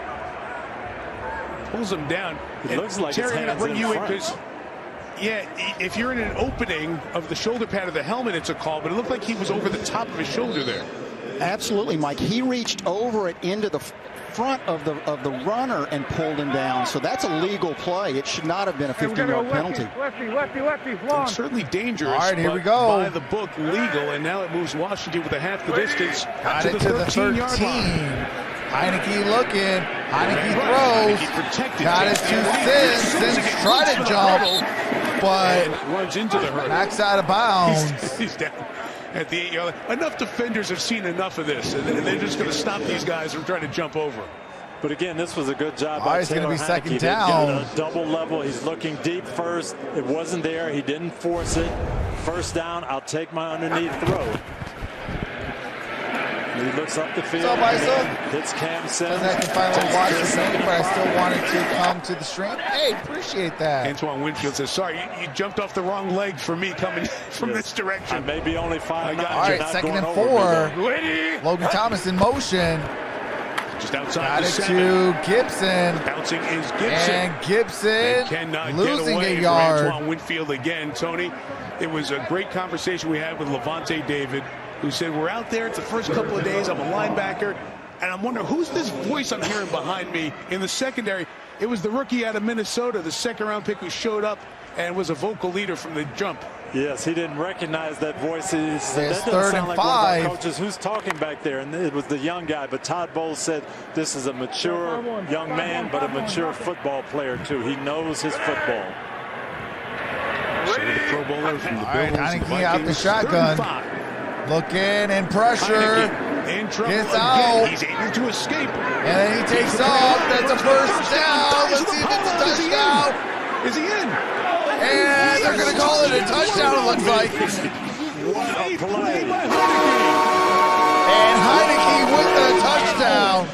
Pulls him down. It looks like his hand's in front. Yeah, if you're in an opening of the shoulder pad of the helmet, it's a call, but it looked like he was over the top of his shoulder there. Absolutely, Mike. He reached over it into the front of the runner and pulled him down. So that's a legal play. It should not have been a 15-yard penalty. Lefty, It's certainly dangerous. All right, here we go. By the book, legal, and now it moves Washington with a half the distance Got to it the to the 13-yard line. Heineke looking. Heineke throws. Got it to Sims. Sims tried to jump, but runs into the hurdle. Knocks out of bounds. He's down at the 8-yard line. Enough defenders have seen enough of this, and they're just going to stop these guys from trying to jump over. But again, this was a good job by It's going to be second Heineke. down. A double level. He's looking deep first. It wasn't there. He didn't force it. First down. I'll take my underneath throw. He looks up the field. Hits Cam Sims. I can finally watch the stream, but I still wanted to come to the stream. Hey, appreciate that. Antoine Winfield says, sorry, you jumped off the wrong leg for me coming from this direction. I may be only 5'9". All right, second and 4. Logan Thomas in motion. Just outside Got the it 7. to Gibson. Bouncing is Gibson. And Gibson cannot losing get away a yard. Antoine Winfield again. Tony, it was a great conversation we had with Levante David, who said, we're out there, it's the first couple of days, I'm a linebacker, and I'm wondering, who's this voice I'm hearing behind me in the secondary? It was the rookie out of Minnesota, the second-round pick who showed up and was a vocal leader from the jump. Yes, he didn't recognize that voice. That doesn't third sound and like 5. one of our coaches. Who's talking back there? And it was the young guy. But Todd Bowles said this is a mature young man, but a mature football player, too. He knows his football. So the Pro Bowler from the Bills. Heineke out the shotgun. Looking in pressure. In trouble Gets again. out. He's able to escape. And then he takes off. That's a first down. Let's see if it's a touchdown. Is he in? And they're going to call it a touchdown, it looks like. What a play. And Heineke with the touchdown.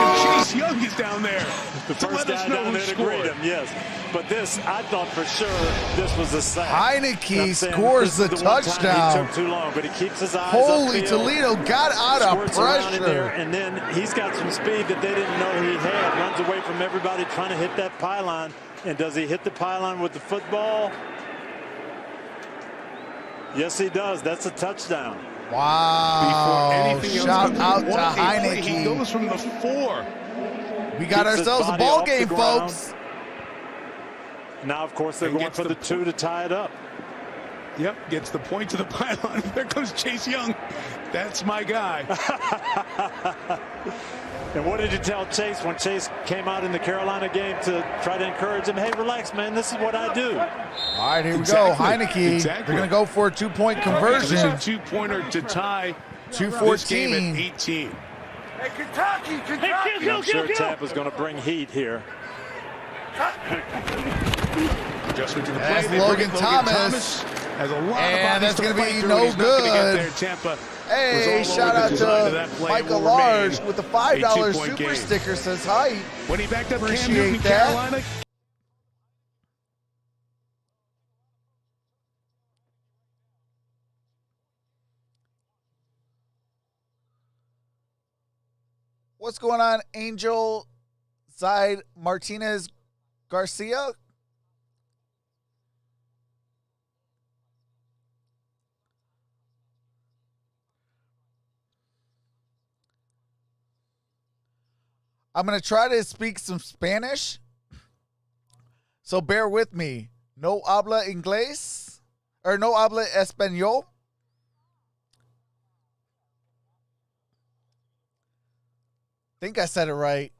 And Chase Young is down there. The first guy down there to greet him, yes. But this, I thought for sure this was a sack. Heineke scores the touchdown. He took too long, but he keeps his eyes Holy upfield. Toledo got out of pressure. And then he's got some speed that they didn't know he had. Runs away from everybody trying to hit that pylon. And does he hit the pylon with the football? Yes, he does. That's a touchdown. Wow. Shout out to Heineke. He goes from the 4. We got ourselves a ball game, folks. Now, of course, they're going for the 2 to tie it up. Yep, gets the point to the pylon. There comes Chase Young. That's my guy. And what did you tell Chase when Chase came out in the Carolina game to try to encourage him? Hey, relax, man. This is what I do. All right, here we go. Heineke. They're going to go for a 2-point conversion. It's a 2-pointer to tie 2:14. game at 18. Hey, Kentucky! I'm sure Tampa's going to bring heat here. Adjustment to the play. That's Logan Thomas. Has a lot and of that's going to be through, no he's not gonna get good. there. Tampa. Hey, shout out to Michael Large with the $5 super game. sticker. Says hi. When he backed up Cam Newton Appreciate in that. Carolina. What's going on, Angel Zaid Martinez Garcia? I'm going to try to speak some Spanish, so bear with me. No habla inglés, or no habla español. Think I said it right.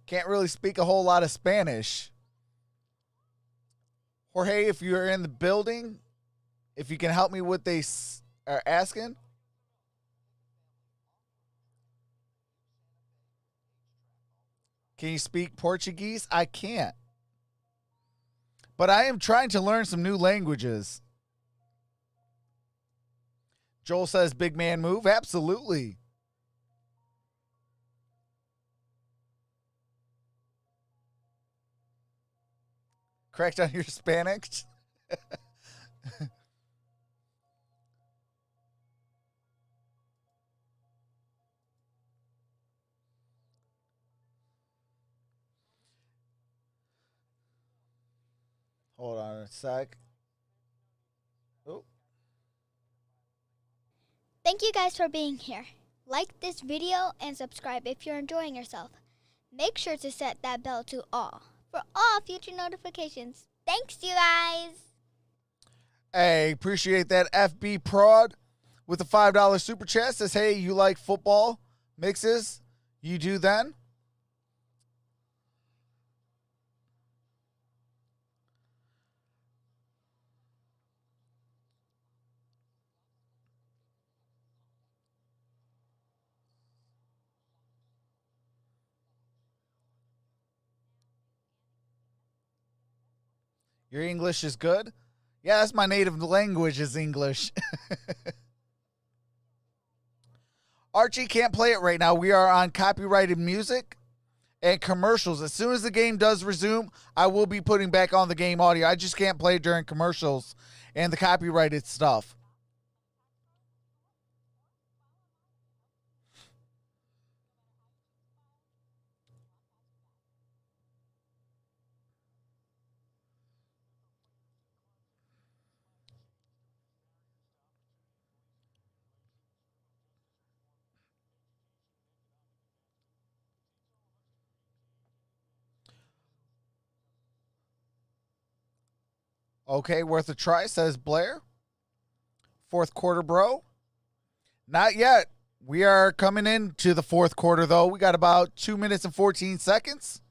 Can't really speak a whole lot of Spanish. Jorge, if you're in the building, if you can help me with they are asking. Can you speak Portuguese? I can't. But I am trying to learn some new languages. Joel says, big man move. Absolutely. Cracked on your Hispanics. Hold on a sec. Oh. Thank you guys for being here. Like this video and subscribe if you're enjoying yourself. Make sure to set that bell to all for all future notifications. Thanks, you guys. Hey, appreciate that. FB Prod with a $5 super chat says, hey, you like football mixes? You do then? Your English is good? Yeah, that's my native language is English. Archie can't play it right now. We are on copyrighted music and commercials. As soon as the game does resume, I will be putting back on the game audio. I just can't play it during commercials and the copyrighted stuff. Okay, worth a try, says Blair. Fourth quarter, bro. Not yet. We are coming into the fourth quarter, though. We got about 2 minutes and 14 seconds.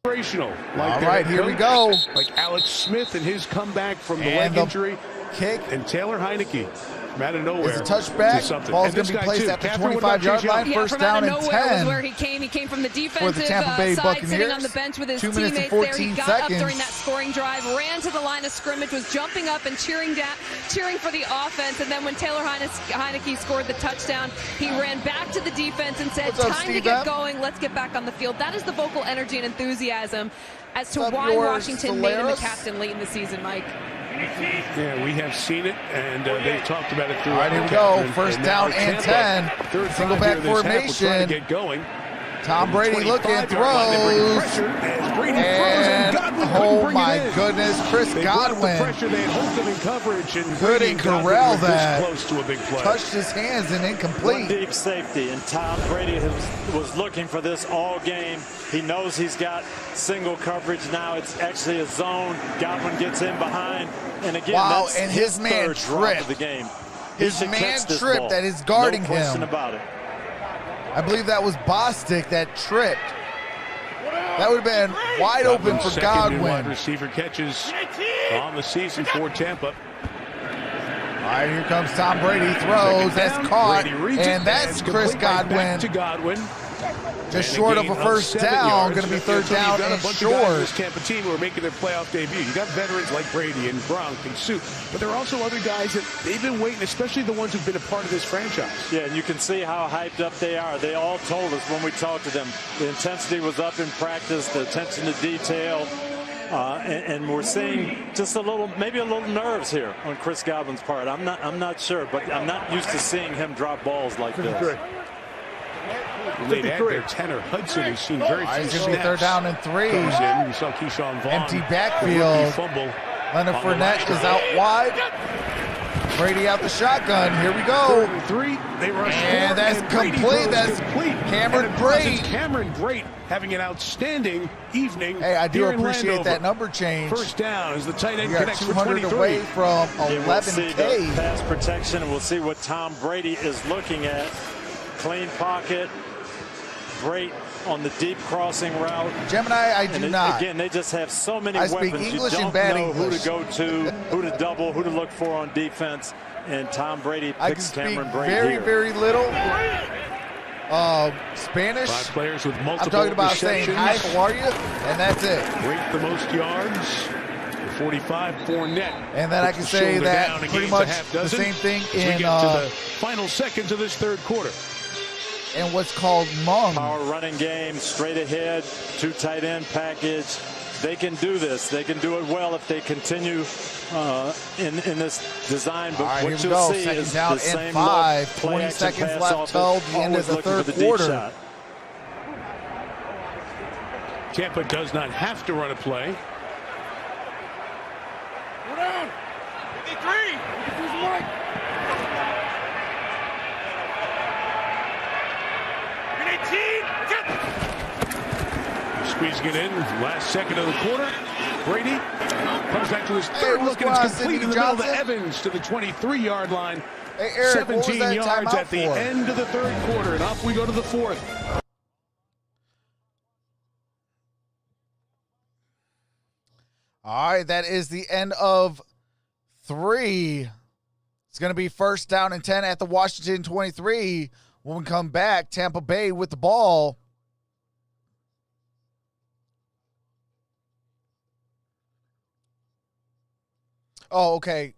Like all right, here we go. Like Alex Smith and his comeback from the leg injury. Kick. And Taylor Heineke from out of nowhere. It's a touchback. Ball's going to be placed at the 25-yard line. First down and 10. Where he came from the defensive for the Tampa Bay side, Buccaneers. sitting on the bench with his 2 minutes teammates and 14 there. He got seconds. up during that scoring drive, ran to the line of scrimmage, was jumping up and cheering for the offense. And then when Taylor Heineke scored the touchdown, he ran back to the defense and said, time to get going. Let's get back on the field. That is the vocal energy and enthusiasm as to why Washington made him the captain late in the season, Mike. Yeah, we have seen it, and they've talked about it through. All right, here we go. First down and 10. Single back formation. Get going. Tom Brady looking, throws. And, oh my goodness, Chris Godwin couldn't corral that. Touched his hands and incomplete. One deep safety, and Tom Brady was looking for this all game. He knows he's got single coverage now. It's actually a zone. Godwin gets in behind, and again, wow, that's and his man tripped. The game. His man tripped that is guarding him. No question about it. I believe that was Bostic that tripped. That would have been wide open for Godwin. Wide receiver catches on the season for Tampa. All right, here comes Tom Brady. Throws. That's caught. And that's Chris Godwin. To Godwin. Just short of a first down. Going to be third down and short. This Tampa team who are making their playoff debut. You got veterans like Brady and Gronk and Sue, but there are also other guys that they've been waiting, especially the ones who've been a part of this franchise. Yeah, and you can see how hyped up they are. They all told us when we talked to them, the intensity was up in practice, the attention to detail, and we're seeing just maybe a little nerves here on Chris Godwin's part. I'm not sure, but I'm not used to seeing him drop balls like this. Late actor Tanner Hudson has seen very few snaps. Third down and 3. You saw Keyshawn Vaughn. Empty backfield. Leonard Fournette is out wide. Brady out the shotgun. Here we go. 3. They rush and that's complete. That's Cameron Brate. Cameron Brate having an outstanding evening. Hey, I do appreciate that number change. First down as the tight end we connects for 23. Away from 11K. We'll see the pass protection, and we'll see what Tom Brady is looking at. Clean pocket. Brate on the deep crossing route. Gemini, I do not. Again, they just have so many I weapons. Speak English you don't and bad know English. who to go to, who to double, who to look for on defense. And Tom Brady picks Cameron Brate very, here. very little. Spanish. 5 players with multiple I'm talking about saying hi, how are you, and that's it. Rate the most yards. 45 for net. And then I can say that pretty much the same thing in the final seconds of this third quarter. And what's called Hmong. Power running game, straight ahead, 2 tight end package. They can do this. They can do it well if they continue in this design. But right, what you'll see is the same 5, 20 seconds left till the end of the third quarter. Tampa does not have to run a play. Down. 53. Squeezing it in, last second of the quarter. Brady comes back to his third look and it's complete in the middle to Evans to the 23-yard line. Hey, Eric, 17 yards at the end of the third quarter, and off we go to the fourth. All right, that is the end of 3. It's going to be 1st down and 10 at the Washington 23. When we come back, Tampa Bay with the ball. Oh, okay.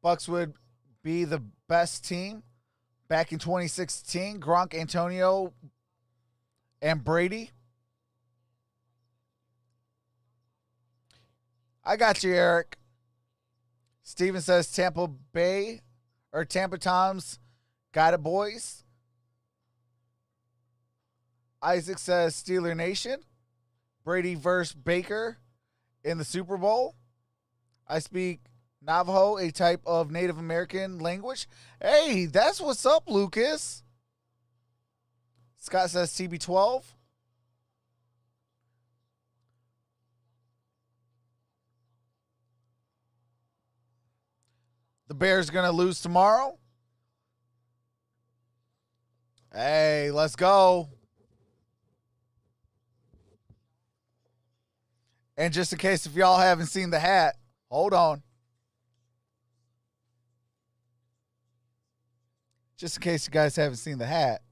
Bucks would be the best team back in 2016. Gronk, Antonio, and Brady. I got you, Eric. Steven says Tampa Bay or Tampa Toms got it, boys. Isaac says Steeler Nation. Brady versus Baker in the Super Bowl. I speak Navajo, a type of Native American language. Hey, that's what's up, Lucas. Scott says TB12. The Bears going to lose tomorrow. Hey, let's go. And just in case if y'all haven't seen the hat, hold on. Just in case you guys haven't seen the hat.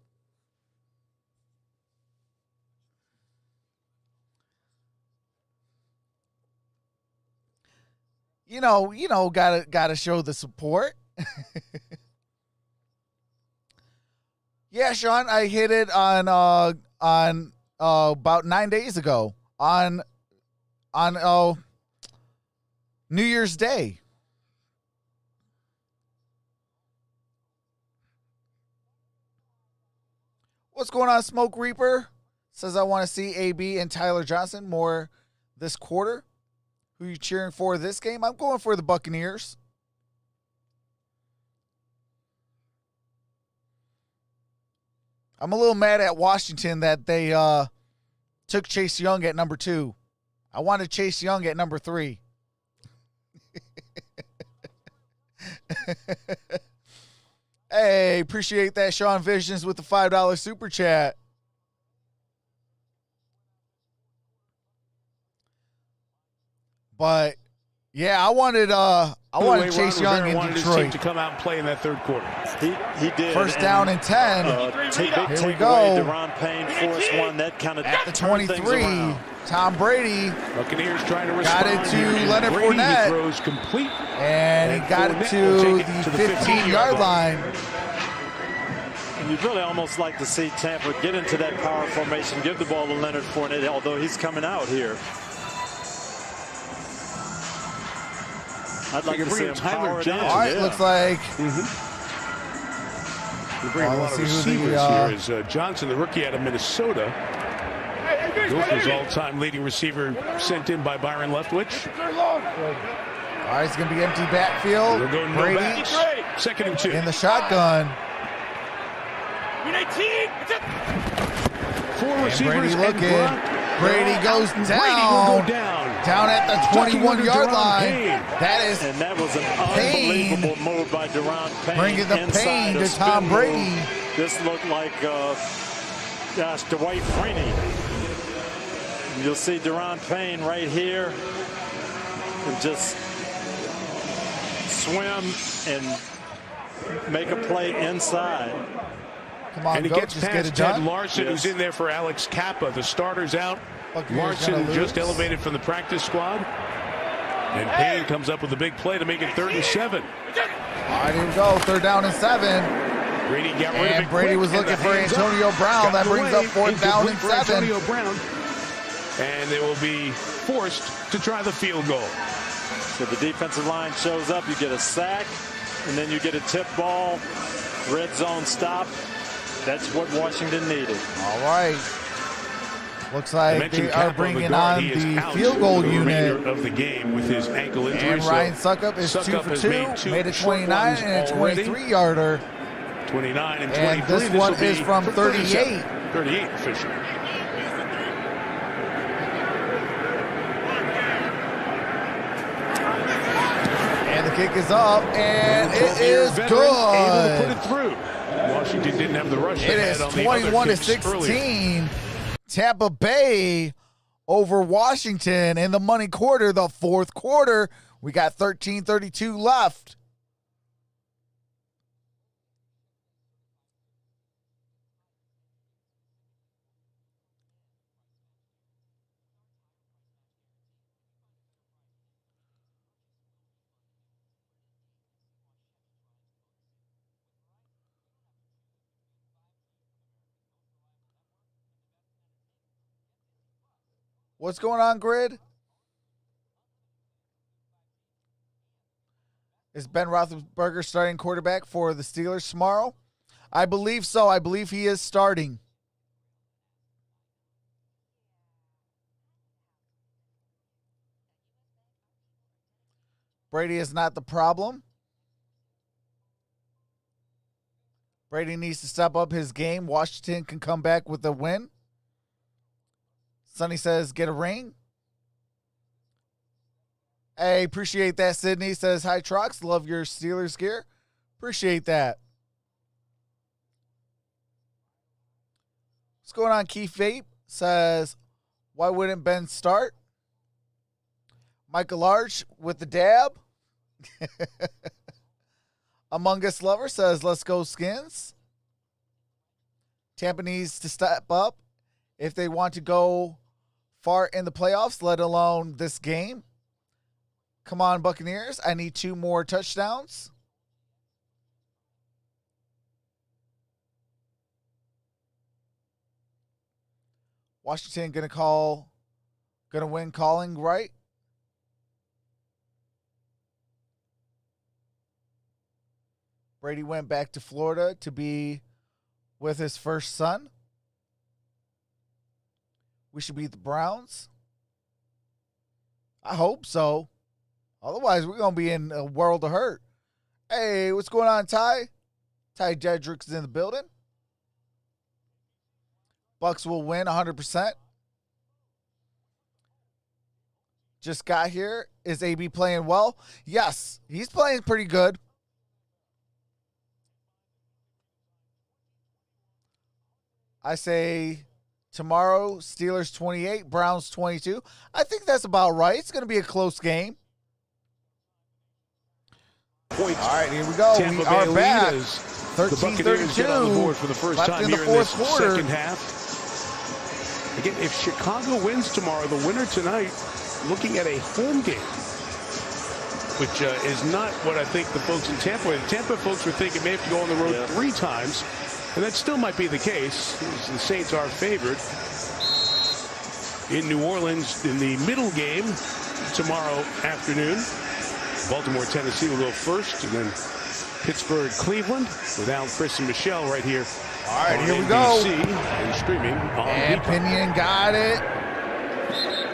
You know, gotta show the support. Yeah, Sean, I hit it on about 9 days ago on New Year's Day. What's going on, Smoke Reaper? Says I want to see AB and Tyler Johnson more this quarter. Who are you cheering for this game? I'm going for the Buccaneers. I'm a little mad at Washington that they took Chase Young at number 2. I wanted Chase Young at number 3. Hey, appreciate that, Sean Visions, with the $5 super chat. But yeah, I wanted Chase Young in Detroit to come out and play in that third quarter. He did. 1st down and 10. Here we go. Derrn Payne forced one that kind of at the 23. Tom Brady. Buccaneers trying to respond. Got it to Leonard Fournette. He throws complete. And he got it to the 15-yard line. And you'd really almost like to see Tampa get into that power formation, give the ball to Leonard Fournette, although he's coming out here. I'd like to see him power it in. All right, looks like. We bring a lot of receivers here. As Johnson, the rookie out of Minnesota, Gophers' all-time leading receiver, sent in by Byron Leftwich. All right, it's going to be empty backfield. Brady, 2nd and 2. In the shotgun. 4 receivers Brady looking. Brady goes down. Down at the 21-yard line. That was an unbelievable move by Derrn Payne. Bringing the pain to Tom Brady. This looked like, Dwight Freeney. You'll see Derrn Payne right here. And just swim and make a play inside. Come on, and he gets past Ted Larson, who's in there for Alex Kappa. The starter's out. Larson just elevated from the practice squad. And Payne comes up with a big play to make it 3rd and 7. All right, here we go. 3rd down and 7. Brady got rid of it. Brady was looking for Antonio Brown. That brings up 4th down and 7. Antonio Brown. And they will be forced to try the field goal. So the defensive line shows up. You get a sack, and then you get a tip ball. Red zone stop. That's what Washington needed. All right. Looks like they are bringing on the field goal unit of the game with his ankle injury. And Ryan Suckup is 2 for 2. Made a 29 and a 23-yarder. 29 and 23. And this one is from 38. 38 official. And the kick is up, and it is good. Able to put it through. Washington didn't have the rush. It is 21-16. Tampa Bay over Washington in the money quarter, the 4th quarter. We got 13:32 left. What's going on, Grid? Is Ben Roethlisberger starting quarterback for the Steelers tomorrow? I believe so. I believe he is starting. Brady is not the problem. Brady needs to step up his game. Washington can come back with a win. Sonny says, get a ring. Hey, appreciate that. Sydney says, hi, Trox. Love your Steelers gear. Appreciate that. What's going on, Keith Vape? Says, why wouldn't Ben start? Michael Large with the dab. Among Us Lover says, let's go Skins. Tampa needs to step up if they want to go far in the playoffs, let alone this game. Come on, Buccaneers. I need 2 more touchdowns. Washington gonna win calling, right? Brady went back to Florida to be with his first son. We should beat the Browns. I hope so. Otherwise, we're going to be in a world of hurt. Hey, what's going on, Ty? Ty Jedrick's in the building. Bucks will win 100%. Just got here. Is AB playing well? Yes, he's playing pretty good. I say tomorrow, Steelers 28, Browns 22. I think that's about right. It's going to be a close game. All right, here we go. Tampa we are Bay back. leaders. The Buccaneers get on the board for the first time here in this second half. Again, if Chicago wins tomorrow, the winner tonight, looking at a home game, which is not what I think the folks in Tampa. The Tampa folks were thinking may have to go on the road 3 times, and that still might be the case. The Saints are favored in New Orleans in the middle game tomorrow afternoon. Baltimore, Tennessee will go first, and then Pittsburgh, Cleveland, with Al, Chris, and Michelle right here. All right, here we NBC go. And streaming on and Pinion got it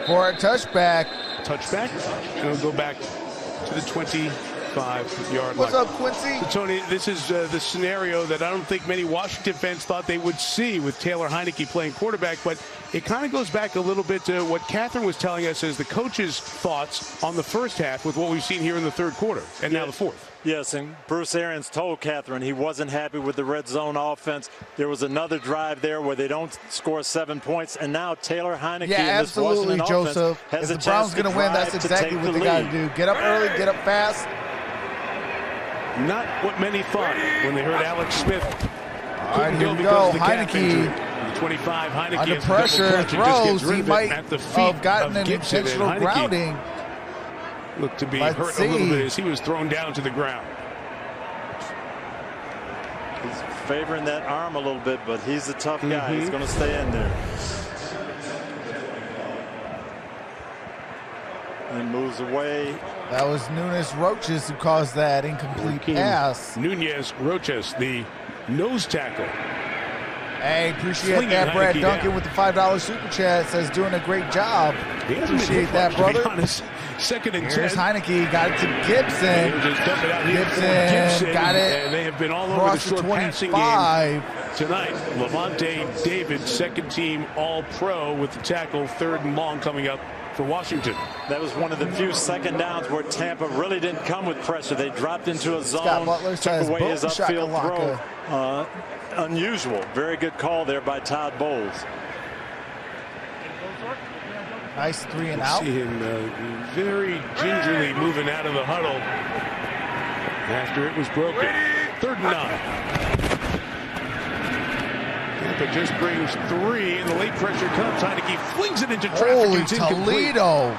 for a touchback. Touchback, and it'll go back to the 25 25-yard line. What's up, Quincy? So, Tony, this is the scenario that I don't think many Washington fans thought they would see with Taylor Heinicke playing quarterback, but it kind of goes back a little bit to what Catherine was telling us as the coach's thoughts on the first half with what we've seen here in the third quarter and now the fourth. Yes, and Bruce Arians told Catherine he wasn't happy with the red zone offense. There was another drive there where they don't score 7 points, and now Taylor Heinicke yeah, in this Washington Joseph. Has if the Browns going to win, that's exactly what they got to do. Get up early, get up fast. Not what many thought when they heard Alex Smith. All right, here we go. Heinicke. 25, Heinicke under pressure, throws. He might have gotten an intentional grounding. Looked to be hurt a little bit as he was thrown down to the ground. He's favoring that arm a little bit, but he's a tough guy. He's going to stay in there. And moves away. That was Nunez Roches who caused that incomplete pass. Nunez Roches, the nose tackle. Hey, appreciate that, Brad Duncan down with the $5 super chat. Says doing a great job. Appreciate that, brother. Second and 10. Here's Heinicke, got it to Gibson. Gibson got it. And they have been all over the short passing game tonight. Levante David, second team All-Pro with the tackle, 3rd and long coming up for Washington. That was one of the few second downs where Tampa really didn't come with pressure. They dropped into a zone, Scott Butler took away his upfield shakalaka. throw. Unusual. Very good call there by Todd Bowles. Nice 3 and out. See him very gingerly moving out of the huddle after it was broken. 3rd and 9. Tampa just brings 3, and the late pressure comes. Heinicke flings it into traffic. Holy It's incomplete. Toledo.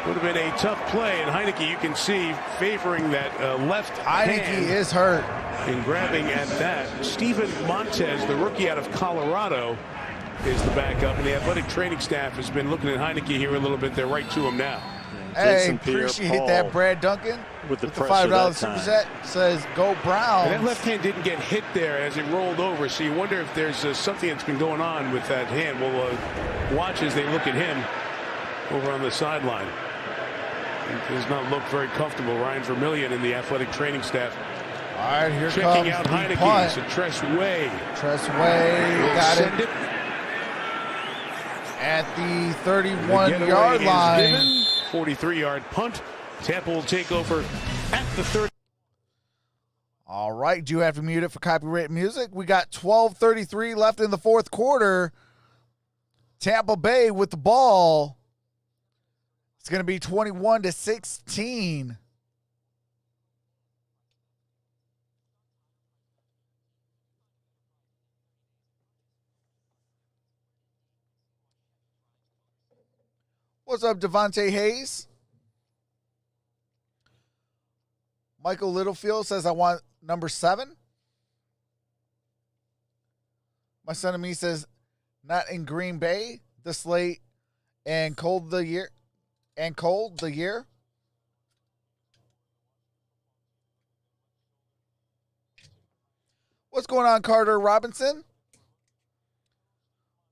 Would have been a tough play, and Heinicke, you can see, favoring that left Heinicke hand is hurt. And grabbing at that. Steven Montez, the rookie out of Colorado, is the backup, and the athletic training staff has been looking at Heinicke here a little bit. They're right to him now. Hey, appreciate that, Brad Duncan. With the $5 super set says go Browns. And that left hand didn't get hit there as it rolled over, so you wonder if there's something that's been going on with that hand. We'll watch as they look at him over on the sideline. He does not look very comfortable. Ryan Vermillion and the athletic training staff. All right, here checking comes out Heinicke. punt. So Tressway. Tressway got it at the 31-yard line. 43-yard punt. Tampa will take over at the 30. All right, do you have to mute it for copyright music? We got 12:33 left in the fourth quarter. Tampa Bay with the ball. It's going to be 21-16. What's up, Devontae Hayes? Michael Littlefield says, I want number 7. My son and me says, not in Green Bay this late and cold the year. What's going on, Carter Robinson?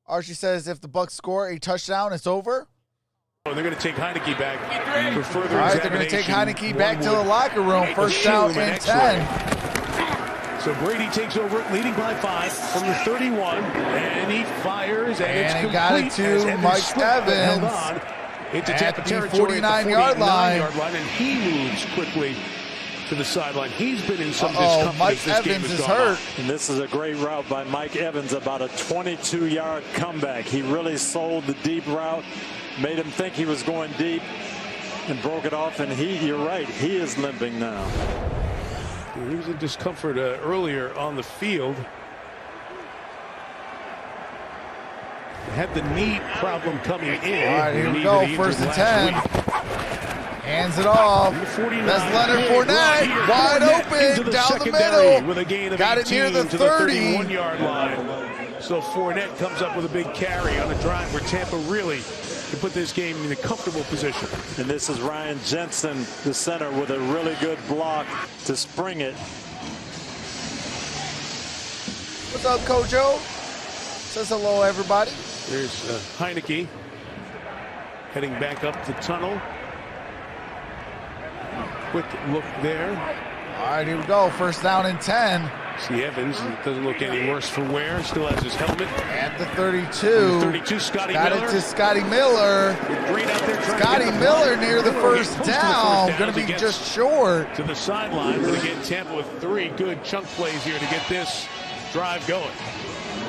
Archie says, if the Bucs score a touchdown, it's over. They're going to take Heinicke back for further examination. All right, they're going to take Heinicke back to the locker room. First down and 10. So Brady takes over, leading by 5 from the 31, and he fires, and it's complete. Got it to Mike Evans into at Tampa the territory 49-yard line. And he moves quickly to the sideline. He's been in some discomfort. Mike Evans is hurt. And this is a great route by Mike Evans, about a 22-yard comeback. He really sold the deep route. Made him think he was going deep and broke it off, and you're right, he is limping now. He was in discomfort earlier on the field. Had the knee problem coming in. All right, here we go, 1st and 10. Hands it off. That's Leonard Fournette, wide open down the middle. With a gain of got it near the 30. 31-yard line. So Fournette comes up with a big carry on a drive where Tampa really can put this game in a comfortable position. And this is Ryan Jensen, the center, with a really good block to spring it. What's up, Kojo? Says hello, everybody. There's Heinicke heading back up the tunnel. quick look there. All right, here we go. First down and 10. See Evans, it doesn't look any worse for wear. Still has his helmet. At the 32. 32, Scotty Miller. Got it to Scotty Miller. Green out there Scotty Miller near the first down. Going to be just short. To the sideline. But again, Tampa with 3 good chunk plays here to get this drive going.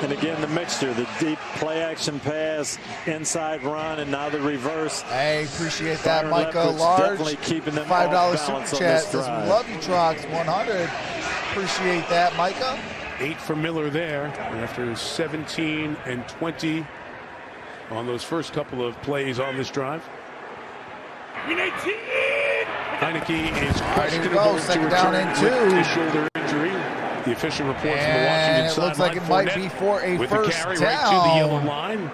And again, the mixture, the deep play action pass, inside run, and now the reverse. Hey, appreciate that, Micah. Large. Definitely keeping them $5 super chat says, we love you, Trox. 100. Appreciate that, Micah. 8 for Miller there after 17 and 20 on those first couple of plays on this drive. Heineke is questionable to return with his shoulder injury. The official report from the Washington sideline. It looks like it might be for a first down. Right to the yellow line.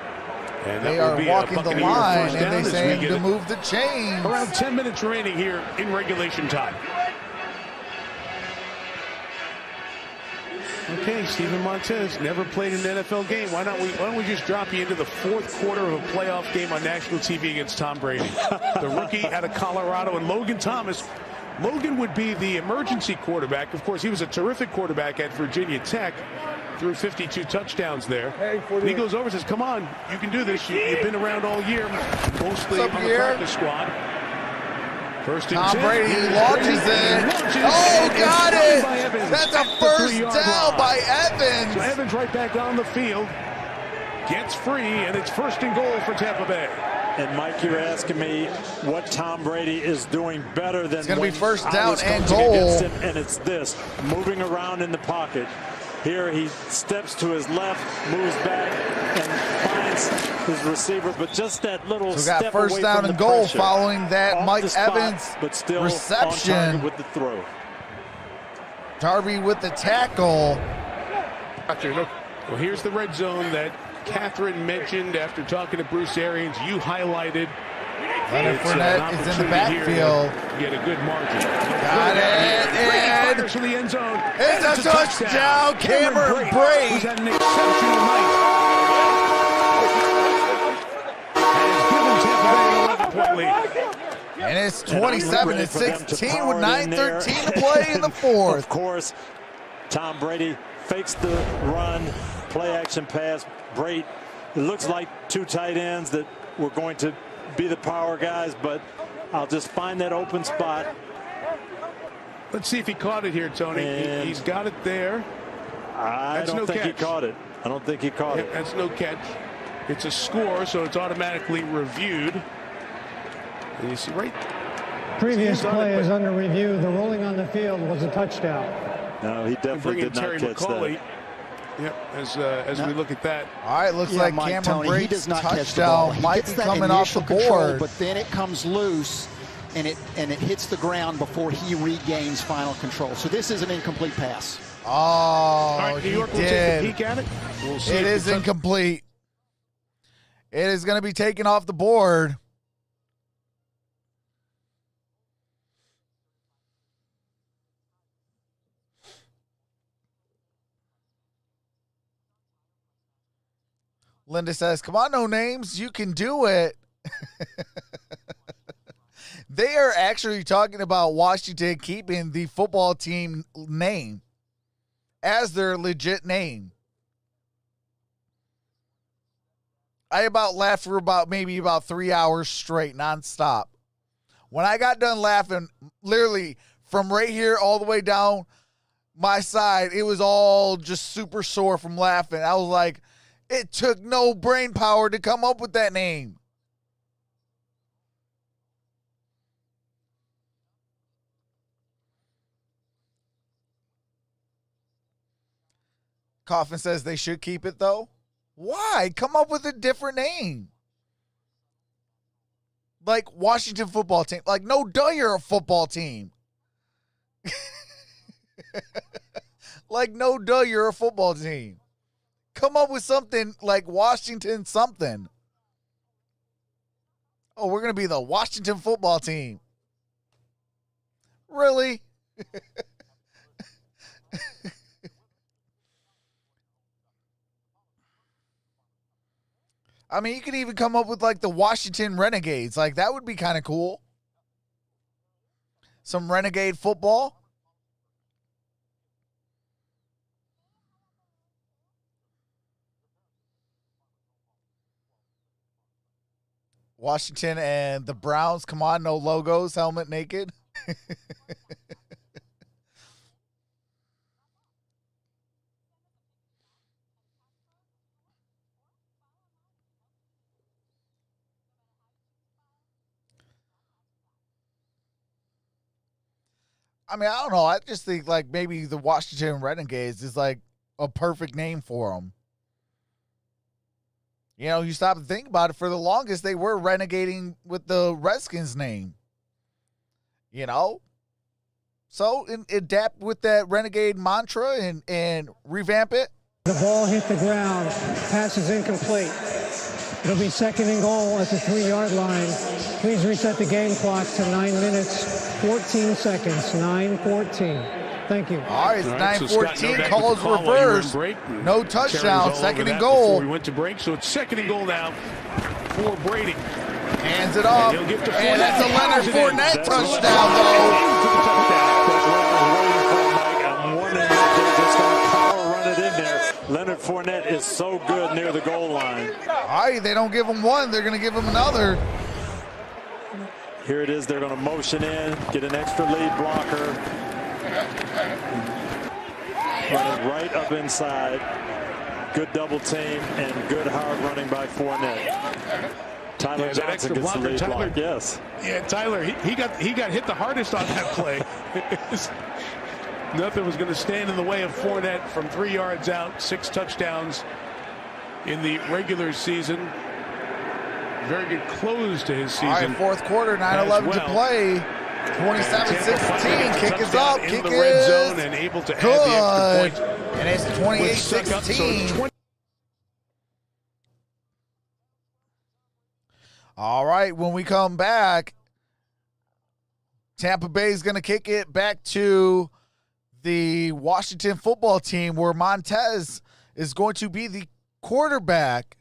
And they are walking the line, and they say to move the chains. Around 10 minutes remaining here in regulation time. Okay, Steven Montez never played an NFL game. Why don't we just drop you into the fourth quarter of a playoff game on national TV against Tom Brady? The rookie out of Colorado, and Logan Thomas. Logan would be the emergency quarterback. Of course, he was a terrific quarterback at Virginia Tech. Threw 52 touchdowns there. And he goes over and says, come on, you can do this. You've been around all year, mostly on the practice squad. First and Tom Brady launches it. Oh, got it. That's a first down by Evans. So Evans right back on the field. Gets free, and it's first and goal for Tampa Bay. And Mike, you're asking me what Tom Brady is doing better than it's going to be first down and goal. And it's this, moving around in the pocket. Here he steps to his left, moves back, and finds his receiver. But just that little step away got first down and goal following that Mike Evans but still reception. On target with the throw. Darby with the tackle. Well, here's the red zone that Catherine mentioned after talking to Bruce Arians. You highlighted. Leonard Fournette is in the backfield. Get a good margin. Got it. And for the end zone. It's a touchdown. Cameron Brate. Who's had an exceptional night. Has given Tampa Bay an 11-point lead. And it's 27-16 with 9:13 to play in the fourth. Of course, Tom Brady fakes the run, play action pass. Brate, it looks like 2 tight ends that were going to be the power guys, but I'll just find that open spot. Let's see if he caught it here, Tony. He's got it there. I don't think he caught it. I don't think he caught it. That's no catch. It's a score, so it's automatically reviewed. And you see right. Previous play is under review. The rolling on the field was a touchdown. No, he definitely did not catch that. Yep, as we look at that. All right, looks like Mike, Cameron Tony, he does not catch the touchdown ball. might be coming off the board. But then it comes loose, and it hits the ground before he regains final control. So this is an incomplete pass. Oh, all right, New York will take a peek at it. We'll see it is incomplete. It is going to be taken off the board. Linda says, come on, no names. You can do it. They are actually talking about Washington keeping the football team name as their legit name. I about laughed for maybe about 3 hours straight, nonstop. When I got done laughing, literally from right here all the way down my side, it was all just super sore from laughing. I was like, it took no brain power to come up with that name. Coffin says they should keep it, though. Why? Come up with a different name. Like Washington football team. Like, no duh, you're a football team. Like, no duh, you're a football team. Come up with something like Washington something. Oh, we're going to be the Washington football team. Really? I mean, you could even come up with like the Washington Renegades. Like, that would be kind of cool. some Renegade football. Washington and the Browns. Come on, no logos, helmet naked. I mean, I don't know. I just think like maybe the Washington Renegades is like a perfect name for them. You know, you stop and think about it. For the longest, they were renegading with the Redskins name. You know? So, adapt with that Renegade mantra and revamp it. The ball hit the ground. Pass is incomplete. It'll be 2nd and goal at the 3-yard line. Please reset the game clock to 9 minutes, 14 seconds, 9:14. Thank you. All right, it's 9:14. Calls reversed. No touchdown. 2nd and goal. We went to break, so it's 2nd and goal now for Brady. Hands it off. And that's a Leonard Fournette touchdown, though. I'm wondering if they're just going to power run it in there. Leonard Fournette is so good near the goal line. All right, they don't give him one. They're going to give him another. Here it is. They're going to motion in, get an extra lead blocker. Running right up inside. Good double team and good hard running by Fournette. Tyler Johnson gets the lead block. Yes. Yeah, Tyler, he got hit the hardest on that play. Nothing was going to stand in the way of Fournette from 3 yards out, 6 touchdowns in the regular season. Very good close to his season. All right, 4th quarter, 9:11 to play. 27-16. Kick is up. Kick is zone and able to add the extra point. And it's 28-16. All right, when we come back, Tampa Bay is going to kick it back to the Washington football team where Montez is going to be the quarterback.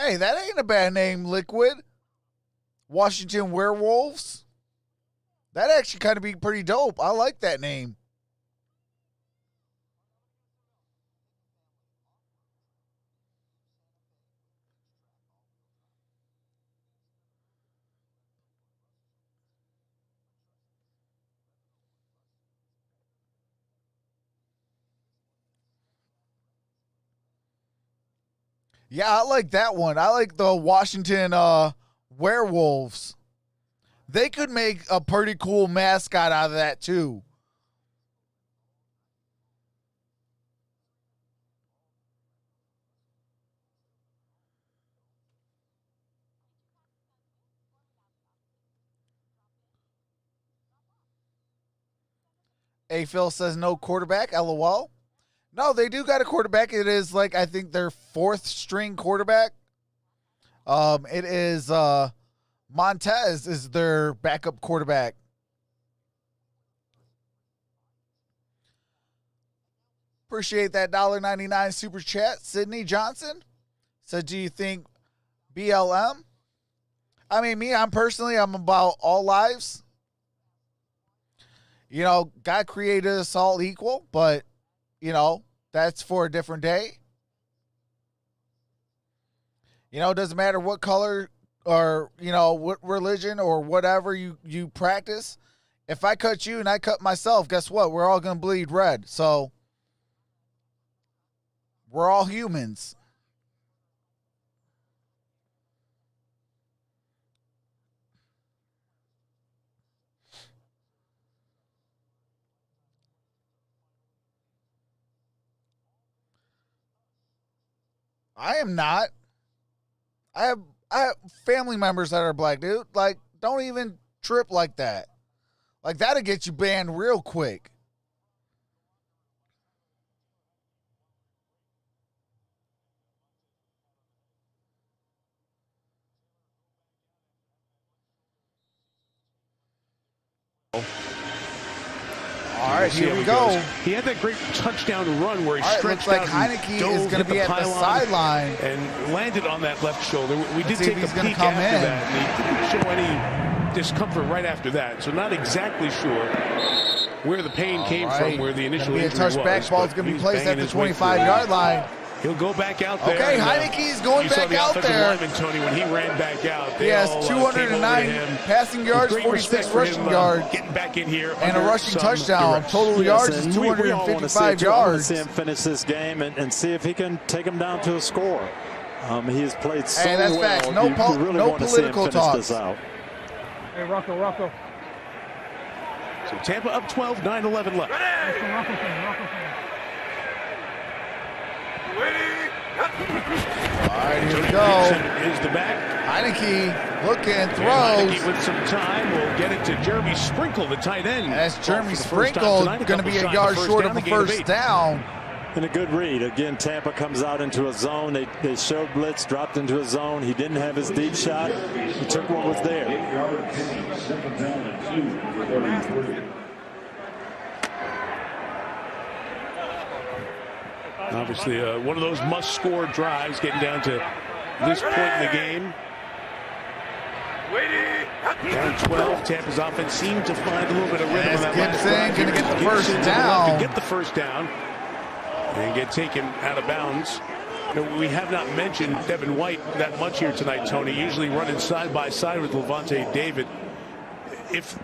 Hey, that ain't a bad name, Liquid. Washington Werewolves. That actually kind of be pretty dope. I like that name. Yeah, I like that one. I like the Washington Werewolves. They could make a pretty cool mascot out of that, too. A. Phil says no quarterback, LOL. No, they do got a quarterback. It is like, I think their 4th string quarterback. It is Montez is their backup quarterback. Appreciate that $1.99 super chat. Sydney Johnson said, do you think BLM? I mean, I'm about all lives. You know, God created us all equal, but, you know, that's for a different day. You know, it doesn't matter what color or, you know, what religion or whatever you practice. If I cut you and I cut myself, guess what? We're all going to bleed red. So we're all humans. I am not. I have family members that are black, dude. Like, don't even trip like that. Like, that'll get you banned real quick. All right, here we go. He had that great touchdown run where he stretched looks like out Heineke is going to be at the sideline and landed on that left shoulder. We did take a peek after that, and he didn't show any discomfort right after that. So not exactly sure where the pain came from, where the initial injury was. A touchback ball is going to be placed at the 25-yard line. He'll go back out there. Okay, Heineke's going back out there. Lineman, Tony, when he ran back out, he has 209 passing yards, 46 rushing yards, getting back in here, and a rushing touchdown. Total yards is 255 yards. I want to see him finish this game and see if he can take him down to a score. He has played so that's well. Facts. No, no political talk. Hey, Rocco. So Tampa up 12, 9-11 left. All right, here we go. Is the back. Heineke looking, throws. Heineke with some time will get it to Jeremy Sprinkle, the tight end. That's Jeremy Sprinkle, going to be a yard short of a first down. And a good read. Again, Tampa comes out into a zone. They showed blitz, dropped into a zone. He didn't have his deep shot. He took what was there. Obviously, one of those must-score drives getting down to this point in the game. Down 12, Tampa's offense seemed to find a little bit of rhythm on that last drive. Gibson going to get the first down. Get the first down and get taken out of bounds. We have not mentioned Devin White that much here tonight, Tony. Usually running side by side with Levante David. If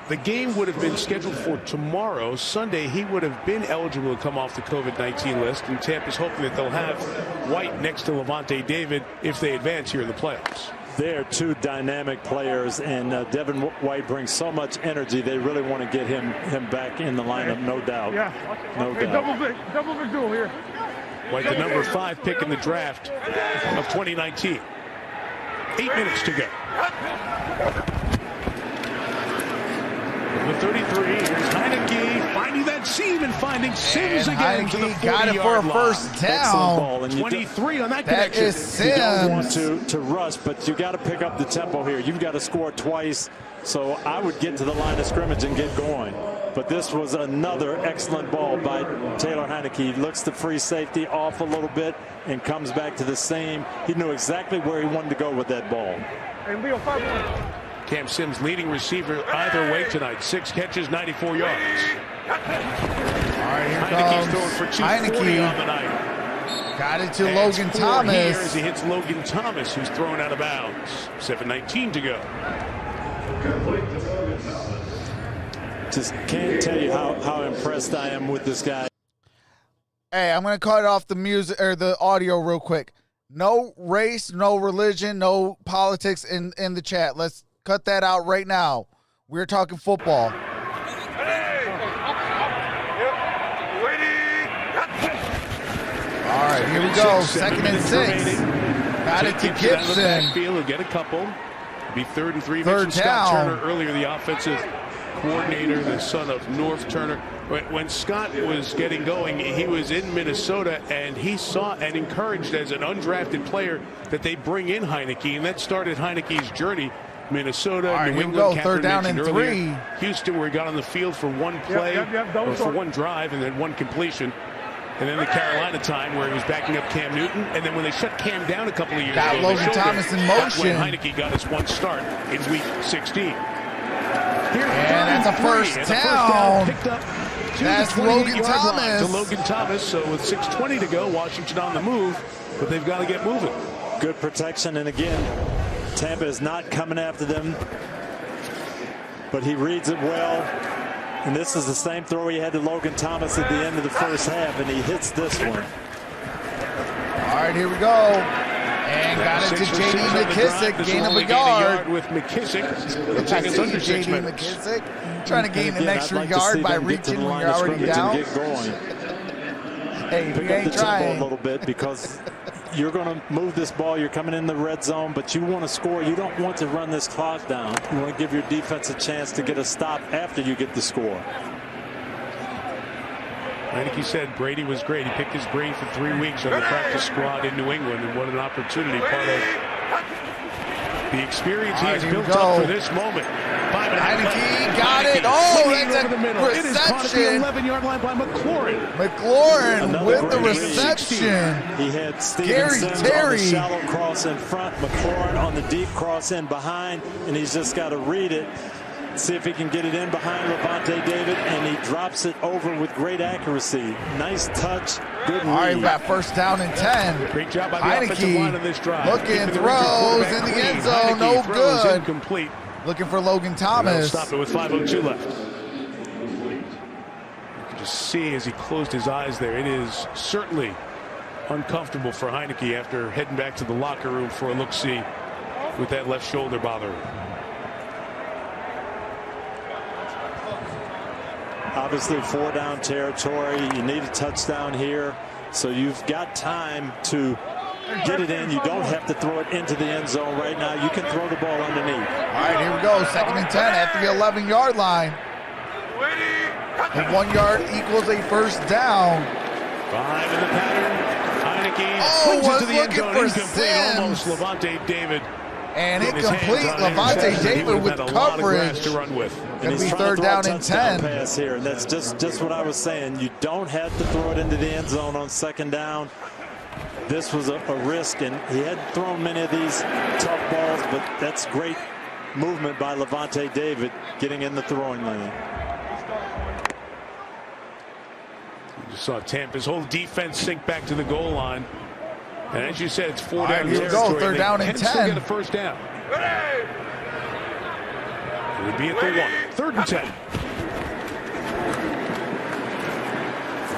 the game would have been scheduled for tomorrow, Sunday, he would have been eligible to come off the COVID-19 list, and Tampa's hoping that they'll have White next to Levante David if they advance here in the playoffs. They're two dynamic players, and Devin White brings so much energy. They really want to get him back in the lineup, no doubt. Yeah, no doubt. Double big duel here. White, the number 5 pick in the draft of 2019. 8 minutes to go. The 33, here's Heineke finding that seam and finding Sims again to the 40-yard line. Got it for a first down. 23 on that connection. Is Sims. You don't want to rush, but you got to pick up the tempo here. You've got to score twice, so I would get to the line of scrimmage and get going. But this was another excellent ball by Taylor Heineke. He looks the free safety off a little bit and comes back to the same. He knew exactly where he wanted to go with that ball. Hey, Leo, 5-1. Cam Sims leading receiver either way tonight. 6 catches, 94 yards. All right, here Heineke's comes throwing for 240 on the night. Got it to Logan Thomas. Here as he hits Logan Thomas, who's thrown out of bounds. 7:19 to go. Just can't tell you how impressed I am with this guy. Hey, I'm going to cut off the music or the audio real quick. No race, no religion, no politics in the chat. Let's cut that out right now. We're talking football. All right, here we go. 2nd and 6. Got it to Gibson. He'll get a couple. Be 3rd and 3. Third Scott down. Turner earlier, the offensive coordinator, the son of North Turner. When Scott was getting going, he was in Minnesota, and he saw and encouraged as an undrafted player that they bring in Heineke, and that started Heineke's journey. Minnesota, right, New England, 3rd down and 3. Earlier. Houston, where he got on the field for one play, or for one drive, and then one completion. And then the Carolina time where he was backing up Cam Newton. And then when they shut Cam down a couple of years got ago, Logan Thomas in motion. When Heineke got his one start in week 16. And that's a first down. Picked up that's Logan Thomas. To Logan Thomas. So with 6:20 to go, Washington on the move, but they've got to get moving. Good protection, and again, Tampa is not coming after them, but he reads it well. And this is the same throw he had to Logan Thomas at the end of the first half, and he hits this one. All right, here we go. And got it to J.D. McKissick, gain of a yard. With McKissick. Looks like it's under 6 minutes. McKissick trying to gain an extra yard by reaching when you're already down. Hey, Pick up the tempo a little bit because you're going to move this ball. You're coming in the red zone, but you want to score. You don't want to run this clock down. You want to give your defense a chance to get a stop after you get the score. I think he said Brady was great. He picked his brain for 3 weeks on the practice squad in New England, and what an opportunity, part of the experience he has built up for this moment. 5 Heineke got it. Oh, that's a It is caught at the reception. 11-yard line by McLaurin. McLaurin with the reception. He had Steven Gary Sims Terry. on the shallow cross in front, McLaurin on the deep cross in behind, and he's just got to read it, see if he can get it in behind Lavonte David, and he drops it over with great accuracy. Nice touch, good read. All right, we got first down and 10. Great job by the offensive line on this drive. Looking, throws in the end zone, no good. Incomplete. Looking for Logan They'll Thomas. stop it with 5:02 left. You can just see as he closed his eyes there, it is certainly uncomfortable for Heineke after heading back to the locker room for a look-see with that left shoulder bothering. Obviously 4-down territory. You need a touchdown here, so you've got time to get it in. You don't have to throw it into the end zone right now. You can throw the ball underneath. All right, here we go. 2nd and 10 at the 11-yard line. And 1 yard equals a first down. 5 in the pattern. Heineke Oh, swings was into the end looking zone. for Incomplete. Almost Sims. Lavonte David. And Getting his incomplete. hands on it. Lavonte He David would've with had a lot of grass coverage. to run with. Going to be trying 3rd to throw down a and touchdown 10. pass here, and that's just what I was saying. You don't have to throw it into the end zone on 2nd down. This was a risk, and he hadn't thrown many of these tough balls, but that's great movement by Lavonte David getting in the throwing lane. You just saw Tampa's whole defense sink back to the goal line. And as you said, it's 4 down here we territory. go, 3rd down and They can 10. still get a first down. It would be at the 1. 3rd and 10.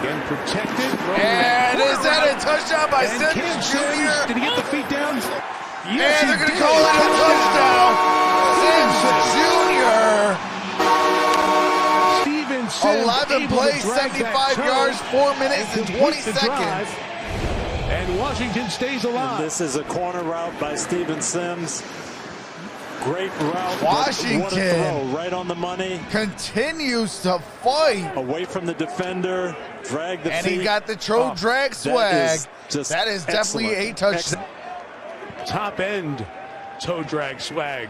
Again protected. And is that a touchdown by And Sims Jr.? Did he get the feet down? Yes, and they're going to call it a touchdown. Sims Jr. 11 plays, 75 yards, 4 minutes and 20 seconds. And Washington stays alive. And this is a corner route by Steven Sims. Great route. Washington. What a throw, right on the money. Continues to fight. Away from the defender. Drag the And feet. he got the drag swag. That is definitely a touchdown. Top end toe drag swag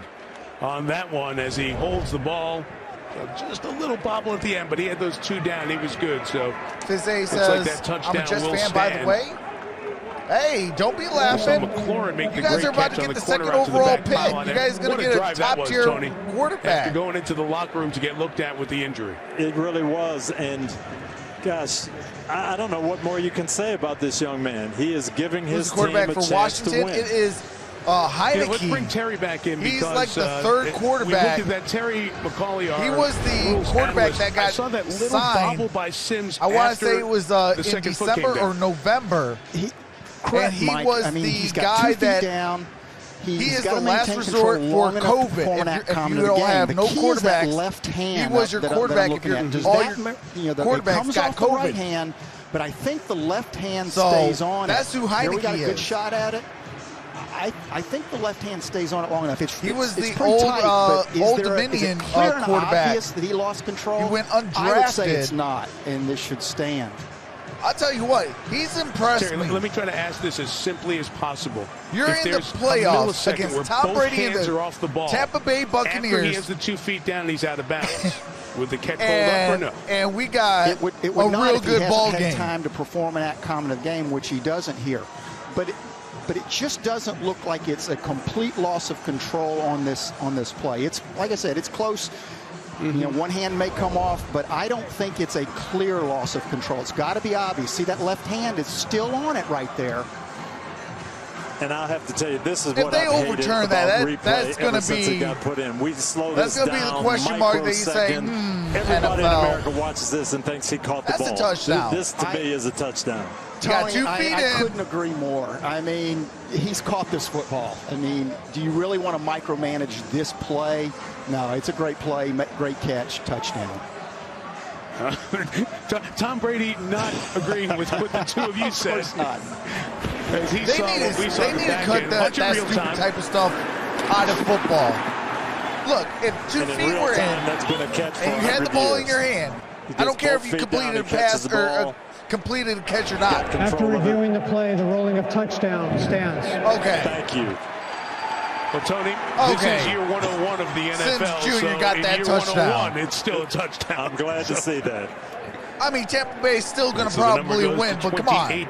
on that one as he holds the ball. Just a little bobble at the end, but he had those 2 down. He was good. So Fizzy looks says, like that touchdown I'm a Jets will fan, stand. by the way. Hey, don't be laughing. McLaurin make You the guys great are about catch to on get the the corner 2nd out to the overall back pick. pylon You there. guys going What to get a drive that was, top-tier Tony. quarterback. After going into the locker room to get looked at with the injury. It really was, and gosh, I don't know what more you can say about this young man. He is giving his team quarterback a for chance Washington. to win. It is Heineke. Yeah, let's bring Terry back in. He's because, like the 3rd quarterback. We looked at that Terry McCauley. He was the quarterback that got I saw that little signed. bobble by Sims. I want to say it was the in second foot came December down. or November. Correct, and he Mike. was I mean, the he's got guy 2 feet that down. he He's is got the to last maintain resort control for long enough to COVID. perform in that If common you of the don't game. have The no key is that quarterbacks, left hand he was your that I'm quarterback. looking If at. Does all that, your the quarterbacks comes got off the right COVID. hand, but I think the left hand So, stays on that's it. who Here we got a Heineke good is. shot at it. I think the left hand stays on it long enough. He was it's the pretty old, tight, but is Old there is Dominion it clear and quarterback. obvious that he lost control? He went I would say undrafted. it's not, and this should stand. I'll tell you what, he's impressed Terry, me. let me try to ask this as simply as possible. You're if in the there's a playoffs millisecond against where Tom both Brady and hands the are off the ball, Tampa Bay after he Buccaneers, has the 2 feet down and he's out of bounds, would the catch hold up or no? and we got It would a not real if good he ball hasn't had game. time to perform in that common of the game, which he doesn't here. But it just doesn't look like it's a complete loss of control on this play. It's like I said, it's close. You know, one hand may come off, but I don't think it's a clear loss of control. It's got to be obvious. See, that left hand is still on it right there. And I'll have to tell you, this is If what they I've hated overturn about that, replay that's going ever to since it be got put in. We slow that's this going to be down, the question mark that you say, everybody NFL. in America watches this and thinks he caught the That's ball. a touchdown. This to me is a touchdown. Got 2 feet I in. couldn't agree more. I mean, he's caught this football. I mean, do you really want to micromanage this play? No, it's a great play, great catch, touchdown. Tom Brady not agreeing with what the two of you said. Of course not. As he They saw need what we saw to the back cut end. that Much in real stupid time. type of stuff out of football. Look, if 2 And in feet real were time, in, that's been a catch for and you had the 100 ball in years. your hand, He I don't gets care if both you feet down, completed a he catches pass the or ball. completed a catch or not. After reviewing the play, the rolling of touchdown stands. Okay. Thank you. Well, Tony, this is year 101 of the NFL. Since Junior got that year touchdown. 101, it's still a touchdown. I'm glad to see that. I mean, Tampa Bay is still going to probably win, but come on.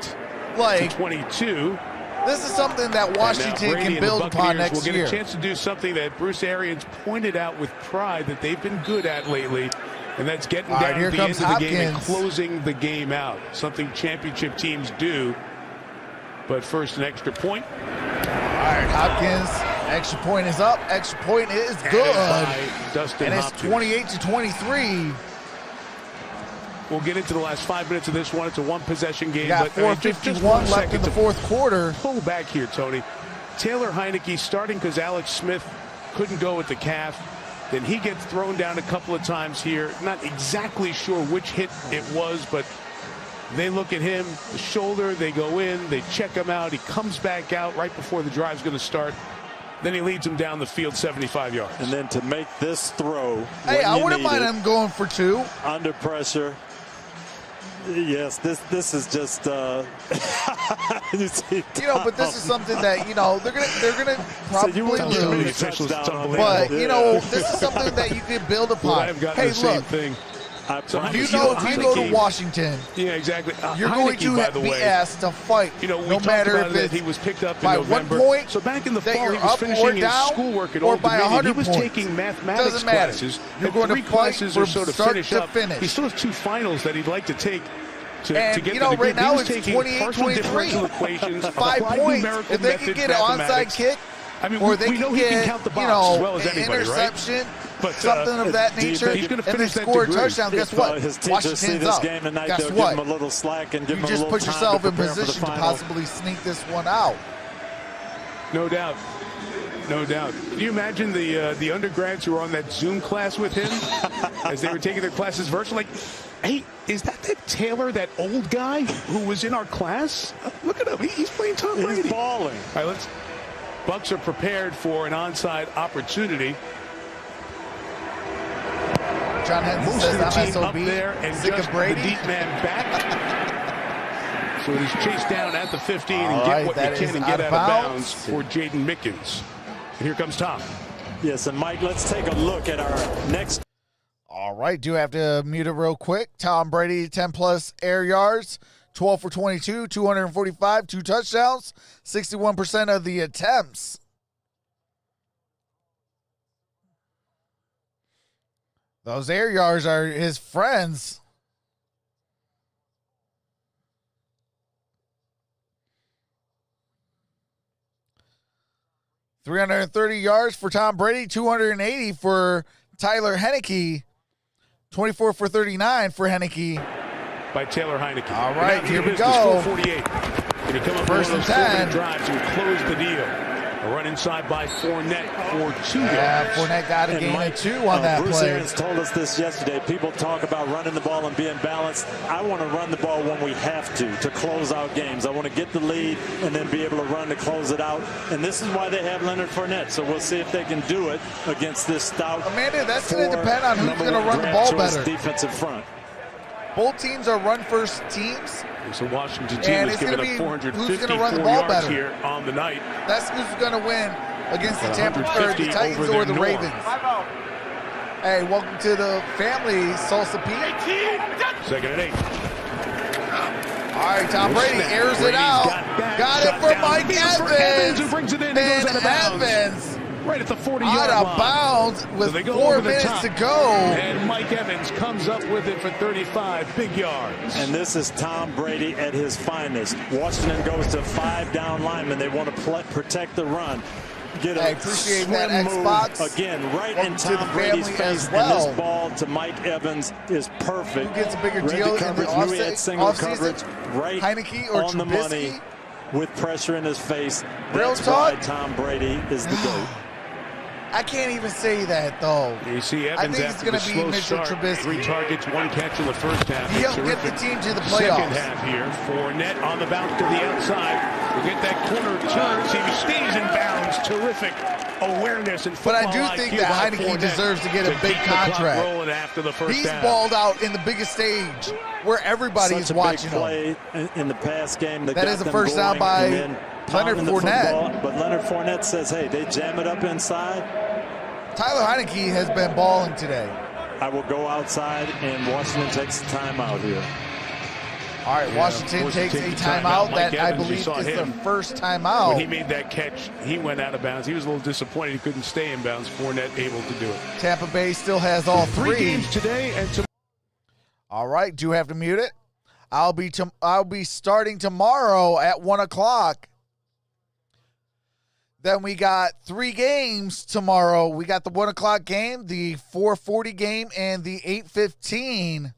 Like, 22. This is something that Washington can build upon next year. We'll get a chance to do something that Bruce Arians pointed out with pride that they've been good at lately, and that's getting down to the end of the game and closing the game out. Something championship teams do. But first, an extra point. All right, Hopkins. Extra point is up. Extra point is good. And it's 28-23. We'll get into the last 5 minutes of this one. It's a one-possession game. Got 4:51 left in the fourth quarter. Pull back here, Tony. Taylor Heineke starting because Alex Smith couldn't go with the calf. Then he gets thrown down a couple of times here. Not exactly sure which hit it was, but they look at him, the shoulder, they go in, they check him out. He comes back out right before the drive's going to start. Then he leads him down the field 75 yards. And then to make this throw. Hey, I wouldn't mind him going for two. Under pressure. Yes, this is just but this is something that they're gonna probably lose. But this is something that you can build upon. Hey, look. So if you go to Washington, yeah, exactly. You're going to be asked to fight, no matter if it's he was picked up by in November. 1 point, so back in the fall, you're he was up finishing or his down, schoolwork at or Old by Dominion. 100 He was points. taking mathematics Doesn't matter. classes. You're going to fight classes from or so to start finish to up. finish. He still has 2 finals that he'd like to take. To get right now it's taking 28-23. Equations, 5 points. If they can get an onside kick, or they can get an interception, but, something of that nature, and then score a touchdown, guess what? Washington's up. Guess what? Give him a little slack and give you him just a little put yourself in time to position to possibly sneak this one out. No doubt. No doubt. Can you imagine the undergrads who were on that Zoom class with him as they were taking their classes virtually? Like, hey, is that Taylor, that old guy who was in our class? Look at him. He's playing Tom Brady. He's balling. All right, Bucs are prepared for an onside opportunity. John Henson Most says, of the I'm team SOB, up there and sick just of Brady. the deep man back. So it is chased down at the 15 and get what you can and get out of bounds for Jaden Mickens. And here comes Tom. Yes, and Mike, let's take a look at our next. All right, do have to mute it real quick. Tom Brady, 10-plus air yards, 12 for 22, 245, 2 touchdowns, 61% of the attempts. Those air yards are his friends. $330 yards for Tom Brady, 280 for Tyler Heineke, 24 for 39 for Heineke. By Taylor Heineke. All right, here we go. 48. Going to come up First with and 10. Drives and close the deal. A run inside by Fournette for 2 yards. Yeah, Fournette got a gain of 2 on that Bruce play. Arians told us this yesterday. People talk about running the ball and being balanced. I want to run the ball when we have to close out games. I want to get the lead and then be able to run to close it out. And this is why they have Leonard Fournette. So we'll see if they can do it against this stout. Amanda, that's going to depend on who's going to run the ball better. Defensive front. Both teams are run-first teams. So Washington team is giving up 454 yards here on the night. That's who's going to win against the Tampa or the Titans or the Ravens. Hey, welcome to the family, Salsa Pete. 2nd and 8. All right, Tom Brady airs it out. Got it for Mike Evans. Who brings it in and goes out of bounds. Evans. Right at the 40-yard line. Out of bounds with 4 minutes to go. And Mike Evans comes up with it for 35 big yards. And this is Tom Brady at his finest. Washington goes to 5 down linemen. They want to protect the run. Get a appreciate swim that, Xbox. move again right Welcome in Tom Brady's face. well. And this ball to Mike Evans is perfect. Who gets a bigger deal in the coverage right Heineke or on Trubisky? the money with pressure in his face. Real That's talk? why Tom Brady is the GOAT. I can't even say that, though. You see Evans I think it's going to be Mr. Trubisky. 3 targets, 1 catch in the first half. He'll get the team to the playoffs. Second half here. Fournette on the bounce to the outside. We'll get that corner turn. See if he stays in bounds. Terrific awareness and football. But I do think that Heineke deserves to get a big contract. After the first He's half. balled out in the biggest stage where everybody's watching play in the past game. That is a first down by Leonard Fournette. But Leonard Fournette says, hey, they jam it up inside. Tyler Heineke has been balling today. I will go outside, and Washington takes a timeout here. All right, Washington takes a timeout. That I believe is the first timeout. When he made that catch, he went out of bounds. He was a little disappointed he couldn't stay in bounds. Fournette able to do it. Tampa Bay still has all three games today and tomorrow. All right, do have to mute it. I'll be starting tomorrow at 1 o'clock. Then we got 3 games tomorrow. We got the 1 o'clock game, the 4:40 game, and the 8:15.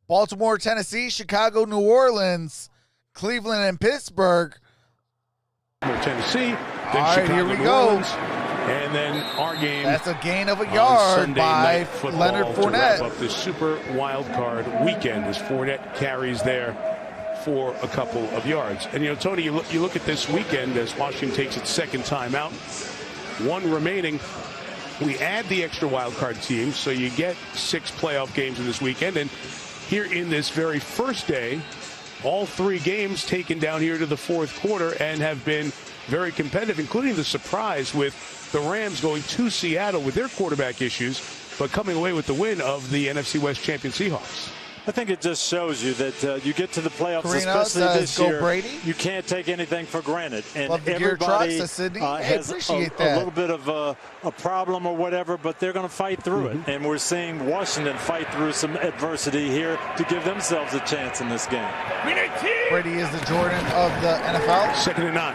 Baltimore, Tennessee, Chicago, New Orleans, Cleveland, and Pittsburgh. Tennessee. All right, here we go. And then our game. That's a gain of a yard by Leonard Fournette. To wrap up this super wild card weekend as Fournette carries there for a couple of yards. And, you know, Tony, you look at this weekend as Washington takes its second time out. 1 remaining. We add the extra wild card team, so you get 6 playoff games in this weekend. And here in this very first day, all 3 games taken down here to the 4th quarter and have been very competitive, including the surprise with the Rams going to Seattle with their quarterback issues, but coming away with the win of the NFC West champion Seahawks. I think it just shows you that you get to the playoffs, Karina especially this year. Brady. You can't take anything for granted, and Love everybody has a little bit of a problem or whatever, but they're going to fight through it. And we're seeing Washington fight through some adversity here to give themselves a chance in this game. Brady is the Jordan of the NFL. 2nd and 9.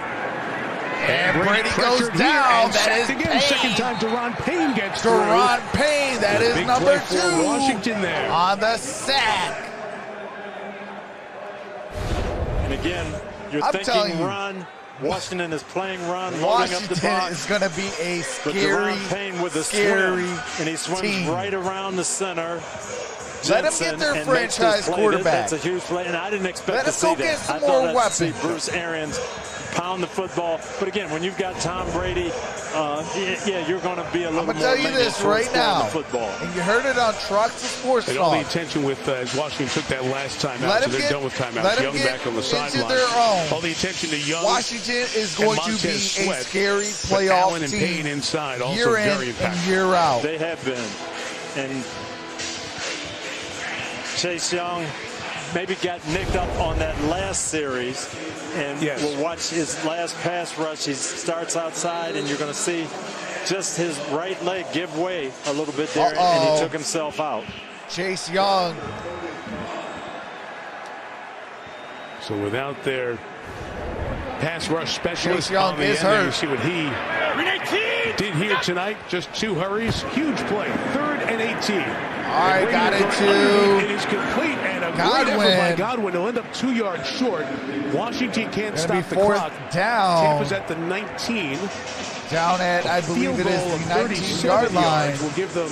And Brady goes down. That is again. Second time Derrn Payne gets Derrn Payne. That is big number play 2 for Washington there on the sack. And again, you're thinking run. Washington is playing run, loading up the box. Is going to be a scary, Payne with a scary swim, and he swims team. right around the center. Let him get their franchise quarterback. That's a huge play, and I didn't expect to see that. Get some I thought more I'd see weapons. Bruce Arians pound the football. But again, when you've got Tom Brady, yeah, you're going to be a little more. I'm going to tell you this right now, football. and you heard it on Trucks to Sports and Talk. all the attention with as Washington took that last time out, so they're done with timeouts. Young back on the sideline. All the attention to Young. Washington is going to be a scary playoff Allen and team Payne inside, also year in very impactful. and year out. They have been. And Chase Young maybe got nicked up on that last series, and we'll watch his last pass rush. He starts outside, and you're going to see just his right leg give way a little bit there, and he took himself out. Chase Young. So without their pass rush specialist Chase Young on the is end there, you hurt. see what he did here tonight. Just 2 hurries. Huge play. 3rd and 18. All right, got it to It is complete, and a great effort by Godwin. He'll end up 2 yards short. Washington can't stop the clock. Down. Tampa's at the 19. Down at, I believe it is the 19-yard line. Will give them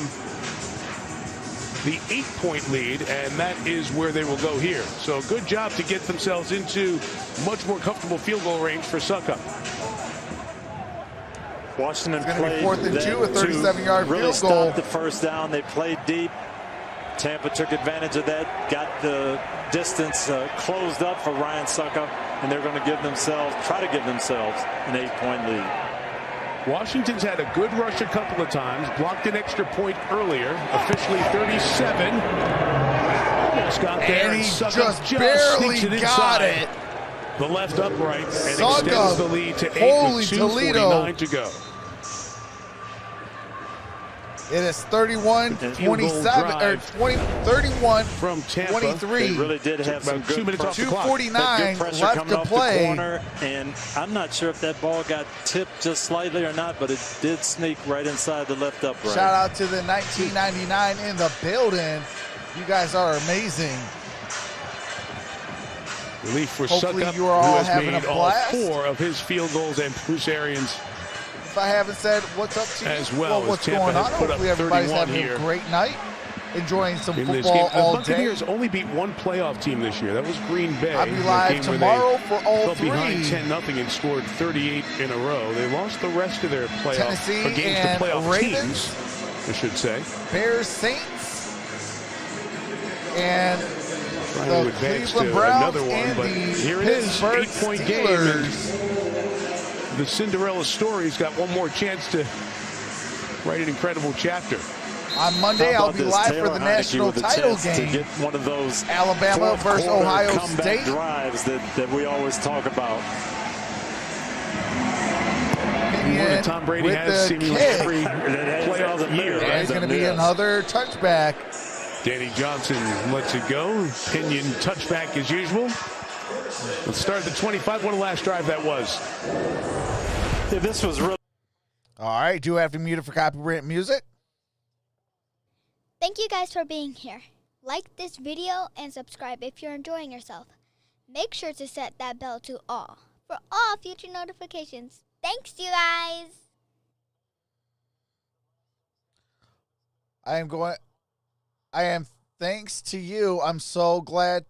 the 8-point lead, and that is where they will go here. So good job to get themselves into much more comfortable field goal range for Suckup. Washington played 4th and 2, a 37-yard really field goal. Stopped the first down. They played deep. Tampa took advantage of that, got the distance closed up for Ryan Suckup, and they're going to try to give themselves an 8-point lead. Washington's had a good rush a couple of times, blocked an extra point earlier, officially 37. Almost got there, and he Suckup just barely sneaks it got inside it. The left upright and Suckup, extends the lead to 8 with 2:49 to go. It is 31-27 or 31 from Tampa. 23. They really did have some good 2 minutes off the clock. 2:49 left to play. The corner, and I'm not sure if that ball got tipped just slightly or not, but it did sneak right inside the left upright. Shout out to the 1999 in the building. You guys are amazing. Relief for Hopefully Suckup, you are all who has having made a all blast. 4 of his field goals, and Bruce Arians If I haven't said what's up to you, as well as what's Tampa going on, has put up hopefully everybody's 31 having here a great night, enjoying some in this football game. all The Buccaneers day. only beat 1 playoff team this year. That was Green Bay. I'll be live tomorrow for all fell 3. behind 10-0 and scored 38 in a row. They lost the rest of their playoff Tennessee games and to playoff Ravens. teams, I should say. Bears, Saints. And the Cleveland Browns and the Pittsburgh Steelers. The Cinderella story's got one more chance to write an incredible chapter. On Monday, I'll be live for the national title game. To get one of those Alabama versus Ohio State drives that we always talk about. And Tom Brady with has the seemingly kick, every playoff year. There's going to be another touchback. Danny Johnson lets it go. Pinion touchback as usual. Let's start at the 25. What a last drive that was. Yeah, this was really. All right, do have to mute it for copyright music. Thank you guys for being here. Like this video and subscribe if you're enjoying yourself. Make sure to set that bell to all for all future notifications. Thanks, you guys. Thanks to you. I'm so glad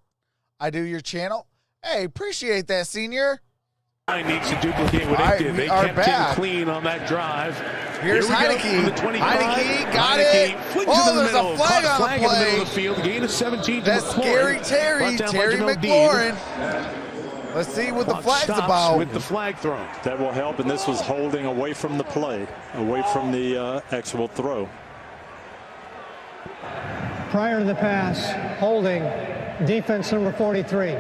I do your channel. Hey, appreciate that, senior. Needs to duplicate what they did. They kept him clean on that drive. Here's Heineke. Heineke got it. Oh, there's a flag on the play. In the middle of the field. Gain of 17 to That's scary Terry McLaurin. Let's see what the flag's about. With the flag thrown. That will help, and this was holding away from the play, away from the actual throw. Prior to the pass, holding, defense number 43.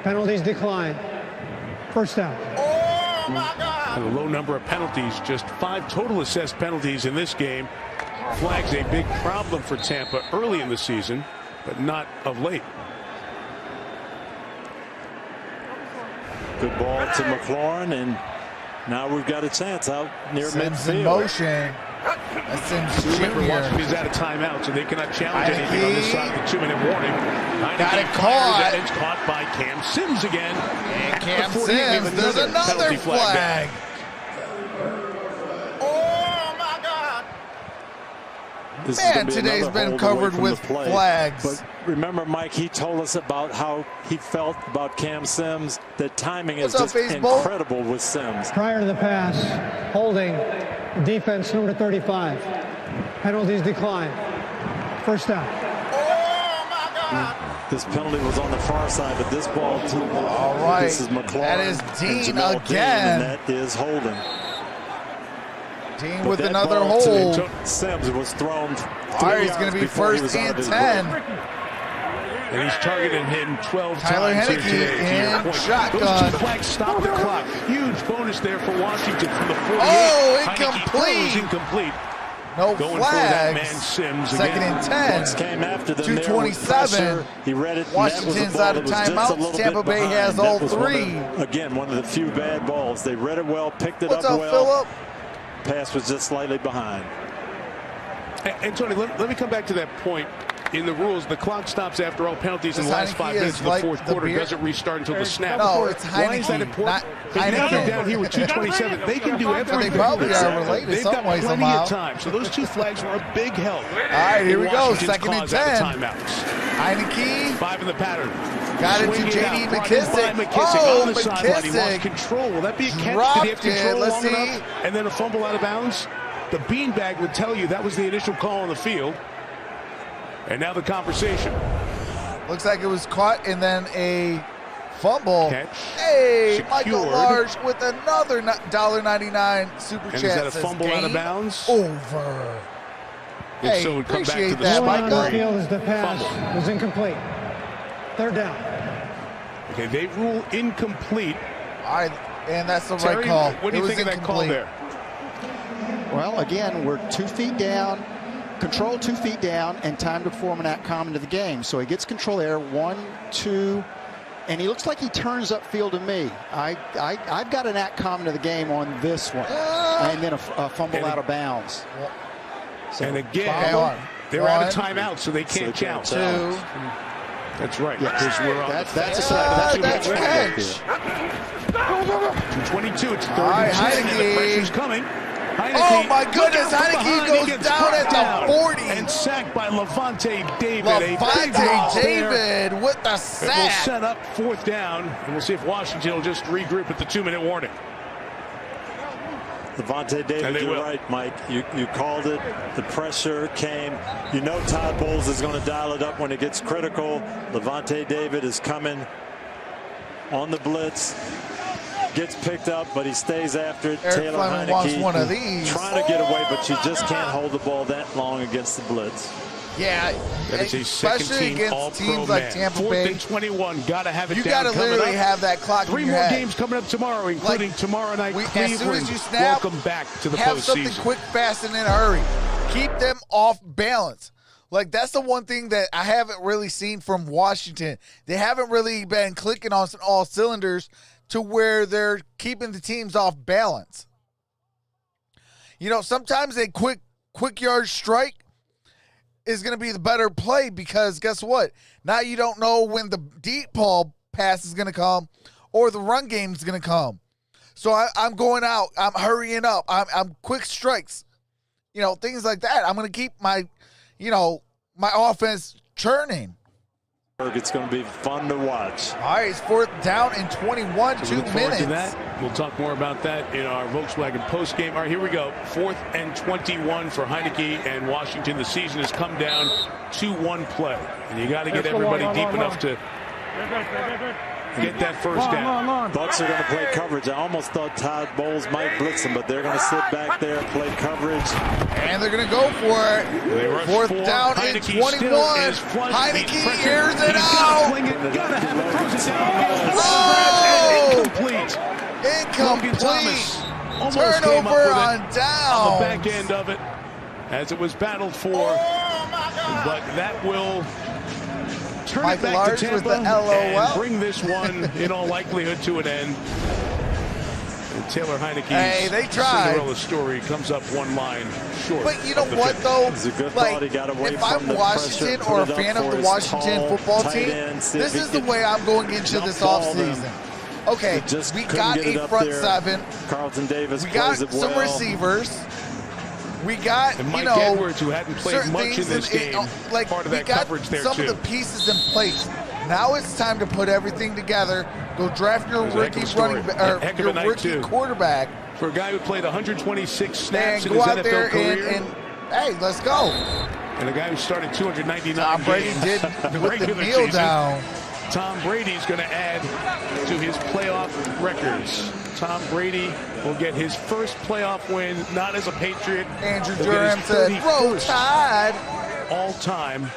Penalties decline. First down. Oh, my God. And a low number of penalties, just 5 total assessed penalties in this game. Flags a big problem for Tampa early in the season, but not of late. Good ball to McLaurin, and now we've got a chance out near midfield. In motion. Remember, Washington is out of timeout, so they cannot challenge anything on this side of the 2-minute warning. Got it caught. It's caught by Cam Sims again. And Cam Sims, there's another flag. Oh, my God. Man, today's been covered with flags. But remember, Mike, he told us about how he felt about Cam Sims. The timing is just incredible with Sims. Prior to the pass, holding, defense number 35. Penalties decline. First down. Oh, my God. This penalty was on the far side, but this ball, all right. This is McLaurin. That is Dean and again. that is holding. Dean with another hold. Sims was thrown. All right, he's going to be first and 10. And he's targeted him 12 Tyler times Heineke in shotgun. Those 2 flags stop the clock. Huge bonus there for Washington from the 48. Oh, incomplete. Incomplete. No Going flags. For that man Sims Second again. and 10. Came after them 2:27. He read it. Washington's out of timeouts. Tampa Bay has all 3. Again, one of the few bad balls. They read it well, picked it up well. Phillip? Pass was just slightly behind. And Tony, let me come back to that point. In the rules, the clock stops after all penalties in the last 5 minutes of the fourth quarter. It doesn't restart until the snap. No, it's Heineke. Why is that important? Heineke down here with 2:27. They can do everything. They probably are related They've some got way, plenty somehow. of time. So those 2 flags were a big help. All right, here we go. Second and 10. Timeouts. Heineke. 5 in the pattern. Got it to J.D. McKissick. Oh, on the sideline. He lost McKissick. control. Will that be a catch? Dropped Did he have control Let's long see. enough? And then a fumble out of bounds? The beanbag would tell you that was the initial call on the field. And now the conversation. Looks like it was caught and then a fumble. Catch. Hey, Secured. Michael Large with another $1.99 super chat. And is that a fumble out of bounds? Over. If Hey, so, it come back appreciate to the that, spot. Michael. On the field as the pass was incomplete. Third down. Okay, they rule incomplete. All right, and that's the Terry, right call. What do you think of that call there? Well, again, we're 2 feet down, control 2 feet down, and time to perform an act common to the game. So he gets control there, 1, 2, and he looks like he turns upfield to me. I've got an act common to the game on this one, and then a fumble out of bounds. So and again, they're out of timeout, so they can't challenge. 2. That's right. Yes. That's a catch. 2:22. It's 3rd and 10. The pressure's coming. Heineke, oh my goodness, Heineke goes down at the 40. And sacked by Levante David. Levante David with the sack. It will set up 4th down, and we'll see if Washington will just regroup at the 2-minute warning. Levante David, you're right, Mike. You called it. The pressure came. You know Todd Bowles is going to dial it up when it gets critical. Levante David is coming on the blitz. Gets picked up, but he stays after it. Taylor Heineke wants one of these. Trying to get away, but you just can't hold the ball that long against the blitz. Yeah, that is a especially against teams like Tampa Bay. 4th and 21, got to have it you down. You got to literally have that clock. 3 more games coming up tomorrow, including tomorrow night. Cleveland. As soon as you snap, welcome back to the have postseason. Something quick, fast, and in a hurry. Keep them off balance. Like, that's the one thing that I haven't really seen from Washington. They haven't really been clicking on all cylinders to where they're keeping the teams off balance. You know, sometimes a quick yard strike is going to be the better play because guess what? Now you don't know when the deep ball pass is going to come or the run game is going to come. So I'm going out. I'm hurrying up. I'm quick strikes. You know, things like that. I'm going to keep my, my offense churning. It's going to be fun to watch. All right, it's 4th down and 21, so 2 minutes. To that. We'll talk more about that in our Volkswagen postgame. All right, here we go. 4th and 21 for Heineke and Washington. The season has come down to 1 play. And you got to get everybody deep enough to get that first down. Bucs are going to play coverage. I almost thought Todd Bowles might blitz them, but they're going to sit back there and play coverage. And they're going to go for it. 4th down and 21. Heineke airs it out. Incomplete. Incomplete. Turnover on down. On the back end of it as it was battled for. But that will turn it back to Tampa and bring this one, in all likelihood, to an end. And Taylor Heineke's Cinderella story comes up 1 line short. But you know what, though? It's a good thought. He got away if I'm Washington or a fan of the Washington football team, this is the way I'm going into this offseason. Okay, we got a front 7. Carlton Davis we got some receivers. We got, and Mike Edwards, who hadn't played much in this game, part of that coverage there, some of the pieces in place. Now it's time to put everything together. Go draft your rookie your rookie quarterback. For a guy who played 126 snaps in his NFL there career. And hey, let's go. And a guy who started 299 Tom Brady games did the with the kneel season. down. Tom Brady's going to add to his playoff records. Tom Brady will get his first playoff win, not as a Patriot. Andrew Derrn said, "Roll Tide." All-time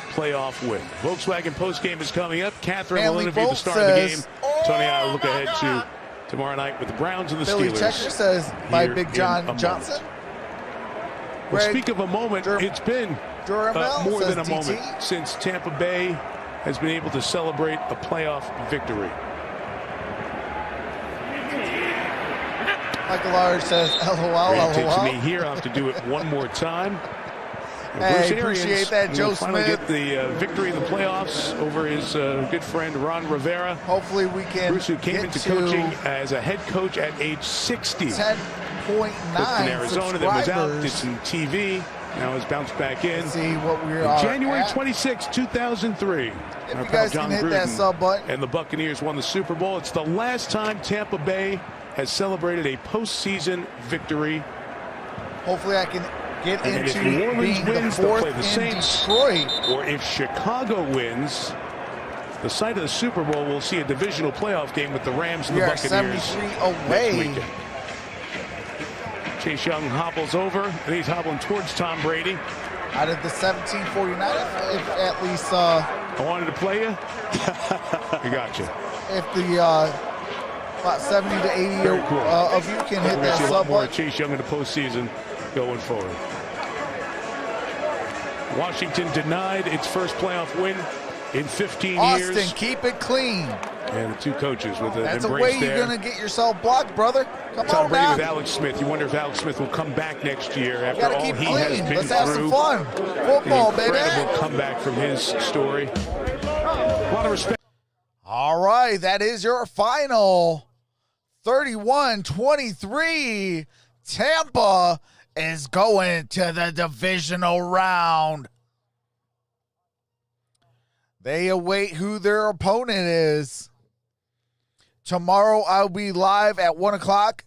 playoff win. Volkswagen postgame is coming up. Catherine will interview the star of the game. Tony, I'll look ahead to tomorrow night with the Browns and the Billy Steelers. Checker says by Big John Johnson. Well, speak of a moment, it's been more than a moment since Tampa Bay has been able to celebrate a playoff victory. Michael Large says, LOL, LOL. To me here, I'll have to do it one more time. Hey, appreciate that, Joe Smith. Get the victory in the playoffs over his good friend Ron Rivera. Hopefully we can. Bruce, who came into coaching as a head coach at age 60. 10.9 in Arizona, then was out, did some TV. Now has bounced back in. Let's see what we are January at. 26, 2003. If you guys can hit that sub button. And the Buccaneers won the Super Bowl. It's the last time Tampa Bay has celebrated a postseason victory. Hopefully I can get and into if New Orleans being wins, the they'll fourth play the in Saints. Detroit. Or if Chicago wins, the site of the Super Bowl will see a divisional playoff game with the Rams and the Buccaneers 73 away. next weekend. Chase Young hobbles over, and he's hobbling towards Tom Brady. Out of the 1749, if at least... I wanted to play you. I got you. If the about 70 to 80 cool. Of you can hit that sub button. Chase Young in the postseason going forward. Washington denied its first playoff win in 15 years. Austin, keep it clean. And the two coaches with an That's embrace a way there. you're going to get yourself blocked, brother. Come Tom on Brady now. with Alex Smith. You wonder if Alex Smith will come back next year after all he clean. has been Let's have through. some fun. Football, baby. Incredible comeback from his story. A lot of respect. All right, that is your final. 31-23. Tampa is going to the divisional round. They await who their opponent is. Tomorrow I'll be live at 1 o'clock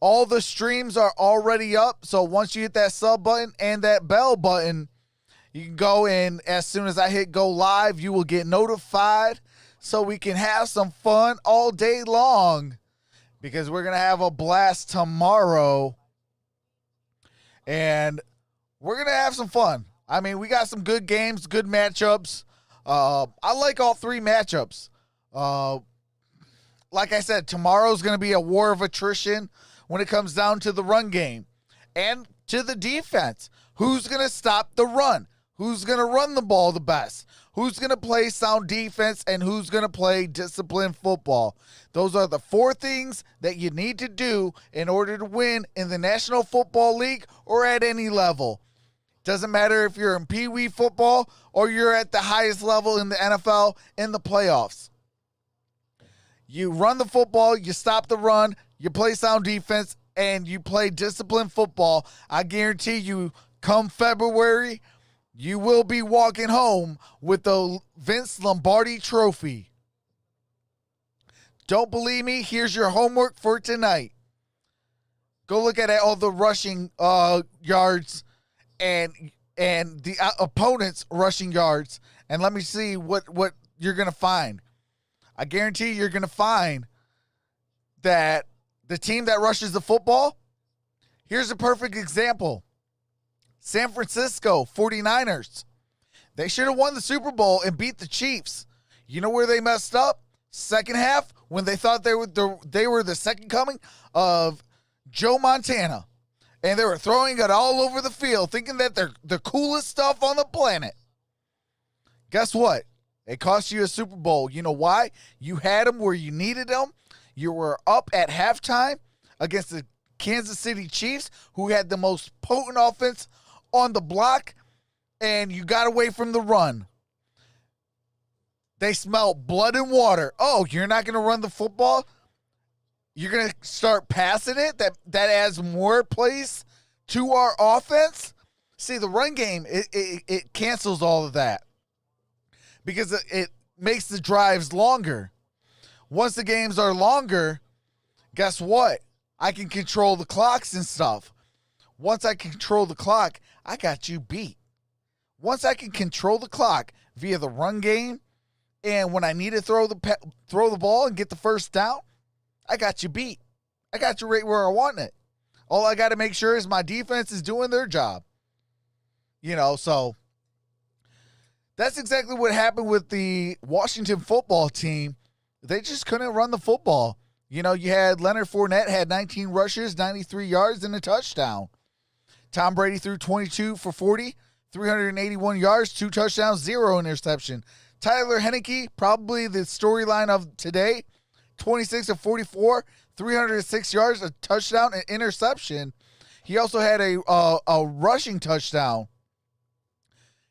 All the streams are already up. So once you hit that sub button and that bell button, you can go in. As soon as I hit go live, you will get notified so we can have some fun all day long, because we're going to have a blast tomorrow. And we're going to have some fun. I mean, we got some good games, good matchups. I like all three matchups. Like I said, tomorrow's going to be a war of attrition when it comes down to the run game and to the defense. Who's going to stop the run? Who's going to run the ball the best? Who's going to play sound defense and who's going to play disciplined football? Those are the four things that you need to do in order to win in the National Football League or at any level. Doesn't matter if you're in Pee Wee football or you're at the highest level in the NFL in the playoffs. You run the football, you stop the run, you play sound defense, and you play disciplined football. I guarantee you, come February, you will be walking home with the Vince Lombardi trophy. Don't believe me? Here's your homework for tonight. Go look at all the rushing yards and the opponent's rushing yards, and let me see what you're going to find. I guarantee you're going to find that the team that rushes the football, here's a perfect example. San Francisco 49ers. They should have won the Super Bowl and beat the Chiefs. You know where they messed up? Second half, when they thought they were the second coming of Joe Montana. And they were throwing it all over the field, thinking that they're the coolest stuff on the planet. Guess what? It cost you a Super Bowl. You know why? You had them where you needed them. You were up at halftime against the Kansas City Chiefs, who had the most potent offense on the block, and you got away from the run. They smelled blood and water. Oh, you're not going to run the football? You're going to start passing it? That adds more plays to our offense? See, the run game, it cancels all of that, because it makes the drives longer. Once the games are longer, guess what? I can control the clocks and stuff. Once I control the clock, I got you beat. Once I can control the clock via the run game, and when I need to throw the ball and get the first down, I got you beat. I got you right where I want it. All I got to make sure is my defense is doing their job. So that's exactly what happened with the Washington football team. They just couldn't run the football. You had Leonard Fournette had 19 rushes, 93 yards, and a touchdown. Tom Brady threw 22 for 40, 381 yards, 2 touchdowns, 0 interception. Tyler Heineke, probably the storyline of today, 26 of 44, 306 yards, a touchdown, and interception. He also had a rushing touchdown.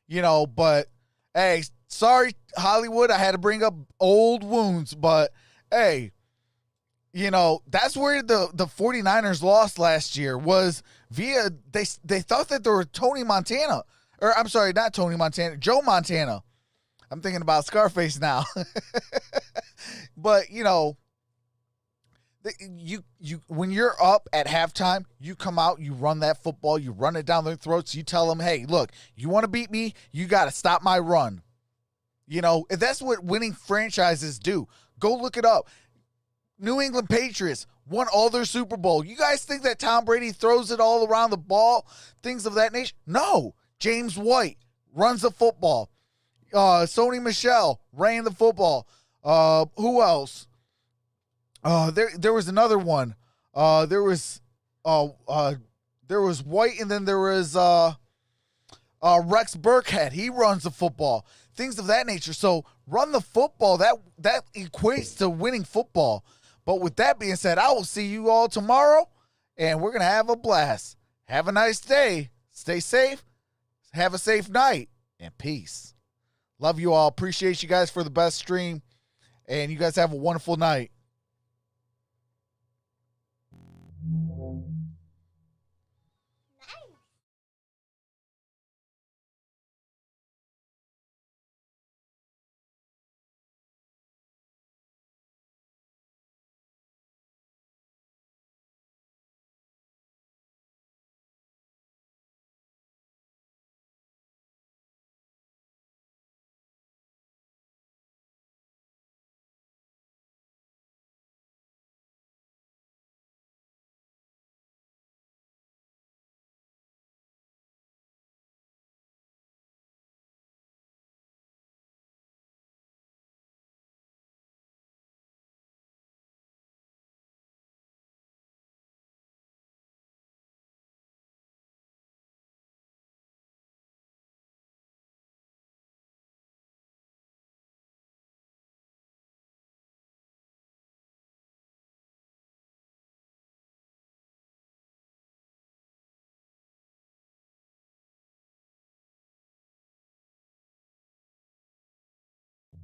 But hey, sorry, Hollywood, I had to bring up old wounds, but hey, that's where the 49ers lost last year, was via, they thought that they were Tony Montana, or I'm sorry, not Tony Montana, Joe Montana. I'm thinking about Scarface now. But, you when you're up at halftime, you come out, you run that football, you run it down their throats, you tell them, hey, look, you want to beat me, you got to stop my run. That's what winning franchises do. Go look it up. New England Patriots won all their Super Bowl. You guys think that Tom Brady throws it all around the ball, things of that nature? No. James White runs the football. Sony Michel ran the football. Who else? There was another one. There was White, and then there was Rex Burkhead. He runs the football. Things of that nature. So run the football. That equates to winning football. But with that being said, I will see you all tomorrow, and we're going to have a blast. Have a nice day. Stay safe. Have a safe night, and peace. Love you all. Appreciate you guys for the best stream, and you guys have a wonderful night.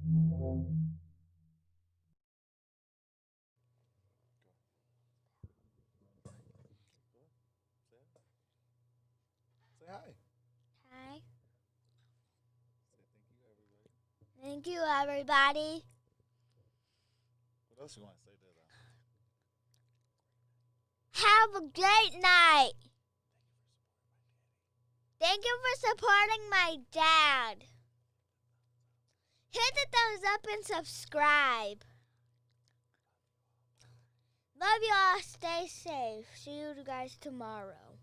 Say hi. Hi. Thank you, everybody. What else you want to say to them? Have a great night. Thank you for supporting my dad. Hit the thumbs up and subscribe. Love you all. Stay safe. See you guys tomorrow.